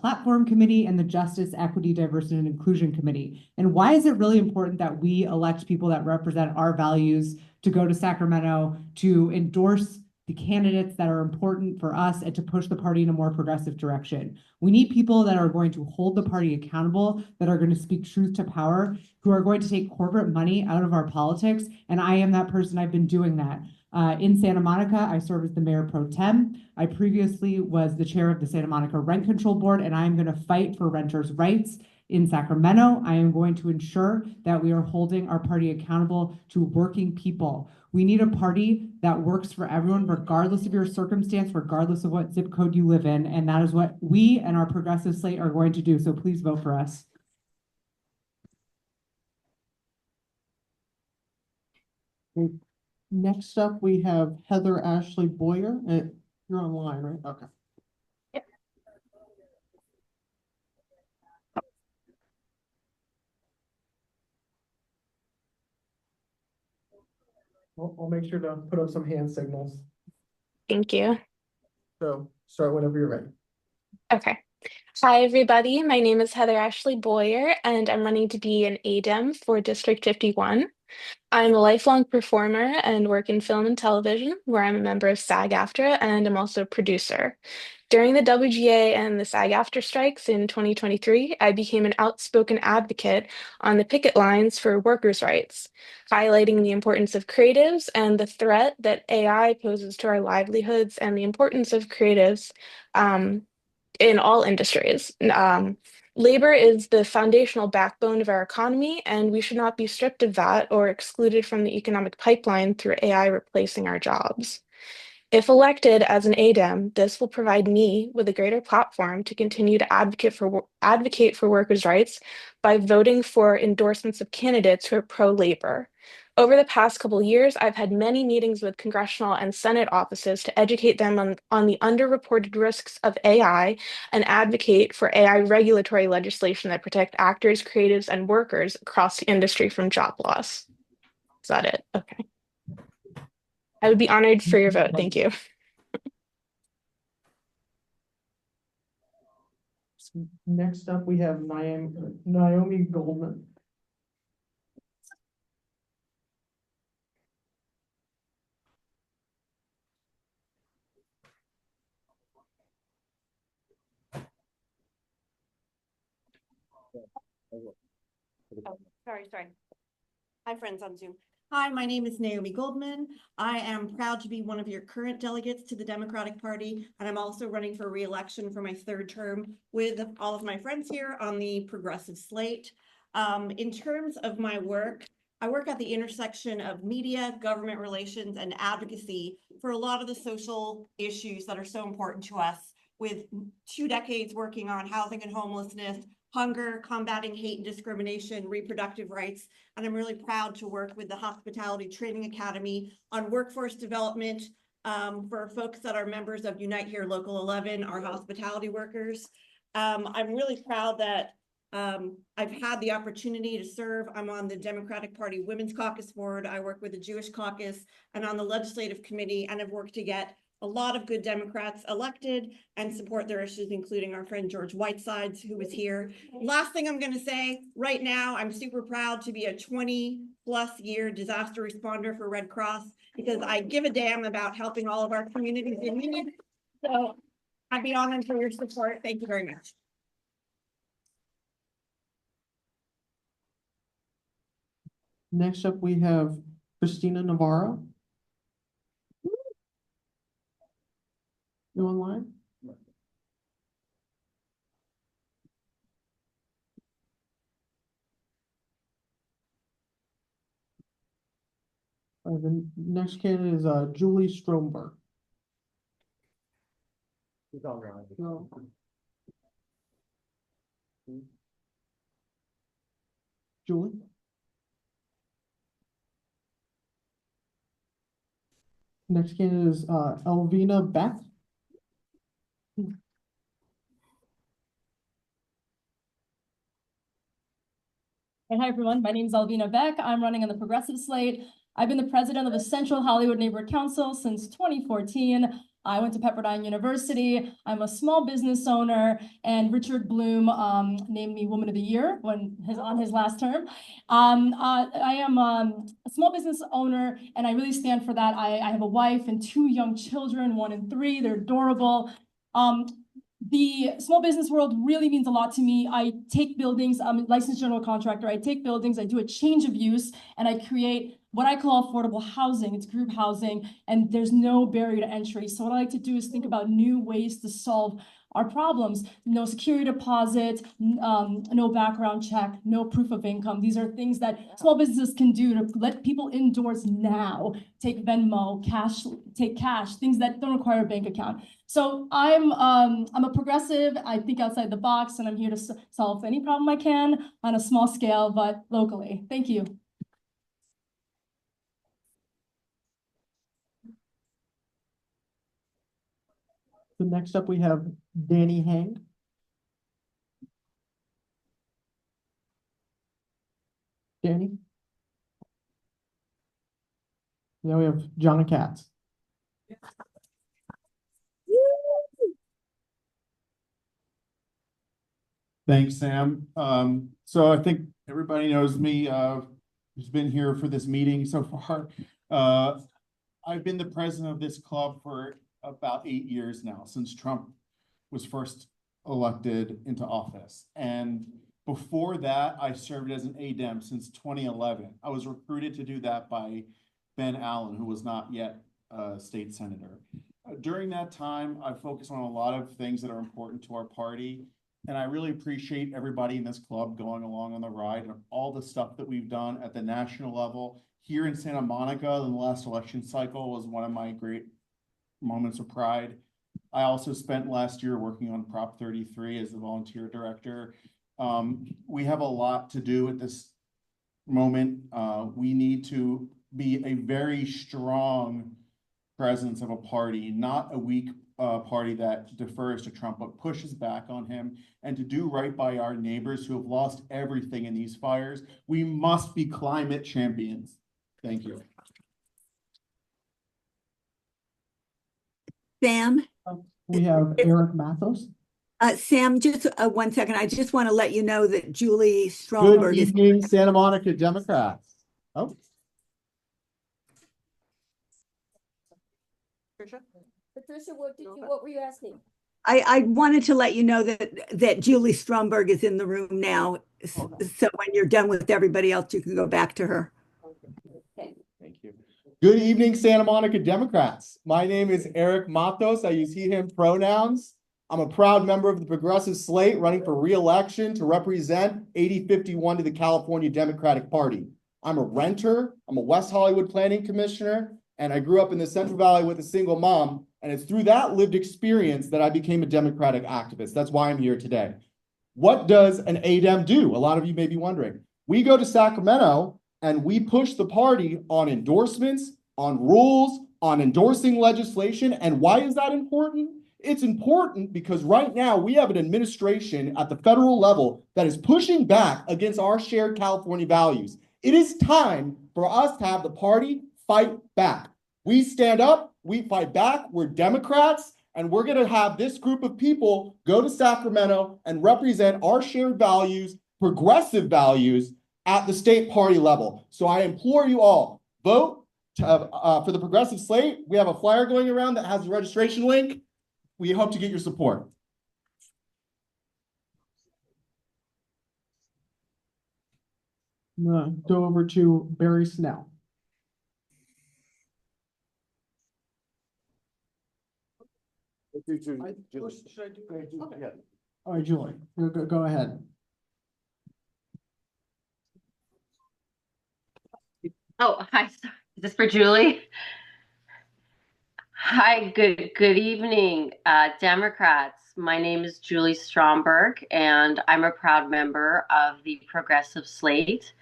platform committee, and the Justice, Equity, Diversity, and Inclusion Committee. And why is it really important that we elect people that represent our values to go to Sacramento to endorse the candidates that are important for us and to push the party in a more progressive direction? We need people that are going to hold the party accountable, that are going to speak truth to power, who are going to take corporate money out of our politics. And I am that person. I've been doing that. In Santa Monica, I serve as the mayor pro tem. I previously was the chair of the Santa Monica Rent Control Board, and I'm going to fight for renters' rights in Sacramento. I am going to ensure that we are holding our party accountable to working people. We need a party that works for everyone, regardless of your circumstance, regardless of what zip code you live in. And that is what we and our progressive slate are going to do. So please vote for us. Next up, we have Heather Ashley Boyer. You're online, right? Okay. I'll make sure to put up some hand signals. Thank you. So start whenever you're ready. Okay. Hi, everybody. My name is Heather Ashley Boyer, and I'm running to be an ADEM for District 51. I'm a lifelong performer and work in film and television, where I'm a member of SAG-AFTRA, and I'm also a producer. During the WGA and the SAG-AFTRA strikes in 2023, I became an outspoken advocate on the picket lines for workers' rights, highlighting the importance of creatives and the threat that AI poses to our livelihoods and the importance of creatives in all industries. Labor is the foundational backbone of our economy, and we should not be stripped of that or excluded from the economic pipeline through AI replacing our jobs. If elected as an ADEM, this will provide me with a greater platform to continue to advocate for workers' rights by voting for endorsements of candidates who are pro-labor. Over the past couple of years, I've had many meetings with congressional and Senate offices to educate them on the underreported risks of AI and advocate for AI regulatory legislation that protect actors, creatives, and workers across the industry from job loss. Is that it? Okay. I would be honored for your vote. Thank you. Next up, we have Naomi Goldman. Oh, sorry. Hi, friends on Zoom. Hi, my name is Naomi Goldman. I am proud to be one of your current delegates to the Democratic Party, and I'm also running for re-election for my third term with all of my friends here on the progressive slate. In terms of my work, I work at the intersection of media, government relations, and advocacy for a lot of the social issues that are so important to us, with 2 decades working on housing and homelessness, hunger, combating hate and discrimination, reproductive rights. And I'm really proud to work with the Hospitality Training Academy on workforce development for folks that are members of Unite Here Local 11, our hospitality workers. I'm really proud that I've had the opportunity to serve. I'm on the Democratic Party Women's Caucus Board. I work with the Jewish Caucus and on the Legislative Committee, and have worked to get a lot of good Democrats elected and support their issues, including our friend George Whitesides, who was here. Last thing I'm going to say, right now, I'm super proud to be a 20+ year disaster responder for Red Cross, because I give a damn about helping all of our communities in need. So I'd be honored for your support. Thank you very much. Next up, we have Christina Navarro. You online? The next candidate is Julie Stromberg. No. Julie? Next candidate is Elvina Beck. Hi, everyone. My name is Alvina Beck. I'm running on the progressive slate. I've been the president of the Central Hollywood Neighborhood Council since 2014. I went to Pepperdine University. I'm a small business owner, and Richard Bloom named me Woman of the Year on his last term. I am a small business owner, and I really stand for that. I have a wife and 2 young children, 1 and 3. They're adorable. The small business world really means a lot to me. I take buildings, I'm a licensed general contractor. I take buildings, I do a change of use, and I create what I call affordable housing. It's group housing, and there's no barrier to entry. So what I like to do is think about new ways to solve our problems. No security deposit, no background check, no proof of income. These are things that small businesses can do to let people indoors now. Take Venmo, take cash, things that don't require a bank account. So I'm a progressive. I think outside the box, and I'm here to solve any problem I can on a small scale, but locally. Thank you. So next up, we have Danny Hang. Danny? Now we have John Katz. Thanks, Sam. So I think everybody knows me, who's been here for this meeting so far. I've been the president of this club for about 8 years now, since Trump was first elected into office. And before that, I served as an ADEM since 2011. I was recruited to do that by Ben Allen, who was not yet a state senator. During that time, I focused on a lot of things that are important to our party. And I really appreciate everybody in this club going along on the ride and all the stuff that we've done at the national level. Here in Santa Monica, in the last election cycle was one of my great moments of pride. I also spent last year working on Prop 33 as the volunteer director. We have a lot to do at this moment. We need to be a very strong presence of a party, not a weak party that defers to Trump, but pushes back on him, and to do right by our neighbors who have lost everything in these fires. We must be climate champions. Thank you. Sam? We have Eric Mathos. Sam, just 1 second. I just want to let you know that Julie Good Stromberg is. evening, Santa Monica Democrats. Oh, Patricia, what were you asking? I wanted to let you know that Julie Stromberg is in the room now. So when you're done with everybody else, you can go back to her. Okay. thank you. Good evening, Santa Monica Democrats. My name is Eric Mathos. I use he, him pronouns. I'm a proud member of the Progressive Slate running for re-election to represent 8051 to the California Democratic Party. I'm a renter. I'm a West Hollywood planning commissioner, and I grew up in the Central Valley with a single mom. And it's through that lived experience that I became a Democratic activist. That's why I'm here today. What does an ADEM do? A lot of you may be wondering. We go to Sacramento and we push the party on endorsements, on rules, on endorsing legislation. And why is that important? It's important because right now we have an administration at the federal level that is pushing back against our shared California values. It is time for us to have the party fight back. We stand up, we fight back, we're Democrats, and we're gonna have this group of people go to Sacramento and represent our shared values, progressive values, at the state party level. So I implore you all, vote for the Progressive Slate. We have a flyer going around that has the registration link. We hope to get your support. I'm gonna go over to Barry Snell. All right, Julie, go ahead. Oh, hi. Is this for Julie? Hi, good evening, Democrats. My name is Julie Stromberg, and I'm a proud member of the Progressive Slate.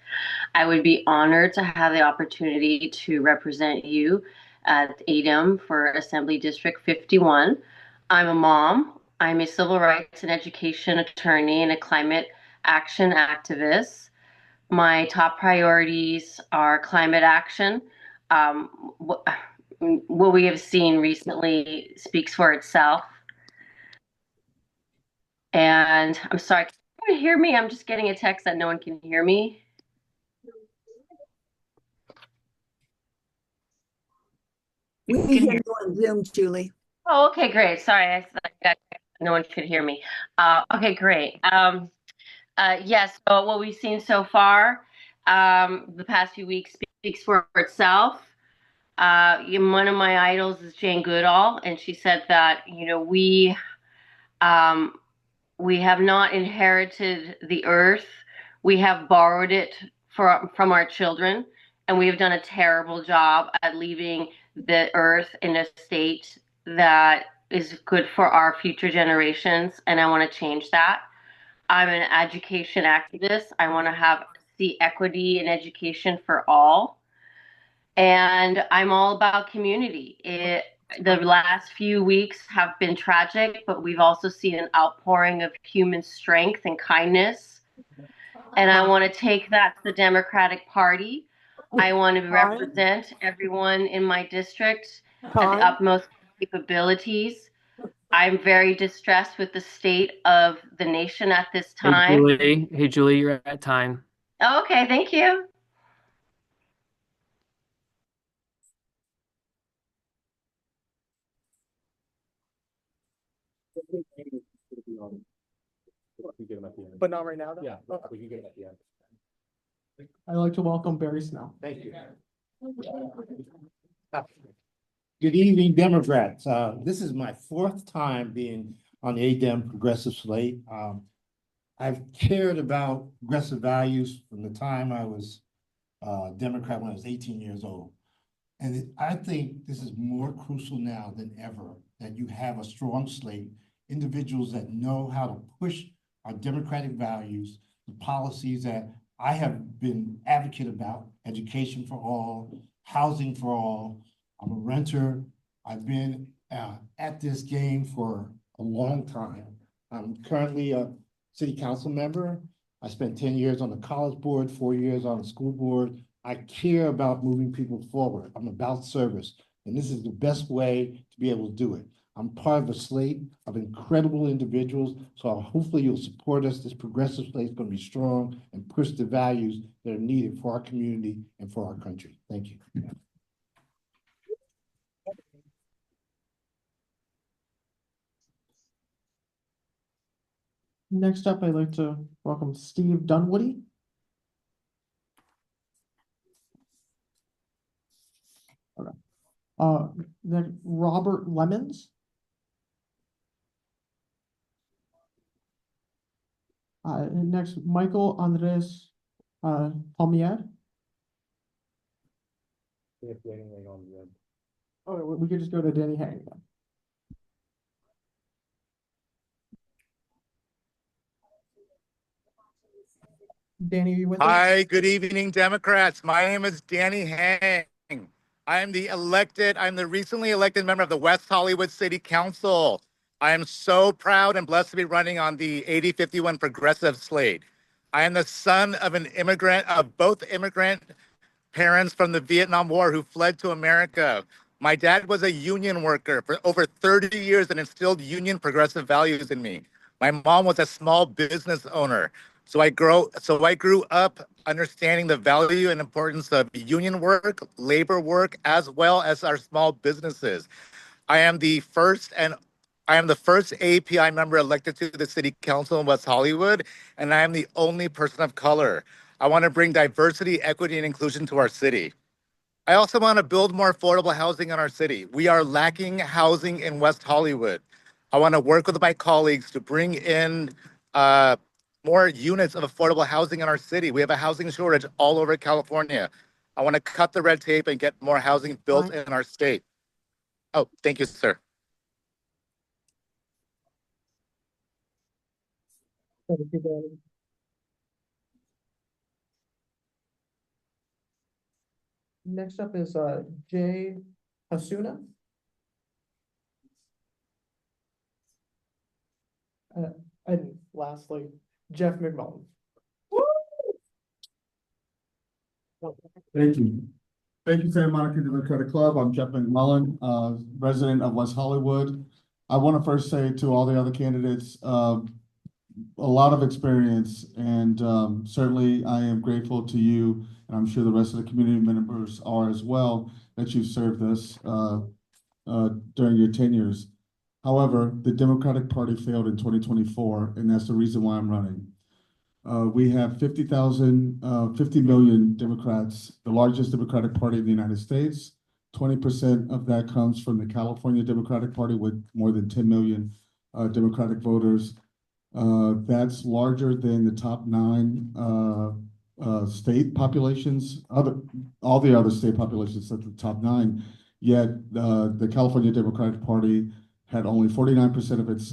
I would be honored to have the opportunity to represent you at ADEM for Assembly District 51. I'm a mom. I'm a civil rights and education attorney and a climate action activist. My top priorities are climate action. What we have seen recently speaks for itself. And I'm sorry, can you hear me? I'm just getting a text that no one can hear me. We can hear you on Zoom, Julie. Oh, okay, great. Sorry, I thought no one could hear me. Okay, great. Yes, so what we've seen so far, the past few weeks speaks for itself. One of my idols is Jane Goodall, and she said that, we have not inherited the earth. We have borrowed it from our children, and we have done a terrible job at leaving the earth in a state that is good for our future generations, and I want to change that. I'm an education activist. I want to see equity in education for all. And I'm all about community. The last few weeks have been tragic, but we've also seen an outpouring of human strength and kindness. And I want to take that to the Democratic Party. I want to represent everyone in my district at the utmost capabilities. I'm very distressed with the state of the nation at this time. Hey, Julie, you're at time. Okay, thank you. But not right now, though? Yeah, Okay. we can get it at the end. I'd like to welcome Barry Snell. Thank you. Good evening, Democrats. This is my fourth time being on the ADEM progressive slate. I've cared about progressive values from the time I was Democrat when I was 18 years old. And I think this is more crucial now than ever that you have a strong slate, individuals that know how to push our democratic values, the policies that I have been advocate about, education for all, housing for all. I'm a renter. I've been at this game for a long time. I'm currently a city council member. I spent 10 years on the college board, 4 years on the school board. I care about moving people forward. I'm about service, and this is the best way to be able to do it. I'm part of a slate of incredible individuals, so hopefully you'll support us. This progressive slate is going to be strong and push the values that are needed for our community and for our country. Thank you. Next up, I'd like to welcome Steve Dunwoody. Okay. Then Robert Lemons. And next, Michael Andres Palmier. Oh, we could just go to Danny Hang then. Danny, are you with us? Hi, good evening, Democrats. My name is Danny Hang. I'm the recently elected member of the West Hollywood City Council. I am so proud and blessed to be running on the 8051 progressive slate. I am the son of both immigrant parents from the Vietnam War who fled to America. My dad was a union worker for over 30 years and instilled union progressive values in me. My mom was a small business owner. So I grew up understanding the value and importance of union work, labor work, as well as our small businesses. I am the first API member elected to the city council in West Hollywood, and I am the only person of color. I want to bring diversity, equity, and inclusion to our city. I also want to build more affordable housing in our city. We are lacking housing in West Hollywood. I want to work with my colleagues to bring in more units of affordable housing in our city. We have a housing shortage all over California. I want to cut the red tape and get more housing built in our state. Oh, thank you, sir. Thank you, Danny. Next up is Jay Hasuna. And lastly, Jeff McMullen. Thank you. Thank you, Santa Monica Democratic Club. I'm Jeff McMullen, resident of West Hollywood. I want to first say to all the other candidates, a lot of experience, and certainly I am grateful to you, and I'm sure the rest of the community members are as well, that you've served us during your tenures. However, the Democratic Party failed in 2024, and that's the reason why I'm running. We have 50 million Democrats, the largest Democratic Party in the United States. 20% of that comes from the California Democratic Party with more than 10 million Democratic voters. That's larger than the top 9 state populations, all the other state populations at the top 9. Yet the California Democratic Party had only 49% of its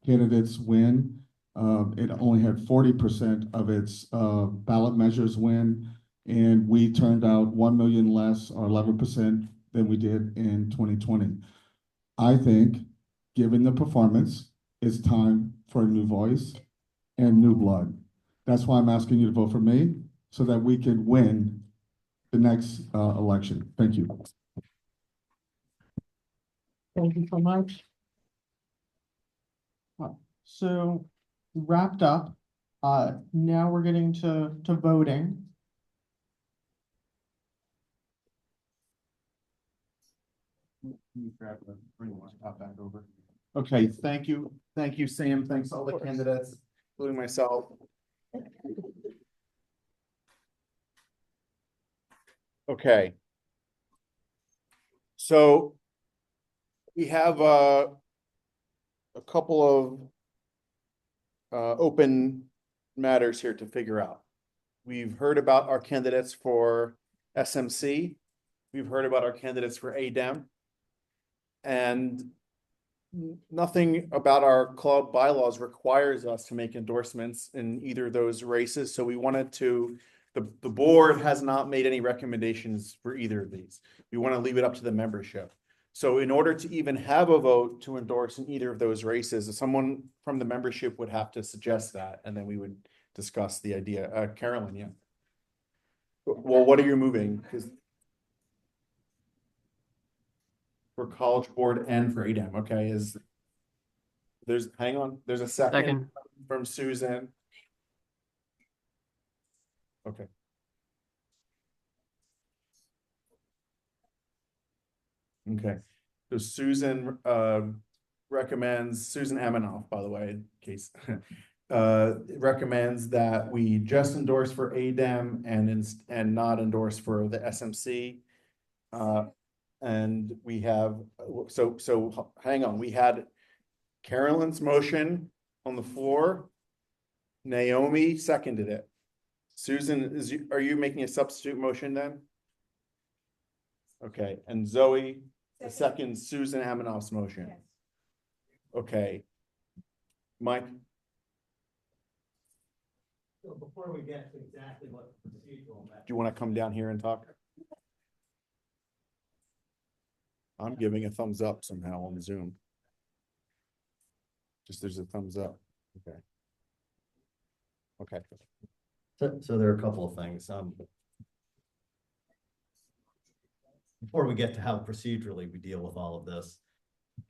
candidates win. It only had 40% of its ballot measures win, and we turned out 1 million less, or 11%, than we did in 2020. I think, given the performance, it's time for a new voice and new blood. That's why I'm asking you to vote for me, so that we can win the next election. Thank you. Thank you so much. So wrapped up. Now we're getting to voting. Can you grab the bring the laptop back over? Okay, thank you. Thank you, Sam. Thanks all the candidates, including myself. Okay. So we have a couple of open matters here to figure out. We've heard about our candidates for SMC. We've heard about our candidates for ADEM. And nothing about our club bylaws requires us to make endorsements in either of those races. So we wanted to, the board has not made any recommendations for either of these. We want to leave it up to the membership. So in order to even have a vote to endorse in either of those races, someone from the membership would have to suggest that, and then we would discuss the idea. Carolyn, yeah. Well, what are you moving? Because for College Board and for ADEM, okay, hang on, there's a second from Susan. Okay. Okay, so Susan recommends, Susan Amanoff, by the way, in case, recommends that we just endorse for ADEM and not endorse for the SMC. And we have, so hang on, we had Carolyn's motion on the floor. Naomi seconded it. Susan, are you making a substitute motion then? Okay, and Zoe, the second Susan Amanoff's motion. Yes. Okay. Mike? So before we get to exactly what procedural. Do you want to come down here and talk? I'm giving a thumbs up somehow on Zoom. Just there's a thumbs up. Okay. Okay. So there are a couple of things. Before we get to how procedurally we deal with all of this,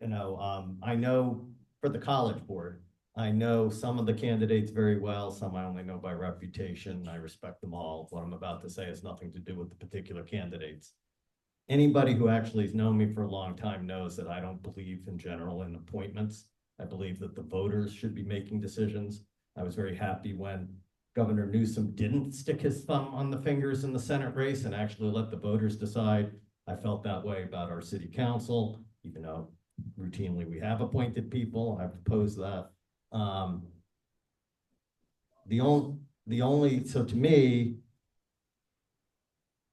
I know for the College Board, I know some of the candidates very well, some I only know by reputation. I respect them all. What I'm about to say has nothing to do with the particular candidates. Anybody who actually has known me for a long time knows that I don't believe in general in appointments. I believe that the voters should be making decisions. I was very happy when Governor Newsom didn't stick his thumb on the fingers in the Senate race and actually let the voters decide. I felt that way about our city council, even though routinely we have appointed people. I've opposed that. So to me,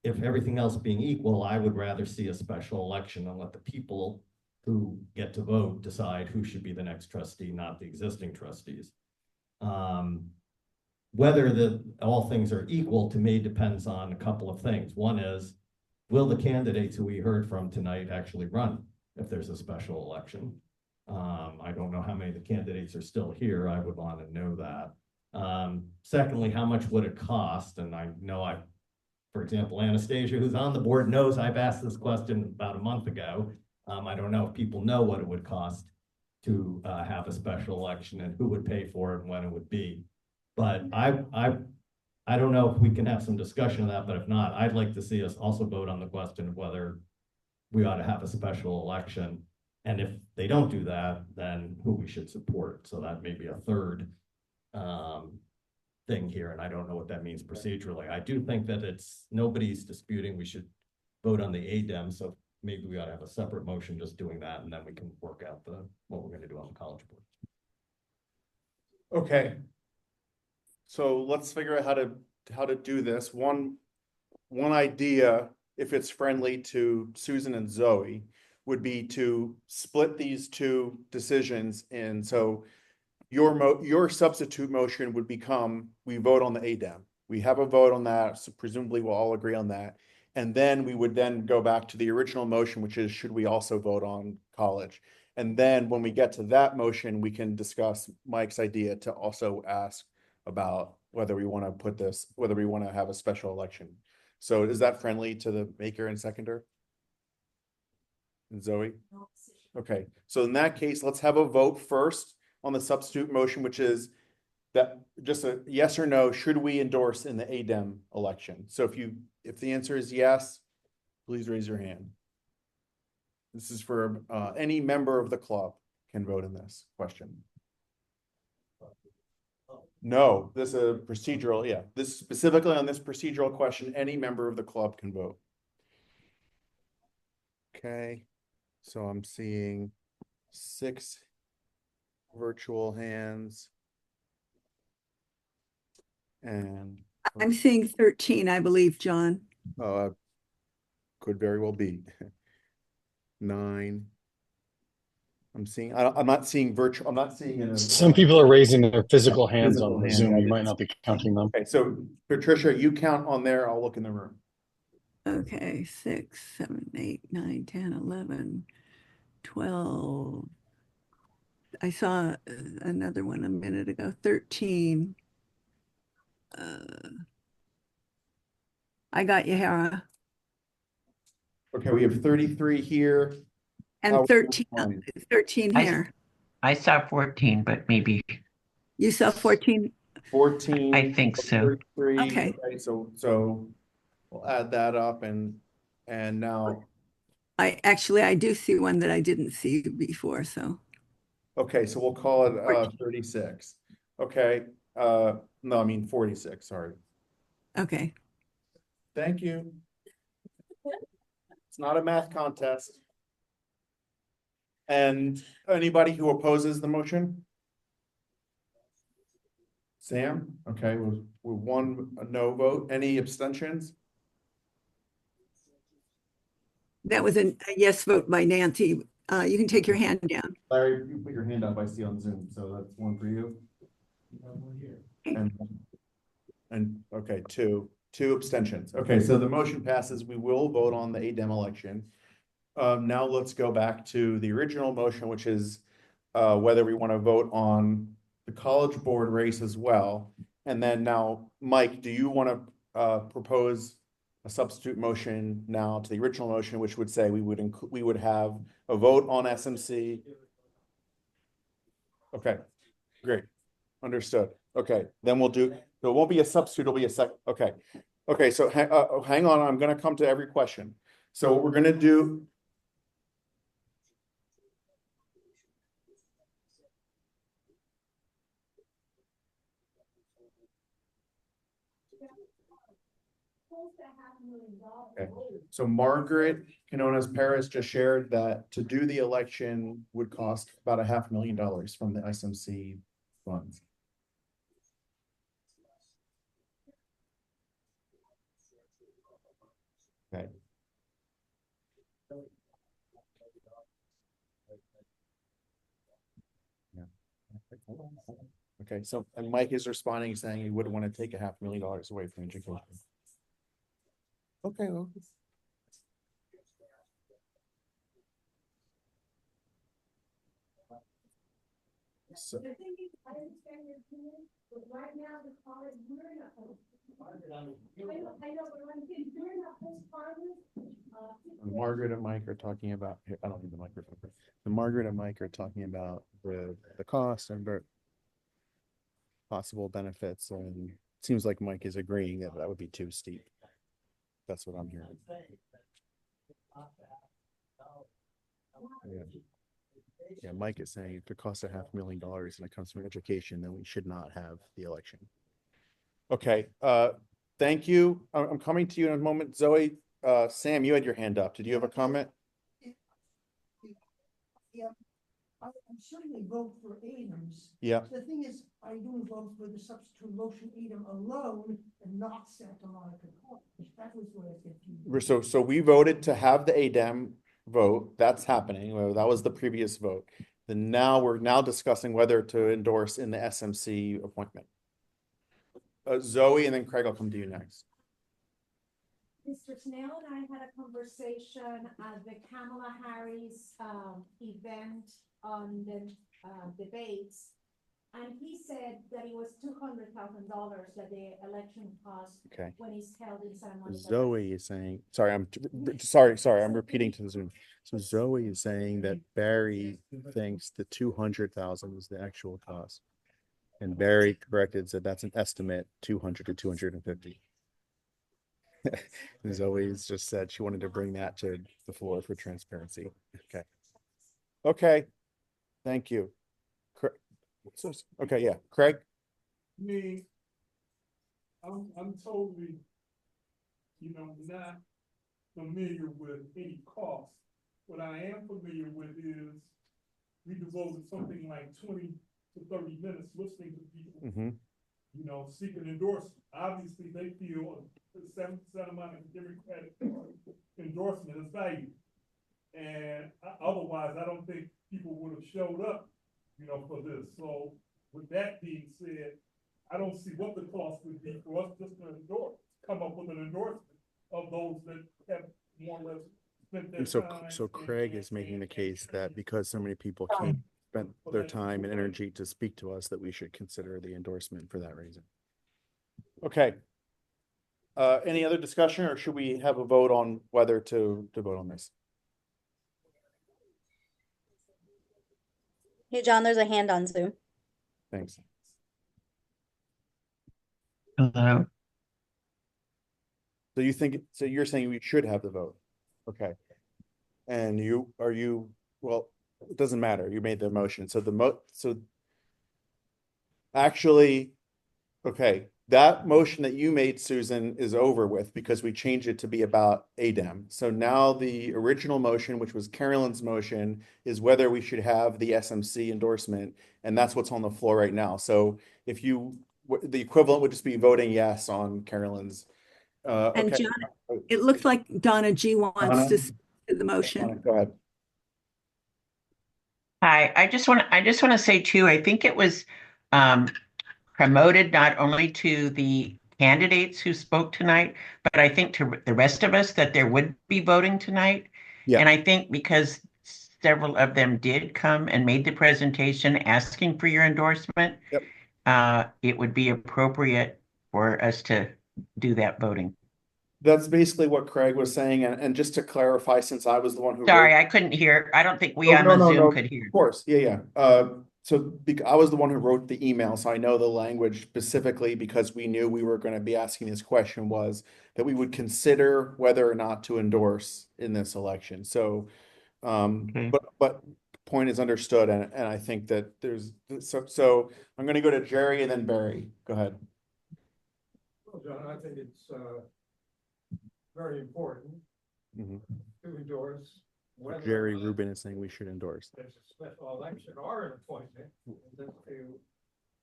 if everything else being equal, I would rather see a special election and let the people who get to vote decide who should be the next trustee, not the existing trustees. Whether all things are equal to me depends on a couple of things. One is, will the candidates who we heard from tonight actually run if there's a special election? I don't know how many of the candidates are still here. I would want to know that. Secondly, how much would it cost? And I know for example, Anastasia, who's on the board, knows I've asked this question about a month ago. I don't know if people know what it would cost to have a special election and who would pay for it and when it would be. But I don't know if we can have some discussion of that, but if not, I'd like to see us also vote on the question of whether we ought to have a special election. And if they don't do that, then who we should support. So that may be a third thing here. And I don't know what that means procedurally. I do think that nobody's disputing we should vote on the ADEM. So maybe we ought to have a separate motion just doing that. And then we can work out what we're going to do on the College Board. Okay. So let's figure out how to do this. One idea, if it's friendly to Susan and Zoe, would be to split these two decisions in. So your substitute motion would become, we vote on the ADEM. We have a vote on that, so presumably we'll all agree on that. And then we would then go back to the original motion, which is, should we also vote on college? And then when we get to that motion, we can discuss Mike's idea to also ask about whether we want to have a special election. So is that friendly to the maker and seconder? And Zoe? Okay, so in that case, let's have a vote first on the substitute motion, which is that just a yes or no, should we endorse in the ADEM election? So if the answer is yes, please raise your hand. This is for any member of the club. can vote in this question. No, this is a procedural, yeah. This specifically on this procedural question, any member of the club can vote. Okay, so I'm seeing 6 virtual hands. And I'm seeing 13, I believe, John. could very well be 9. I'm not seeing virtual. I'm not seeing it. Some people are raising their physical hands on the Zoom. You might not be counting them. Okay, so Patricia, you count on there. I'll look in the room. Okay, 6, 7, 8, 9, 10, 11, 12. I saw another one a minute ago, 13. I got you, Hera. Okay, we have 33 here. And 13 here. I saw 14, but maybe. You saw 14? 14. I think so. 33. Okay. So we'll add that up and now. I do see one that I didn't see before, so. Okay, so we'll call it 36. Okay. No, I mean 46, sorry. Okay. Thank you. It's not a math contest. And anybody who opposes the motion? Sam? Okay, with 1 no vote. Any abstentions? That was a yes vote by Nancy. You can take your hand down. Larry, you put your hand up, I see on Zoom, so that's 1 for you. And okay, two abstentions. Okay, so the motion passes. We will vote on the ADEM election. Now let's go back to the original motion, which is whether we want to vote on the college board race as well. And then now, Mike, do you want to propose a substitute motion now to the original motion, which would say we would have a vote on SMC? Okay, great, understood. Okay, then we'll do. There won't be a substitute. It'll be a sec. Okay, okay. So hang on. I'm going to come to every question. So what we're going to do. Okay. So Margaret Quinones Perez just shared that to do the election would cost about $500,000 from the SMC funds. Okay. Yeah. Okay. So, and Mike is responding saying he wouldn't want to take $500,000 away from education. Okay. Well. So, The thing is, I understand your opinion, but right now the college, we're not. I know, but I'm saying, during that post-Congress. Margaret and Mike are talking about here. I don't need the microphone. So Margaret and Mike are talking about the cost and the possible benefits, and it seems like Mike is agreeing that that would be too steep. That's what I'm hearing. Yeah, Mike is saying if it costs $500,000 and it comes from education, then we should not have the election. Okay, thank you. I'm coming to you in a moment. Zoe, Sam, you had your hand up. Did you have a comment? Yeah, I'm certainly vote for ADEMs. Yeah. The thing is, I do vote for the substitute motion ADEM alone and not Santa Monica College. That was where I confused. So we voted to have the ADEM vote. That's happening. Well, that was the previous vote. Then now we're discussing whether to endorse in the SMC appointment. Zoe, and then Craig, I'll come to you next. Mr. Snail and I had a conversation at the Kamala Harris event on the debates, and he said that it was $200,000 that the election cost when it's held in San Monica. Zoe is saying, sorry, I'm repeating to the Zoom. So Zoe is saying that Barry thinks the 200,000 is the actual cost. And Barry corrected, said that's an estimate, 200 to 250. Zoe's just said she wanted to bring that to the floor for transparency. Okay. Okay. Thank you. Okay, yeah, Craig? Me, I'm totally, not familiar with any cost. What I am familiar with is we devoted something like 20 to 30 minutes listening to people, Mm-hmm. Seeking endorsement. Obviously, they feel a 7% amount of Democratic endorsement is valued. And otherwise, I don't think people would have showed up, for this. So with that being said, I don't see what the cost would be for us just to come up with an endorsement of those that have more or less spent their time. So Craig is making the case that because so many people can't spend their time and energy to speak to us, that we should consider the endorsement for that reason. Okay. Any other discussion, or should we have a vote on whether to vote on this? Hey, John, there's a hand on Zoom. Thanks. Hello. So you're saying we should have the vote? Okay. And well, it doesn't matter. You made the motion. So actually, okay, that motion that you made, Susan, is over with because we changed it to be about ADEM. So now the original motion, which was Carolyn's motion, is whether we should have the SMC endorsement, and that's what's on the floor right now. So if the equivalent would just be voting yes on Carolyn's. And Okay. John, it looks like Donna G wants to speak to the motion. Go ahead. Hi, I just want to say too, I think it was promoted not only to the candidates who spoke tonight, but I think to the rest of us that there would be voting tonight. Yeah. And I think because several of them did come and made the presentation asking for your endorsement, it would be appropriate for us to do that voting. That's basically what Craig was saying. And just to clarify, since I was the one who Sorry, I couldn't hear. I don't think we on the Zoom could hear. Of course. Yeah. So I was the one who wrote the email, so I know the language specifically because we knew we were going to be asking this question, was that we would consider whether or not to endorse in this election. So, but point is understood, and I think that there's so I'm going to go to Jerry and then Barry. Go ahead. Well, John, I think it's very important to endorse. Jerry Rubin is saying we should endorse. There's a special election or an appointment, just to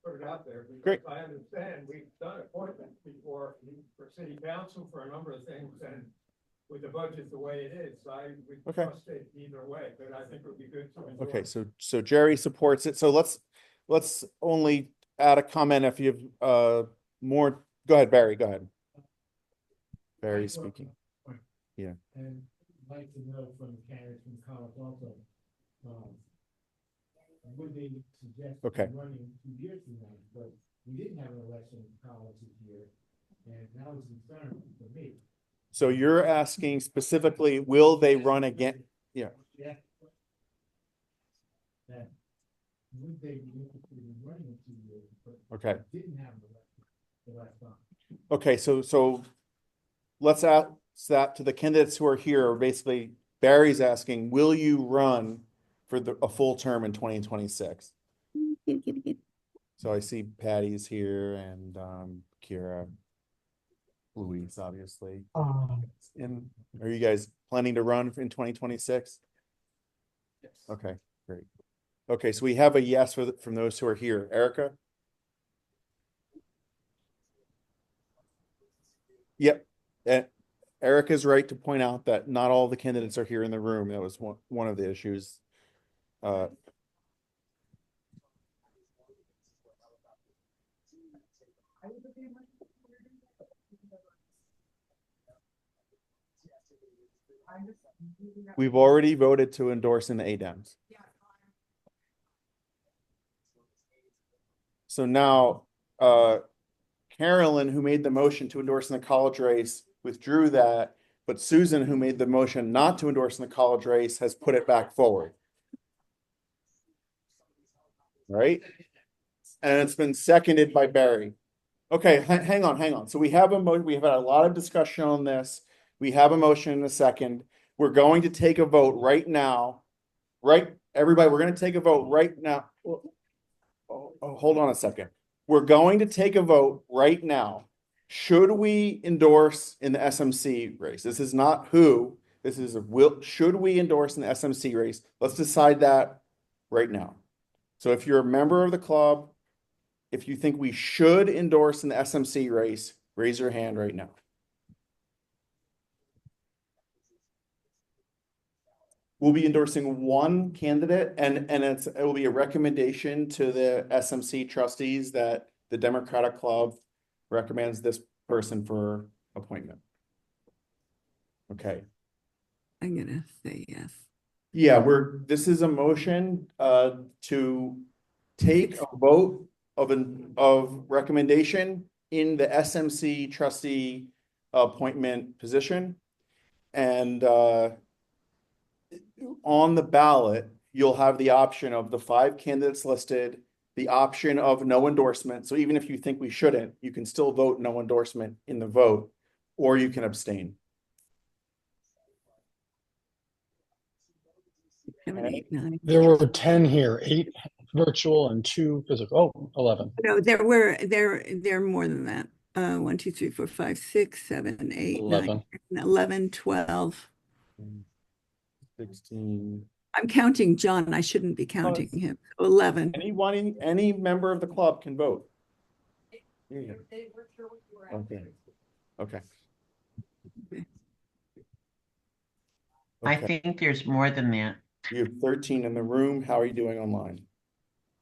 put it out there. Because Great. I understand we've done appointments before for city council for a number of things, and with the budget the way it is, I would trust it either way, but I think it would be good to endorse. Okay, so Jerry supports it. So let's only add a comment if you have more. Go ahead, Barry. Go ahead. Barry speaking. Yeah. And I'd like to know from the candidates from college also, would they suggest running 2 years from now? But we didn't have an election in college this year, and that was a concern for me. So you're asking specifically, will they run again? Yeah. That would they be interested in running in 2 years, but didn't have an election the last time? Okay, so let's ask that to the candidates who are here. Basically, Barry's asking, will you run for a full term in 2026? So I see Patty's here and Kira, Louise, obviously. And are you guys planning to run in 2026? Yes. Okay, great. Okay, so we have a yes from those who are here. Erica? Yep. Erica's right to point out that not all the candidates are here in the room. That was one of the issues. We've already voted to endorse in the ADEMs. So now, Carolyn, who made the motion to endorse in the college race, withdrew that, but Susan, who made the motion not to endorse in the college race, has put it back forward. Right? And it's been seconded by Barry. Okay, hang on. So we have we've had a lot of discussion on this. We have a motion and a second. We're going to take a vote right now right, everybody, we're gonna take a vote right now. Hold on a second. We're going to take a vote right now. Should we endorse in the SMC race? This is not who, this is should we endorse in the SMC race? Let's decide that right now. So if you're a member of the club, if you think we should endorse in the SMC race, raise your hand right now. We'll be endorsing one candidate and it will be a recommendation to the SMC trustees that the Democratic Club recommends this person for appointment. Okay. I'm gonna say yes. Yeah, this is a motion to take a vote of recommendation in the SMC trustee appointment position. And on the ballot, you'll have the option of the 5 candidates listed, the option of no endorsement. So even if you think we shouldn't, you can still vote no endorsement in the vote, or you can abstain. 7, 8, 9. There were 10 here, 8 virtual and 2 physical. Oh, 11. No, there are more than that. 1, 2, 3, 4, 5, 6, 7, 8, 9, 10, 11, 12. 16. I'm counting John. I shouldn't be counting him. 11. Any member of the club can vote. Yeah. Okay. Okay. I think there's more than that. You have 13 in the room. How are you doing online?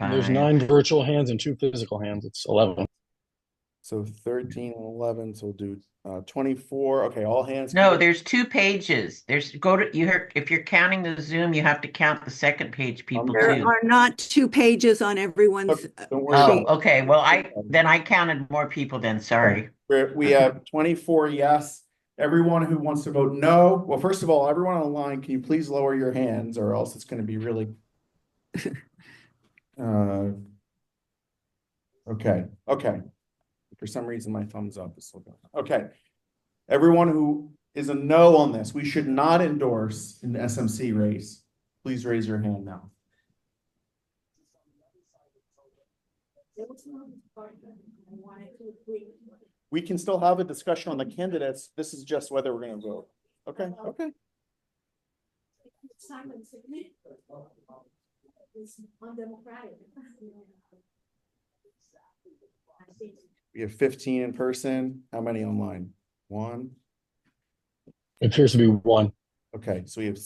And there's 9 virtual hands and 2 physical hands. It's 11. So 13 and 11. So we'll do 24. Okay, all hands. No, there's 2 pages. If you're counting the Zoom, you have to count the second page people There too. are not 2 pages on everyone's. Don't worry. Oh, okay. Well, I counted more people then. Sorry. We have 24 yes. Everyone who wants to vote no. Well, first of all, everyone online, can you please lower your hands or else it's going to be really. Okay. Okay. For some reason, my thumbs up is still going. Okay. Everyone who is a no on this, we should not endorse in the SMC race. Please raise your hand now. We can still have a discussion on the candidates. This is just whether we're going to vote. Okay. Okay. It's undemocratic. We have 15 in person. How many online? 1. It appears to be 1. Okay, so we have.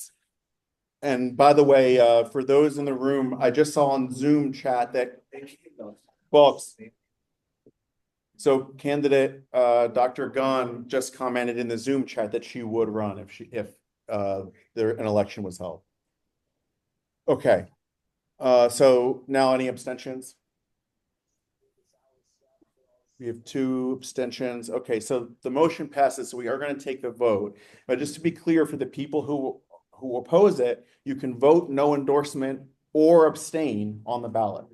And by the way, for those in the room, I just saw on Zoom chat that folks. So candidate Dr. Gunn just commented in the Zoom chat that she would run if there an election was held. Okay. So now any abstentions? We have 2 abstentions. Okay, so the motion passes. So we are going to take the vote. But just to be clear, for the people who oppose it, you can vote no endorsement or abstain on the ballot.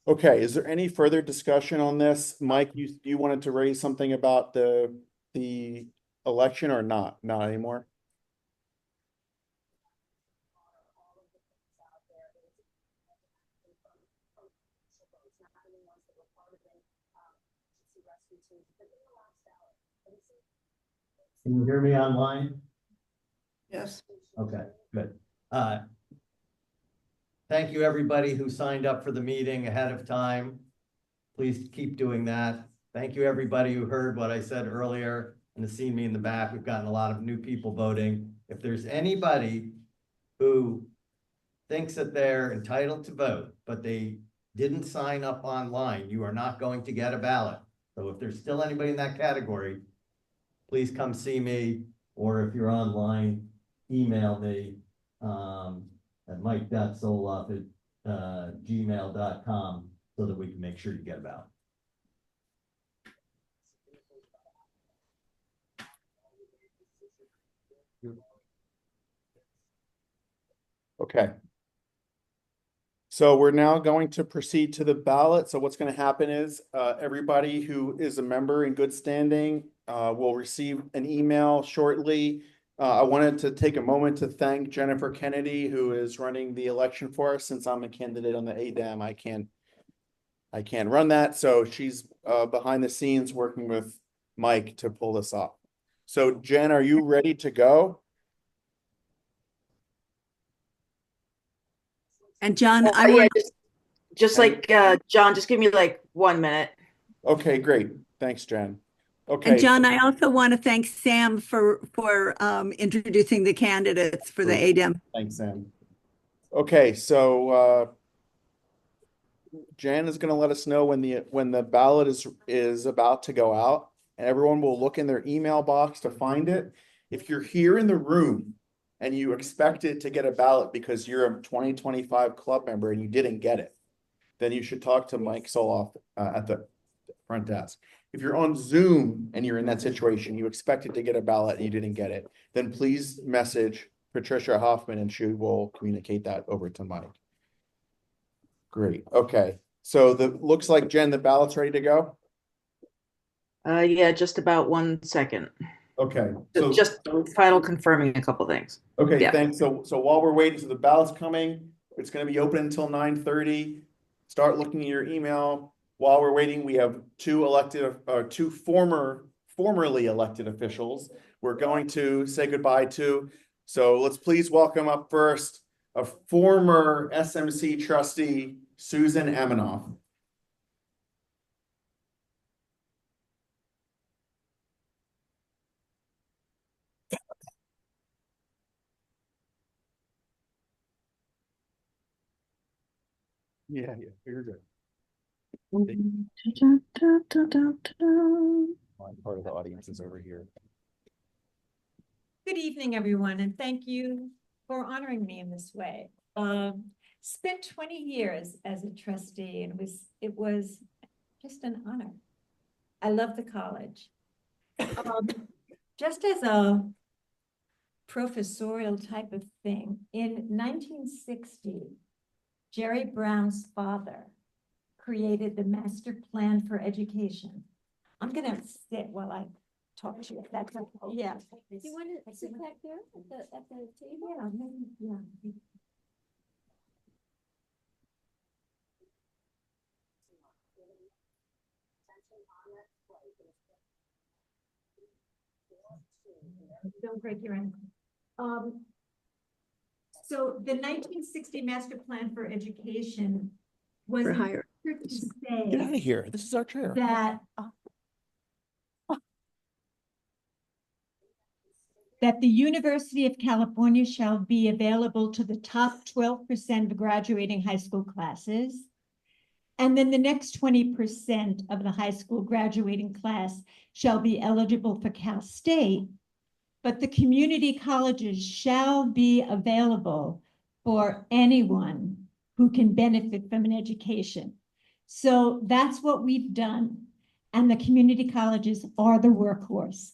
Okay, is there any further discussion on this? Mike, you wanted to raise something about the election or not? Not anymore? Can you hear me online? Yes. Okay, good. Thank you, everybody who signed up for the meeting ahead of time. Please keep doing that. Thank you, everybody who heard what I said earlier and has seen me in the back. We've gotten a lot of new people voting. If there's anybody who thinks that they're entitled to vote, but they didn't sign up online, you are not going to get a ballot. So if there's still anybody in that category, please come see me, or if you're online, email me at mike.soloff@gmail.com so that we can make sure you get a ballot. Okay. So we're now going to proceed to the ballot. So what's going to happen is everybody who is a member in good standing will receive an email shortly I wanted to take a moment to thank Jennifer Kennedy, who is running the election for us. Since I'm a candidate on the ADEM, I can't run that. So she's behind the scenes working with Mike to pull this off. So Jen, are you ready to go? And John, I Yeah, want, just like John, just give me like 1 minute. Okay, great. Thanks, Jen. and Okay. John, I also want to thank Sam for introducing the candidates for the ADEM. Thanks, Sam. Okay, so Jan is going to let us know when the ballot is about to go out, and everyone will look in their email box to find it. If you're here in the room and you expected to get a ballot because you're a 2025 club member and you didn't get it, then you should talk to Mike Soloff at the front desk. If you're on Zoom and you're in that situation, you expected to get a ballot and you didn't get it, then please message Patricia Hoffman and she will communicate that over to Mike. Great. Okay. So looks like Jen, the ballot's ready to go. Yeah, just about 1 second. Okay. So Just final confirming a couple things. okay, Yeah. thanks. So while we're waiting, so the ballot's coming, it's going to be open until 9:30. Start looking at your email. While we're waiting, we have two formerly elected officials we're going to say goodbye to. So let's please welcome up first a former SMC trustee, Susan Amanoff. Yeah, you're good. Part of the audience is over here. Good evening, everyone, and thank you for honoring me in this way. Spent 20 years as a trustee, and it was just an honor. I love the college. Just as a professorial type of thing, in 1960, Jerry Brown's father created the Master Plan for Education. I'm gonna sit while I talk to you. That's okay. Yeah. Do you want to sit back there at the table? Yeah, maybe, yeah. Don't break your ankle. So the 1960 Master Plan for Education was For higher. to say Get out of here. This is our chair. that the University of California shall be available to the top 12% of graduating high school classes. And then the next 20% of the high school graduating class shall be eligible for Cal State, but the community colleges shall be available for anyone who can benefit from an education. So that's what we've done. And the community colleges are the workhorse.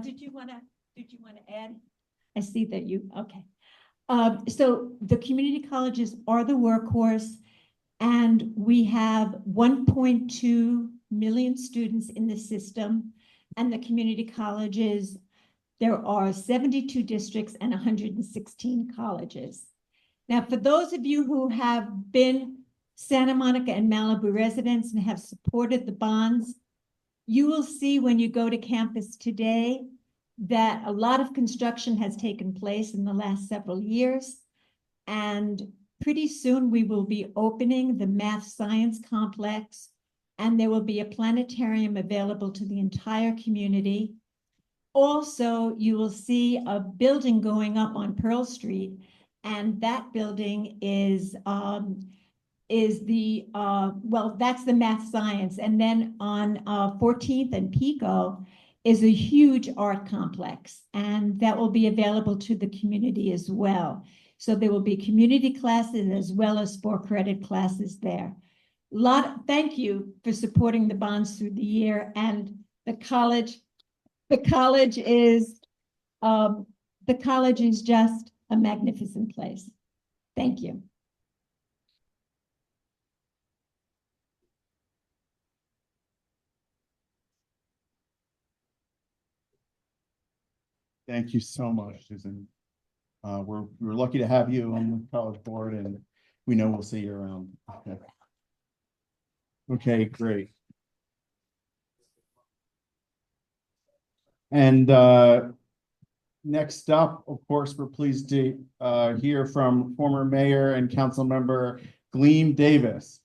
Did you want to add? I see that you, okay. So the community colleges are the workhorse, and we have 1.2 million students in the system, and the community colleges, there are 72 districts and 116 colleges. Now, for those of you who have been Santa Monica and Malibu residents and have supported the bonds, you will see when you go to campus today that a lot of construction has taken place in the last several years. And pretty soon we will be opening the math science complex, and there will be a planetarium available to the entire community. Also, you will see a building going up on Pearl Street, and that building is the that's the math science. And then on 14th and Pico is a huge art complex, and that will be available to the community as well. So there will be community classes as well as 4 credit classes there. Thank you for supporting the bonds through the year, and the college is just a magnificent place. Thank you. Thank you so much, Susan. We're lucky to have you on the college board, and we know we'll see you around. Okay. Okay, great. And next up, of course, we're pleased to hear from former mayor and council member Gleam Davis.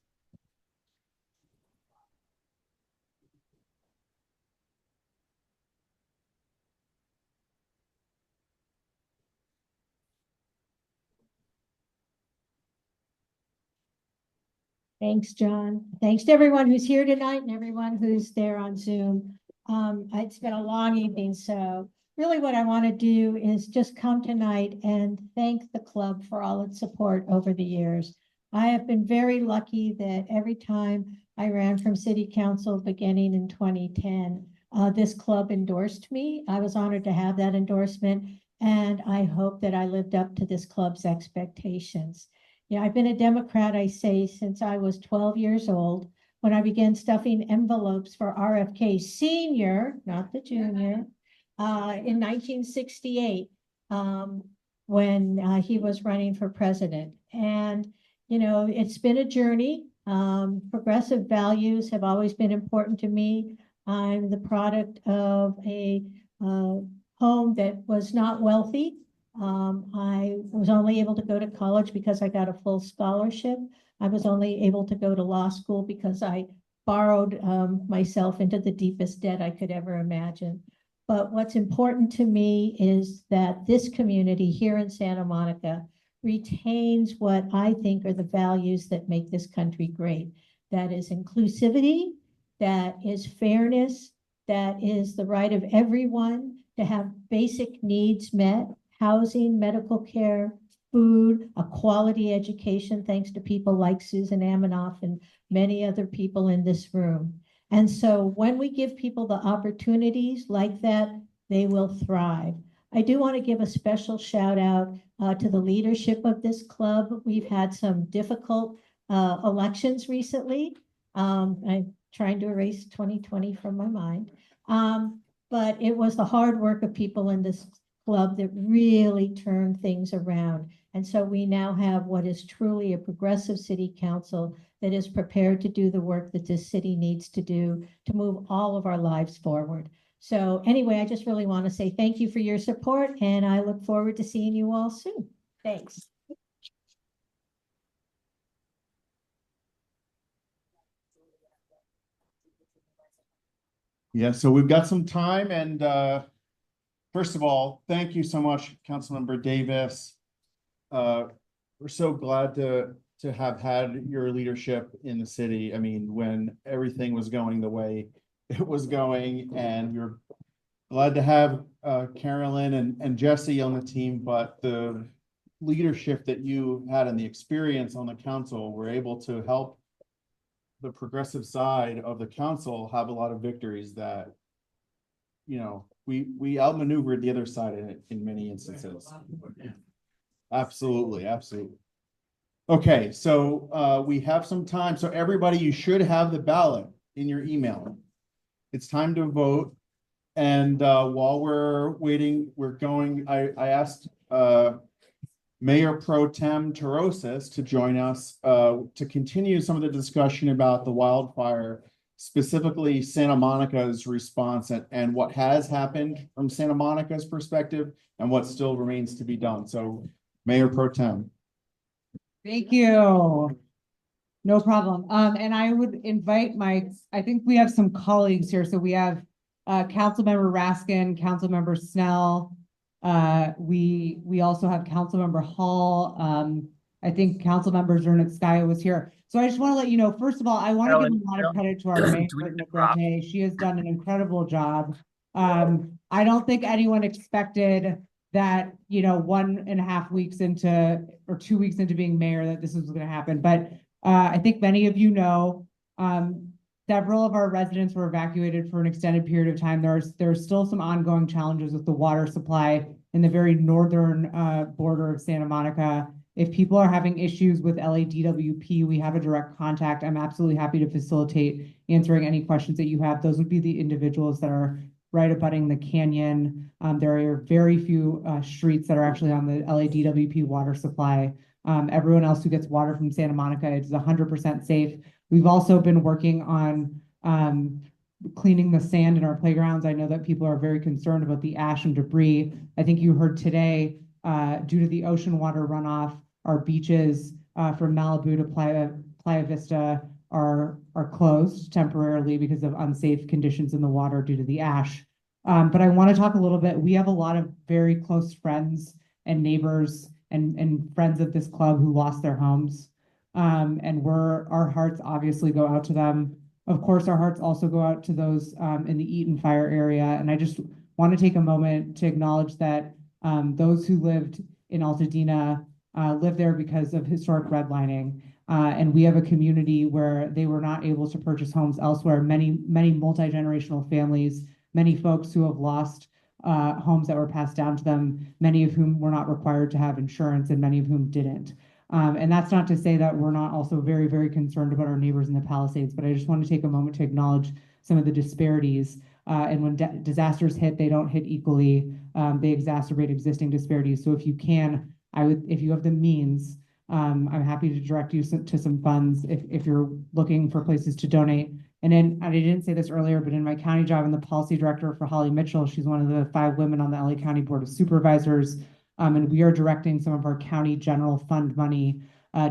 Thanks, John. Thanks to everyone who's here tonight and everyone who's there on Zoom. It's been a long evening, so really what I want to do is just come tonight and thank the club for all its support over the years. I have been very lucky that every time I ran from city council beginning in 2010, this club endorsed me. I was honored to have that endorsement, and I hope that I lived up to this club's expectations. Yeah, I've been a Democrat, I say, since I was 12 years old, when I began stuffing envelopes for RFK Sr., not the junior, in 1968, when he was running for president. And, you know, it's been a journey. Progressive values have always been important to me. I'm the product of a home that was not wealthy. I was only able to go to college because I got a full scholarship. I was only able to go to law school because I borrowed myself into the deepest debt I could ever imagine. But what's important to me is that this community here in Santa Monica retains what I think are the values that make this country great. That is inclusivity, that is fairness, that is the right of everyone to have basic needs met. Housing, medical care, food, a quality education, thanks to people like Susan Amanoff and many other people in this room. And so when we give people the opportunities like that, they will thrive. I do want to give a special shout out to the leadership of this club. We've had some difficult elections recently. I'm trying to erase 2020 from my mind. But it was the hard work of people in this club that really turned things around. And so we now have what is truly a progressive city council that is prepared to do the work that this city needs to do to move all of our lives forward. So anyway, I just really want to say thank you for your support, and I look forward to seeing you all soon. Thanks. Yeah, so we've got some time, and first of all, thank you so much, Councilmember Davis. We're so glad to have had your leadership in the city. I mean, when everything was going the way it was going, and we're glad to have Carolyn and Jesse on the team, but the leadership that you had and the experience on the council were able to help the progressive side of the council have a lot of victories that, you know, we outmaneuvered the other side in many instances. Absolutely, absolutely. Okay, so we have some time. So everybody, you should have the ballot in your email. It's time to vote. And while we're waiting, I asked Mayor Pro Tem Terosis to join us to continue some of the discussion about the wildfire, specifically Santa Monica's response and what has happened from Santa Monica's perspective and what still remains to be done. So Mayor Pro Tem. Thank you. No problem. And I would invite I think we have some colleagues here. So we have Councilmember Raskin, Councilmember Snell. We also have Councilmember Hall. I think Councilmember Zernitskaya was here. So I just want to let you know, first of all, I want to give a lot of credit to our mayor, Negrete. She has done an incredible job. I don't think anyone expected that, 1.5 weeks into, or 2 weeks into being mayor, that this was going to happen. But I think many of you know, several of our residents were evacuated for an extended period of time. There's still some ongoing challenges with the water supply in the very northern border of Santa Monica. If people are having issues with LADWP, we have a direct contact. I'm absolutely happy to facilitate answering any questions that you have. Those would be the individuals that are right abutting the canyon. There are very few streets that are actually on the LADWP water supply. Everyone else who gets water from Santa Monica is 100% safe. We've also been working on cleaning the sand in our playgrounds. I know that people are very concerned about the ash and debris. I think you heard today, due to the ocean water runoff, our beaches from Malibu to Playa Vista are closed temporarily because of unsafe conditions in the water due to the ash. But I want to talk a little bit. We have a lot of very close friends and neighbors and friends of this club who lost their homes. And our hearts obviously go out to them. Of course, our hearts also go out to those in the Eaton Fire area. And I just want to take a moment to acknowledge that those who lived in Altadena live there because of historic redlining. And we have a community where they were not able to purchase homes elsewhere. Many multi-generational families, many folks who have lost homes that were passed down to them, many of whom were not required to have insurance and many of whom didn't. And that's not to say that we're not also very, very concerned about our neighbors in the Palisades, but I just want to take a moment to acknowledge some of the disparities. And when disasters hit, they don't hit equally. They exacerbate existing disparities. So if you can, if you have the means, I'm happy to direct you to some funds if you're looking for places to donate. And then, I didn't say this earlier, but in my county job, I'm the policy director for Holly Mitchell. She's one of the 5 women on the LA County Board of Supervisors. And we are directing some of our county general fund money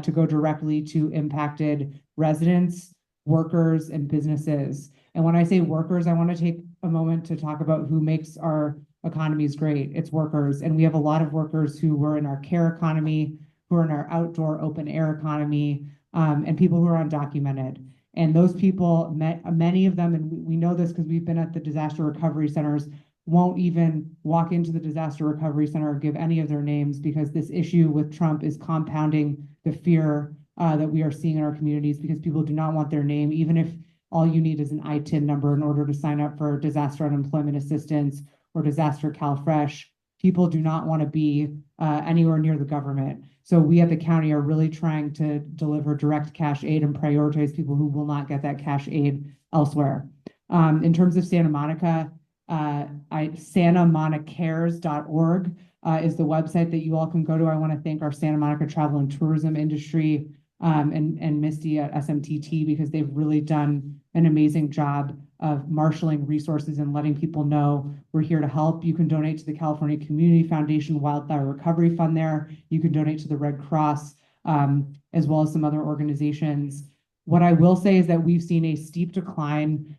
to go directly to impacted residents, workers, and businesses. And when I say workers, I want to take a moment to talk about who makes our economies great. It's workers. And we have a lot of workers who were in our care economy, who are in our outdoor open air economy, and people who are undocumented. And those people, many of them, and we know this because we've been at the disaster recovery centers, won't even walk into the disaster recovery center or give any of their names because this issue with Trump is compounding the fear that we are seeing in our communities because people do not want their name, even if all you need is an ITIN number in order to sign up for disaster unemployment assistance or disaster CalFresh. People do not want to be anywhere near the government. So we at the county are really trying to deliver direct cash aid and prioritize people who will not get that cash aid elsewhere. In terms of Santa Monica, SantaMonicares.org is the website that you all can go to. I want to thank our Santa Monica travel and tourism industry and Misty at SMTT because they've really done an amazing job of marshaling resources and letting people know we're here to help. You can donate to the California Community Foundation Wildfire Recovery Fund there. You can donate to the Red Cross as well as some other organizations. What I will say is that we've seen a steep decline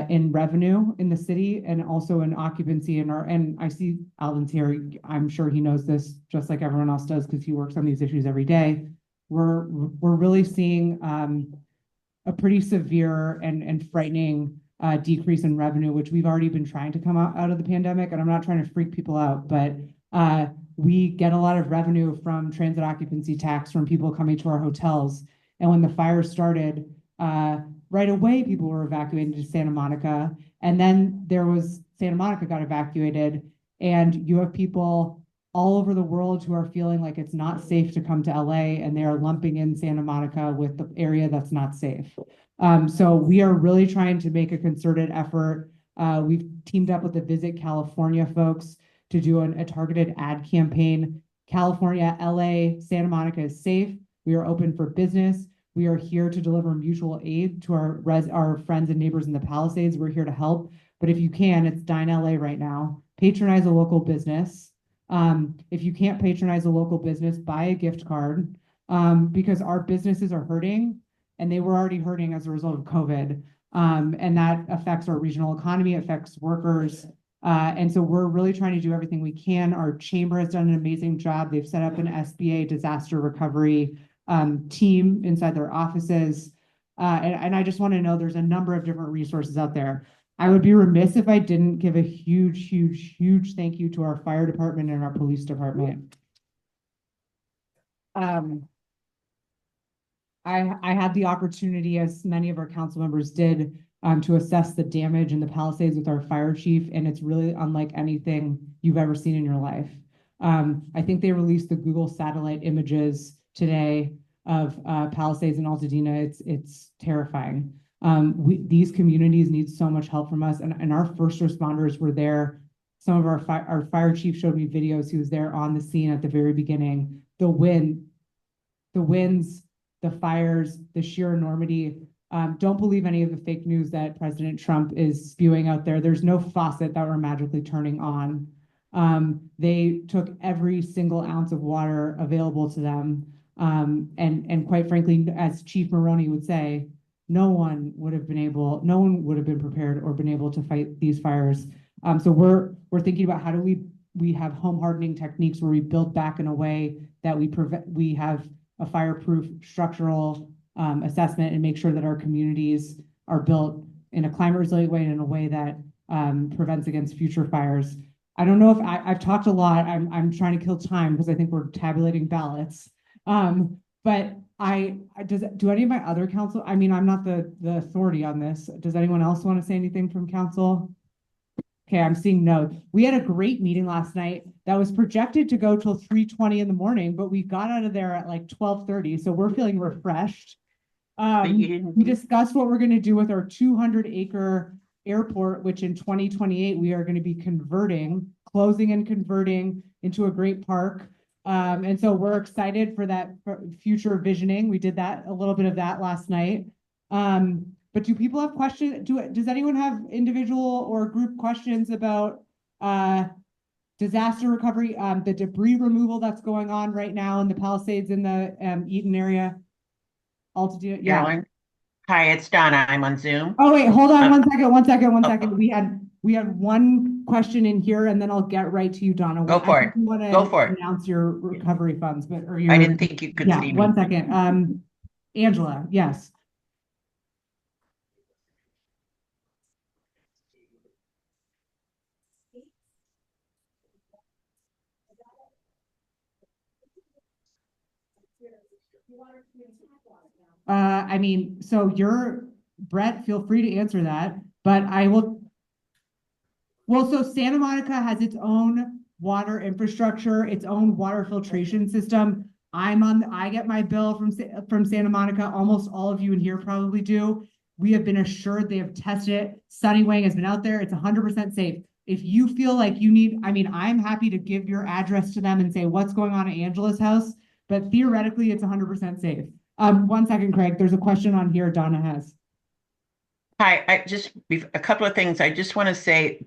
in revenue in the city and also in occupancy and I see Alvin's here. I'm sure he knows this just like everyone else does because he works on these issues every day. We're really seeing a pretty severe and frightening decrease in revenue, which we've already been trying to come out of the pandemic. And I'm not trying to freak people out, but we get a lot of revenue from transit occupancy tax from people coming to our hotels. And when the fire started, right away, people were evacuated to Santa Monica. And then Santa Monica got evacuated. And you have people all over the world who are feeling like it's not safe to come to LA and they are lumping in Santa Monica with the area that's not safe. So we are really trying to make a concerted effort. We've teamed up with the Visit California folks to do a targeted ad campaign. California, LA, Santa Monica is safe. We are open for business. We are here to deliver mutual aid to our friends and neighbors in the Palisades. We're here to help. But if you can, it's Dine LA right now. Patronize a local business. If you can't patronize a local business, buy a gift card because our businesses are hurting and they were already hurting as a result of COVID. And that affects our regional economy, affects workers. And so we're really trying to do everything we can. Our chamber has done an amazing job. They've set up an SBA disaster recovery team inside their offices. And I just want to know there's a number of different resources out there. I would be remiss if I didn't give a huge, huge, huge thank you to our fire department and our police department. I had the opportunity, as many of our council members did, to assess the damage in the Palisades with our fire chief, and it's really unlike anything you've ever seen in your life. I think they released the Google satellite images today of Palisades and Altadena. It's terrifying. These communities need so much help from us, and our first responders were there. Some of our fire chief showed me videos. He was there on the scene at the very beginning. The winds, the fires, the sheer enormity. Don't believe any of the fake news that President Trump is spewing out there. There's no faucet that we're magically turning on. They took every single ounce of water available to them. And quite frankly, as Chief Maroney would say, no one would have been prepared or been able to fight these fires. So we're thinking about how do we have home hardening techniques where we build back in a way that we have a fireproof structural assessment and make sure that our communities are built in a climate resilient way and in a way that prevents against future fires. I don't know if I've talked a lot. I'm trying to kill time because I think we're tabulating ballots. But do any of my other council, I mean, I'm not the authority on this. Does anyone else want to say anything from council? Okay, I'm seeing no. We had a great meeting last night that was projected to go till 3:20 in the morning, but we got out of there at like 12:30. So we're feeling refreshed. We discussed what we're going to do with our 200-acre airport, which in 2028, we are going to be closing and converting into a great park. And so we're excited for that future visioning. We did a little bit of that last night. But do people have questions? Does anyone have individual or group questions about disaster recovery, the debris removal that's going on right now in the Palisades in the Eaton area? Altitude, yeah. Ellen? Hi, it's Donna. I'm on Zoom. Oh wait, hold on one second. We had one question in here, and then I'll get right to you, Donna. Go for it. You want to Go for it. announce your recovery funds, I didn't think you could see me. 1 second. Angela, yes. I mean, so Brett, feel free to answer that, but I will. Well, so Santa Monica has its own water infrastructure, its own water filtration system. I get my bill from Santa Monica. Almost all of you in here probably do. We have been assured they have tested it. Sunny Wang has been out there. It's 100% safe. If you feel like you need, I mean, I'm happy to give your address to them and say what's going on at Angela's house, but theoretically it's 100% safe. 1 second, Craig, there's a question on here Donna has. Hi, a couple of things. I just want to say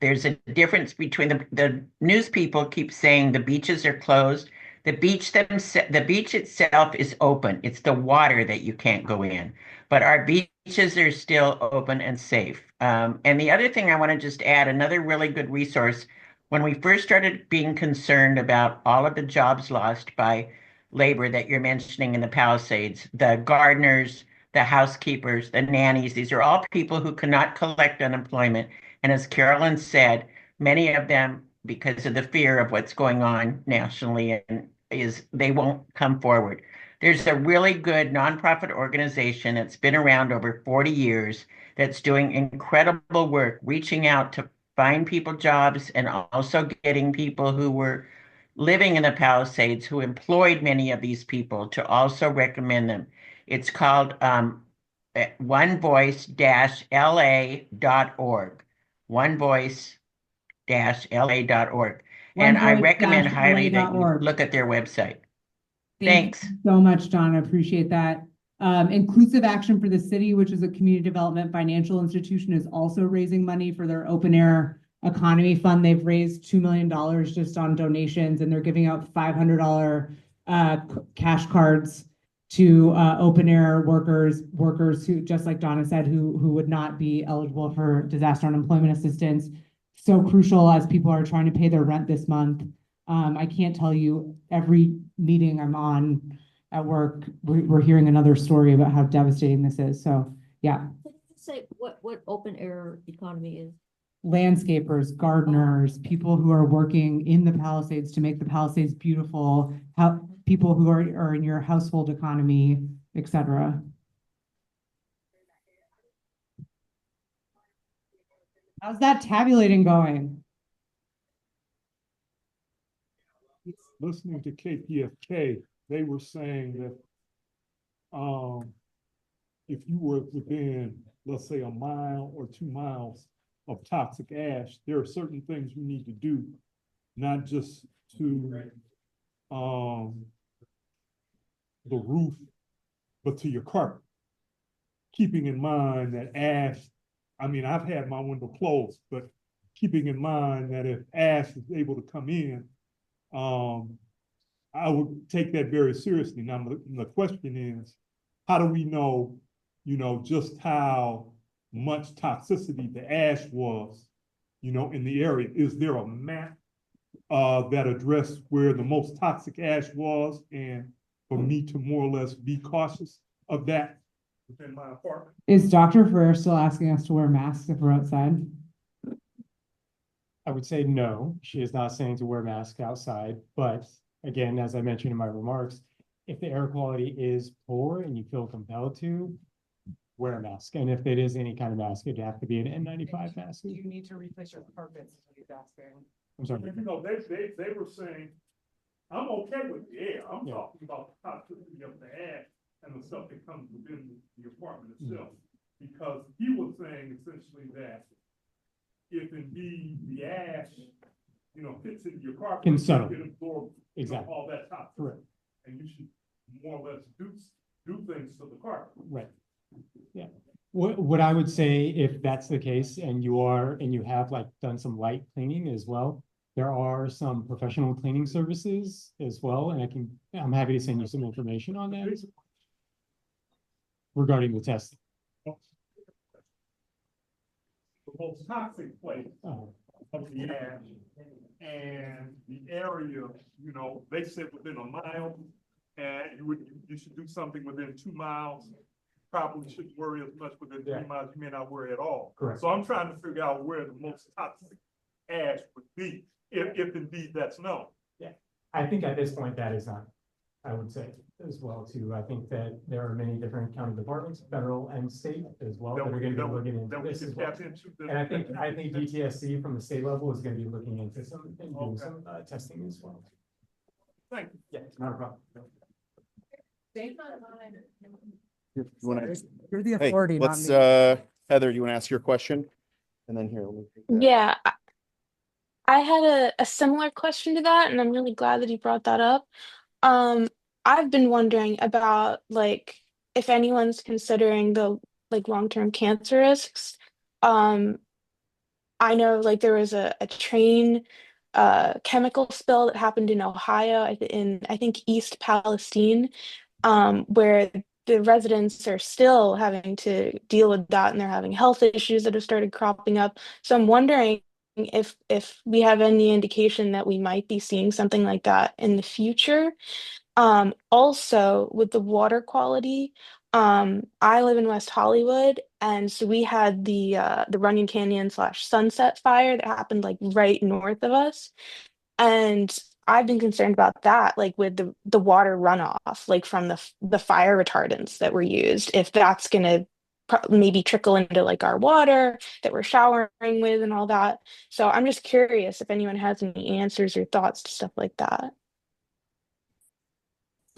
there's a difference between the news people keep saying the beaches are closed. The beach itself is open. It's the water that you can't go in, but our beaches are still open and safe. And the other thing I want to just add, another really good resource, when we first started being concerned about all of the jobs lost by labor that you're mentioning in the Palisades, the gardeners, the housekeepers, the nannies, these are all people who cannot collect unemployment. And as Carolyn said, many of them, because of the fear of what's going on nationally, they won't come forward. There's a really good nonprofit organization that's been around over 40 years that's doing incredible work, reaching out to find people jobs and also getting people who were living in the Palisades who employed many of these people to also recommend them. It's called onevoice-la.org. Onevoice-la.org. And I recommend highly that you look at their website. Thanks. Thank you so much, Donna. Appreciate that. Inclusive Action for the City, which is a community development financial institution, is also raising money for their open air economy fund. They've raised $2 million just on donations, and they're giving out $500 cash cards to open air workers who, just like Donna said, who would not be eligible for disaster unemployment assistance. So crucial as people are trying to pay their rent this month. I can't tell you, every meeting I'm on at work, we're hearing another story about how devastating this is. So yeah. Say what open air economy is. Landscapers, gardeners, people who are working in the Palisades to make the Palisades beautiful, people who are in your household economy, etc. How's that tabulating going? Listening to KPFK, they were saying that if you were within, let's say, a mile or 2 miles of toxic ash, there are certain things you need to do, not just to the roof, but to your carpet. Keeping in mind that ash, I mean, I've had my window closed, but keeping in mind that if ash is able to come in, I would take that very seriously. Now, the question is, how do we know, just how much toxicity the ash was, in the area? Is there a map that addressed where the most toxic ash was, and for me to more or less be cautious of that within my apartment? Is Dr. Ferrer still asking us to wear masks if we're outside? I would say no, she is not saying to wear masks outside, but again, as I mentioned in my remarks, if the air quality is poor and you feel compelled to, wear a mask. And if it is any kind of mask, it'd have to be an N95 mask. You need to replace your carpets, is what he's asking. I'm sorry. They were saying, I'm okay with the air. I'm talking about the toxicity of the ash and the stuff that comes within the apartment itself. Because he was saying essentially that if indeed the ash, fits into your carpet, Can settle. it absorbs Exactly. all that toxicity. Correct. And you should more or less do things to the carpet. Right. Yeah. What I would say, if that's the case, and you have like done some light cleaning as well, there are some professional cleaning services as well, and I'm happy to send you some information on that regarding the testing. The most toxic place of the ash, and the area, they said within a mile, and you should do something within 2 miles. Probably shouldn't worry as much within 3 miles. You may not worry at all. Correct. So I'm trying to figure out where the most toxic ash would be, if indeed that's known. Yeah, I think at this point that is not, I would say as well too. I think that there are many different county departments, federal and state as well, that are going to be looking into this as well. And I think DTSC from the state level is going to be looking into some and doing some testing as well. Thank you. Yeah, not a problem. You wanna- You're the Hey, authority, not let's, me. Heather, you want to ask your question? And then here, let me take that. Yeah, I had a similar question to that, and I'm really glad that you brought that up. Um, I've been wondering about if anyone's considering the long-term cancer risks. I know there was a train chemical spill that happened in Ohio, I think East Palestine, where the residents are still having to deal with that, and they're having health issues that have started cropping up. So I'm wondering if we have any indication that we might be seeing something like that in the future. Also with the water quality, I live in West Hollywood, and so we had the Runyon Canyon / Sunset Fire that happened right north of us. And I've been concerned about that, with the water runoff, from the fire retardants that were used, if that's gonna maybe trickle into our water that we're showering with and all that. So I'm just curious if anyone has any answers or thoughts to stuff like that.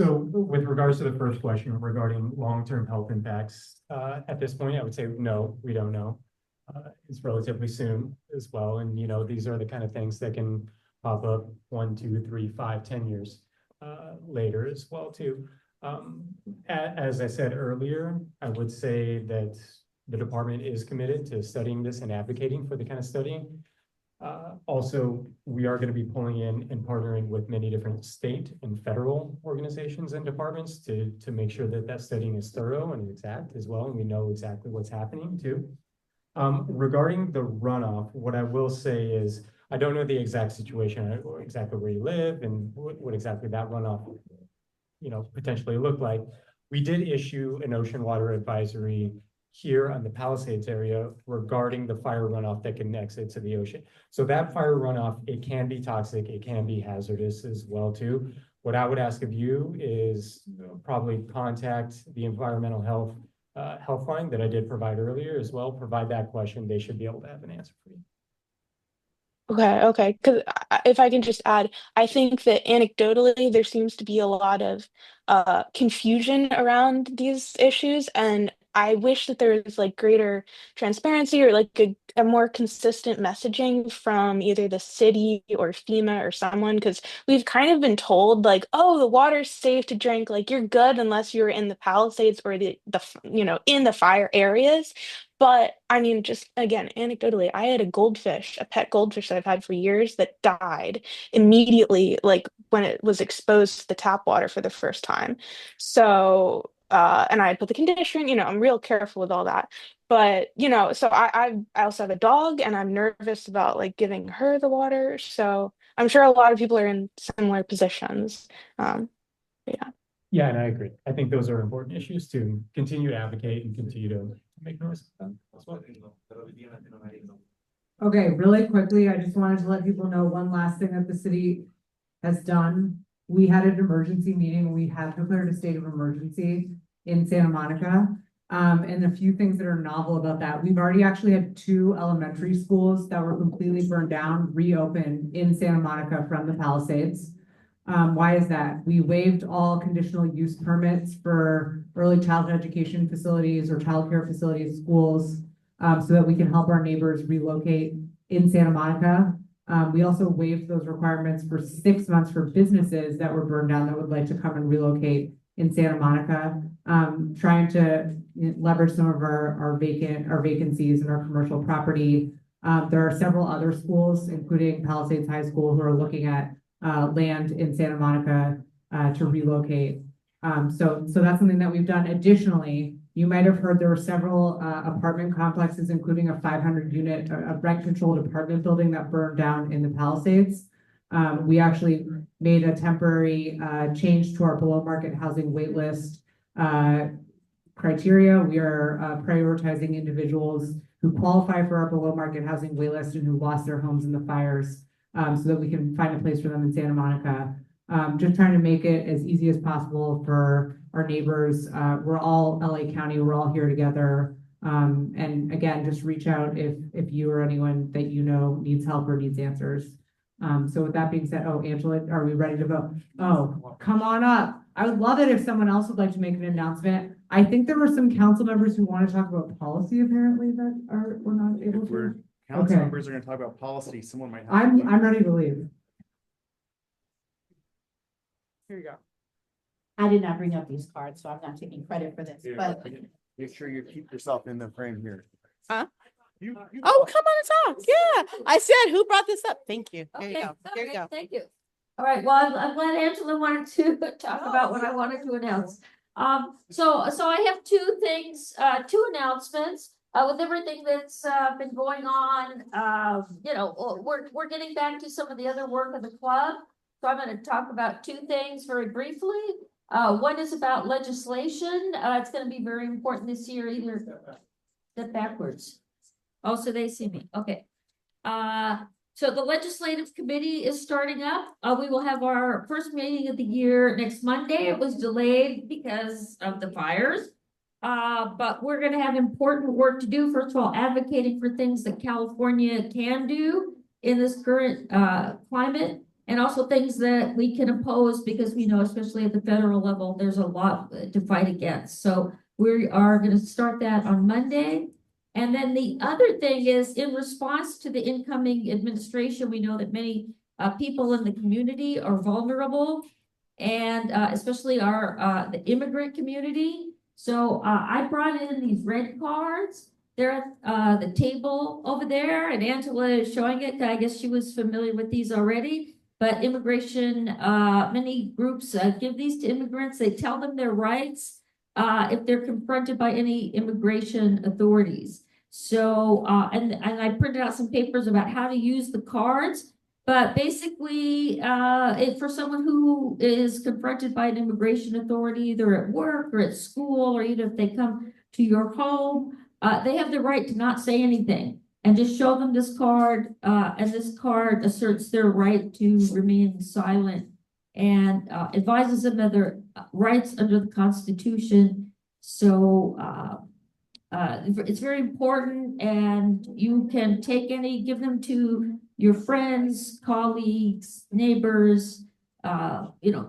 So with regards to the first question regarding long-term health impacts, at this point, I would say no, we don't know. It's relatively soon as well. And, these are the kind of things that can pop up 1, 2, 3, 5, 10 years later as well too. As I said earlier, I would say that the department is committed to studying this and advocating for the kind of studying. Also, we are going to be pulling in and partnering with many different state and federal organizations and departments to make sure that that studying is thorough and exact as well, and we know exactly what's happening too. Regarding the runoff, what I will say is, I don't know the exact situation, or exactly where you live and what exactly that runoff, potentially look like. We did issue an ocean water advisory here on the Palisades area regarding the fire runoff that can exit to the ocean. So that fire runoff, it can be toxic, it can be hazardous as well too. What I would ask of you is probably contact the environmental health helpline that I did provide earlier as well. Provide that question, they should be able to have an answer for you. Okay. Because if I can just add, I think that anecdotally there seems to be a lot of confusion around these issues, and I wish that there was like greater transparency or like a more consistent messaging from either the city or FEMA or someone, because we've kind of been told like, oh, the water's safe to drink, like you're good unless you're in the Palisades or in the fire areas. But I mean, just again, anecdotally, I had a pet goldfish that I've had for years that died immediately, like when it was exposed to the tap water for the first time. So, and I put the conditioner, I'm real careful with all that. But, so I also have a dog and I'm nervous about like giving her the water. So I'm sure a lot of people are in similar positions. Yeah. Yeah, and I agree. I think those are important issues to continue to advocate and continue to make noise. Okay, really quickly, I just wanted to let people know one last thing that the city has done. We had an emergency meeting. We have declared a state of emergency in Santa Monica. And a few things that are novel about that. We've already actually had 2 elementary schools that were completely burned down, reopened in Santa Monica from the Palisades. Why is that? We waived all conditional use permits for early childhood education facilities or childcare facilities, schools, so that we can help our neighbors relocate in Santa Monica. We also waived those requirements for 6 months for businesses that were burned down that would like to come and relocate in Santa Monica, trying to leverage some of our vacancies in our commercial property. There are several other schools, including Palisades High School, who are looking at land in Santa Monica to relocate. So that's something that we've done. Additionally, you might have heard there were several apartment complexes, including a 500 unit, a rent controlled apartment building that burned down in the Palisades. We actually made a temporary change to our below market housing wait list criteria. We are prioritizing individuals who qualify for our below market housing wait list and who lost their homes in the fires, so that we can find a place for them in Santa Monica. Just trying to make it as easy as possible for our neighbors. We're all LA County, we're all here together. And again, just reach out if you or anyone that you know needs help or needs answers. So with that being said, oh, Angela, are we ready to vote? Oh, come on up. I would love it if someone else would like to make an announcement. I think there were some council members who want to talk about policy apparently that we're not able to. Council Okay. members are gonna talk about policy, someone might have. I'm ready to leave. Here you go. I did not bring up these cards, so I'm not taking credit for this, Yeah, but. Make sure you keep yourself in the frame here. Huh? You Oh, come on and talk. Yeah. I said, who brought this up? Thank you. Here you Okay, go. Here you okay, go. thank you. All right, well, I'm glad Angela wanted to talk about what I wanted to announce. So I have 2 things, 2 announcements. With everything that's been going on, we're getting back to some of the other work of the club. So I'm going to talk about 2 things very briefly. One is about legislation. It's going to be very important this year. Either step backwards. Oh, so they see me. Okay. So the legislative committee is starting up. We will have our first meeting of the year next Monday. It was delayed because of the fires. But we're going to have important work to do. First of all, advocating for things that California can do in this current climate, and also things that we can oppose, because we know, especially at the federal level, there's a lot to fight against. So we are going to start that on Monday. And then the other thing is, in response to the incoming administration, we know that many people in the community are vulnerable, and especially the immigrant community. So I brought in these red cards. They're at the table over there, and Angela is showing it. I guess she was familiar with these already. But immigration, many groups give these to immigrants. They tell them their rights if they're confronted by any immigration authorities. So, and I printed out some papers about how to use the cards. But basically, for someone who is confronted by an immigration authority, either at work or at school, or even if they come to your home, they have the right to not say anything, and just show them this card. And this card asserts their right to remain silent, and advises them of their rights under the Constitution. So it's very important, and you can give them to your friends, colleagues, neighbors,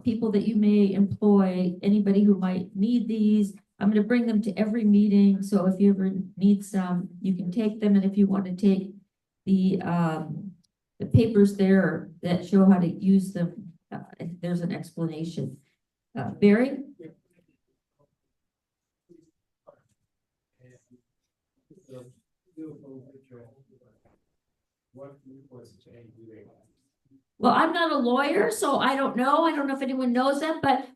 people that you may employ, anybody who might need these. I'm gonna bring them to every meeting, so if you ever need some, you can take them, and if you want to take the papers there that show how to use them, there's an explanation. Barry? Well, I'm not a lawyer, so I don't know. I don't know if anyone knows that, but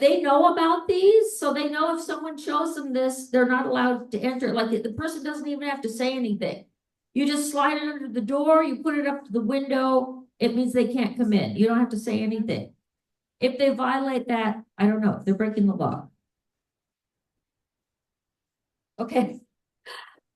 they know about these, so they know if someone shows them this, they're not allowed to enter. Like the person doesn't even have to say anything. You just slide it under the door, you put it up to the window, it means they can't come in. You don't have to say anything. If they violate that, I don't know, they're breaking the law. Okay.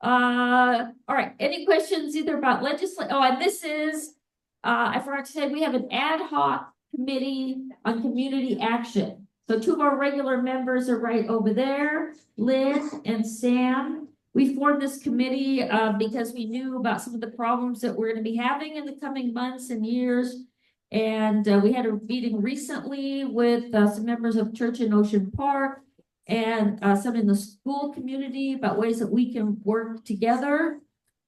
All right, any questions either about legislation? Oh, and this is, I forgot to say, we have an ad hoc committee on community action. So two of our regular members are right over there, Lynn and Sam. We formed this committee because we knew about some of the problems that we're going to be having in the coming months and years. And we had a meeting recently with some members of Church in Ocean Park and some in the school community about ways that we can work together.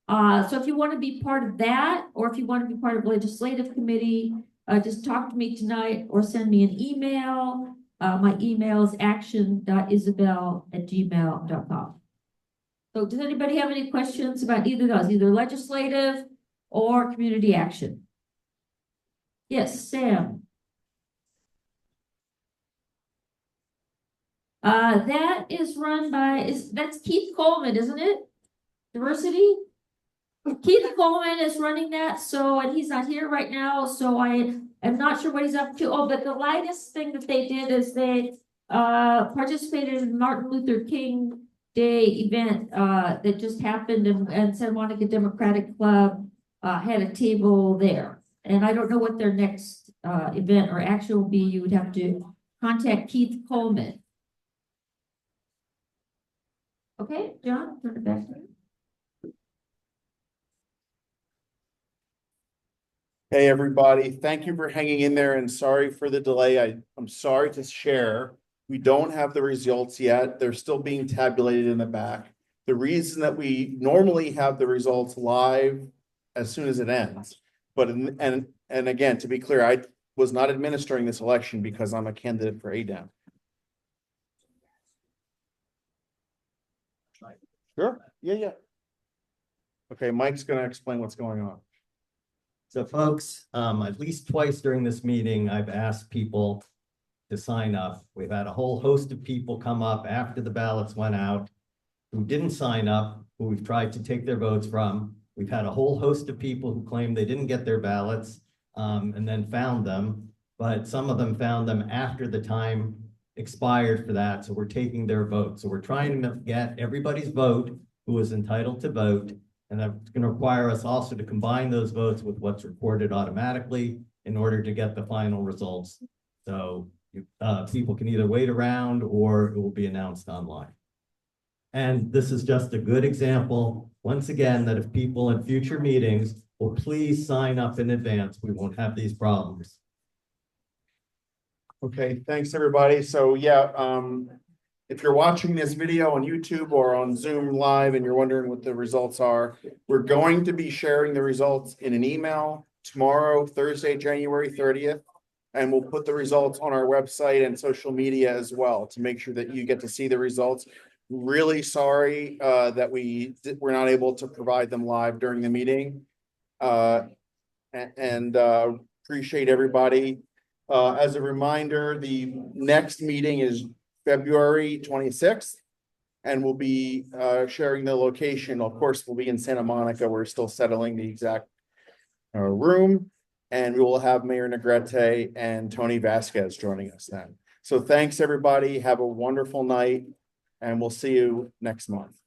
So if you want to be part of that, or if you want to be part of legislative committee, just talk to me tonight or send me an email. My email is action.isabel@gmail.com. So does anybody have any questions about either of those, either legislative or community action? Yes, Sam. That is run by, that's Keith Coleman, isn't it? Diversity? Keith Coleman is running that, so, and he's not here right now, so I am not sure what he's up to. Oh, but the latest thing that they did is they participated in Martin Luther King Day event that just happened, and Santa Monica Democratic Club had a table there. And I don't know what their next event or action will be. You would have to contact Keith Coleman. Okay, John, turn it back to you. Hey, everybody. Thank you for hanging in there and sorry for the delay. I'm sorry to share. We don't have the results yet. They're still being tabulated in the back. The reason that we normally have the results live as soon as it ends. But, and again, to be clear, I was not administering this election because I'm a candidate for ADEM. Sure. Yeah. Okay, Mike's going to explain what's going on. So folks, at least twice during this meeting, I've asked people to sign up. We've had a whole host of people come up after the ballots went out who didn't sign up, who we've tried to take their votes from. We've had a whole host of people who claim they didn't get their ballots and then found them, but some of them found them after the time expired for that. So we're taking their vote. So we're trying to get everybody's vote who is entitled to vote. And that's going to require us also to combine those votes with what's recorded automatically in order to get the final results. So people can either wait around or it will be announced online. And this is just a good example, once again, that if people in future meetings will please sign up in advance, we won't have these problems. Okay, thanks, everybody. So yeah, if you're watching this video on YouTube or on Zoom Live and you're wondering what the results are, we're going to be sharing the results in an email tomorrow, Thursday, January 30th. And we'll put the results on our website and social media as well to make sure that you get to see the results. Really sorry that we're not able to provide them live during the meeting. Appreciate everybody. As a reminder, the next meeting is February 26th, and we'll be sharing the location. Of course, we'll be in Santa Monica. We're still settling the exact room, and we will have Mayor Negrete and Tony Vasquez joining us then. So thanks, everybody. Have a wonderful night, and we'll see you next month.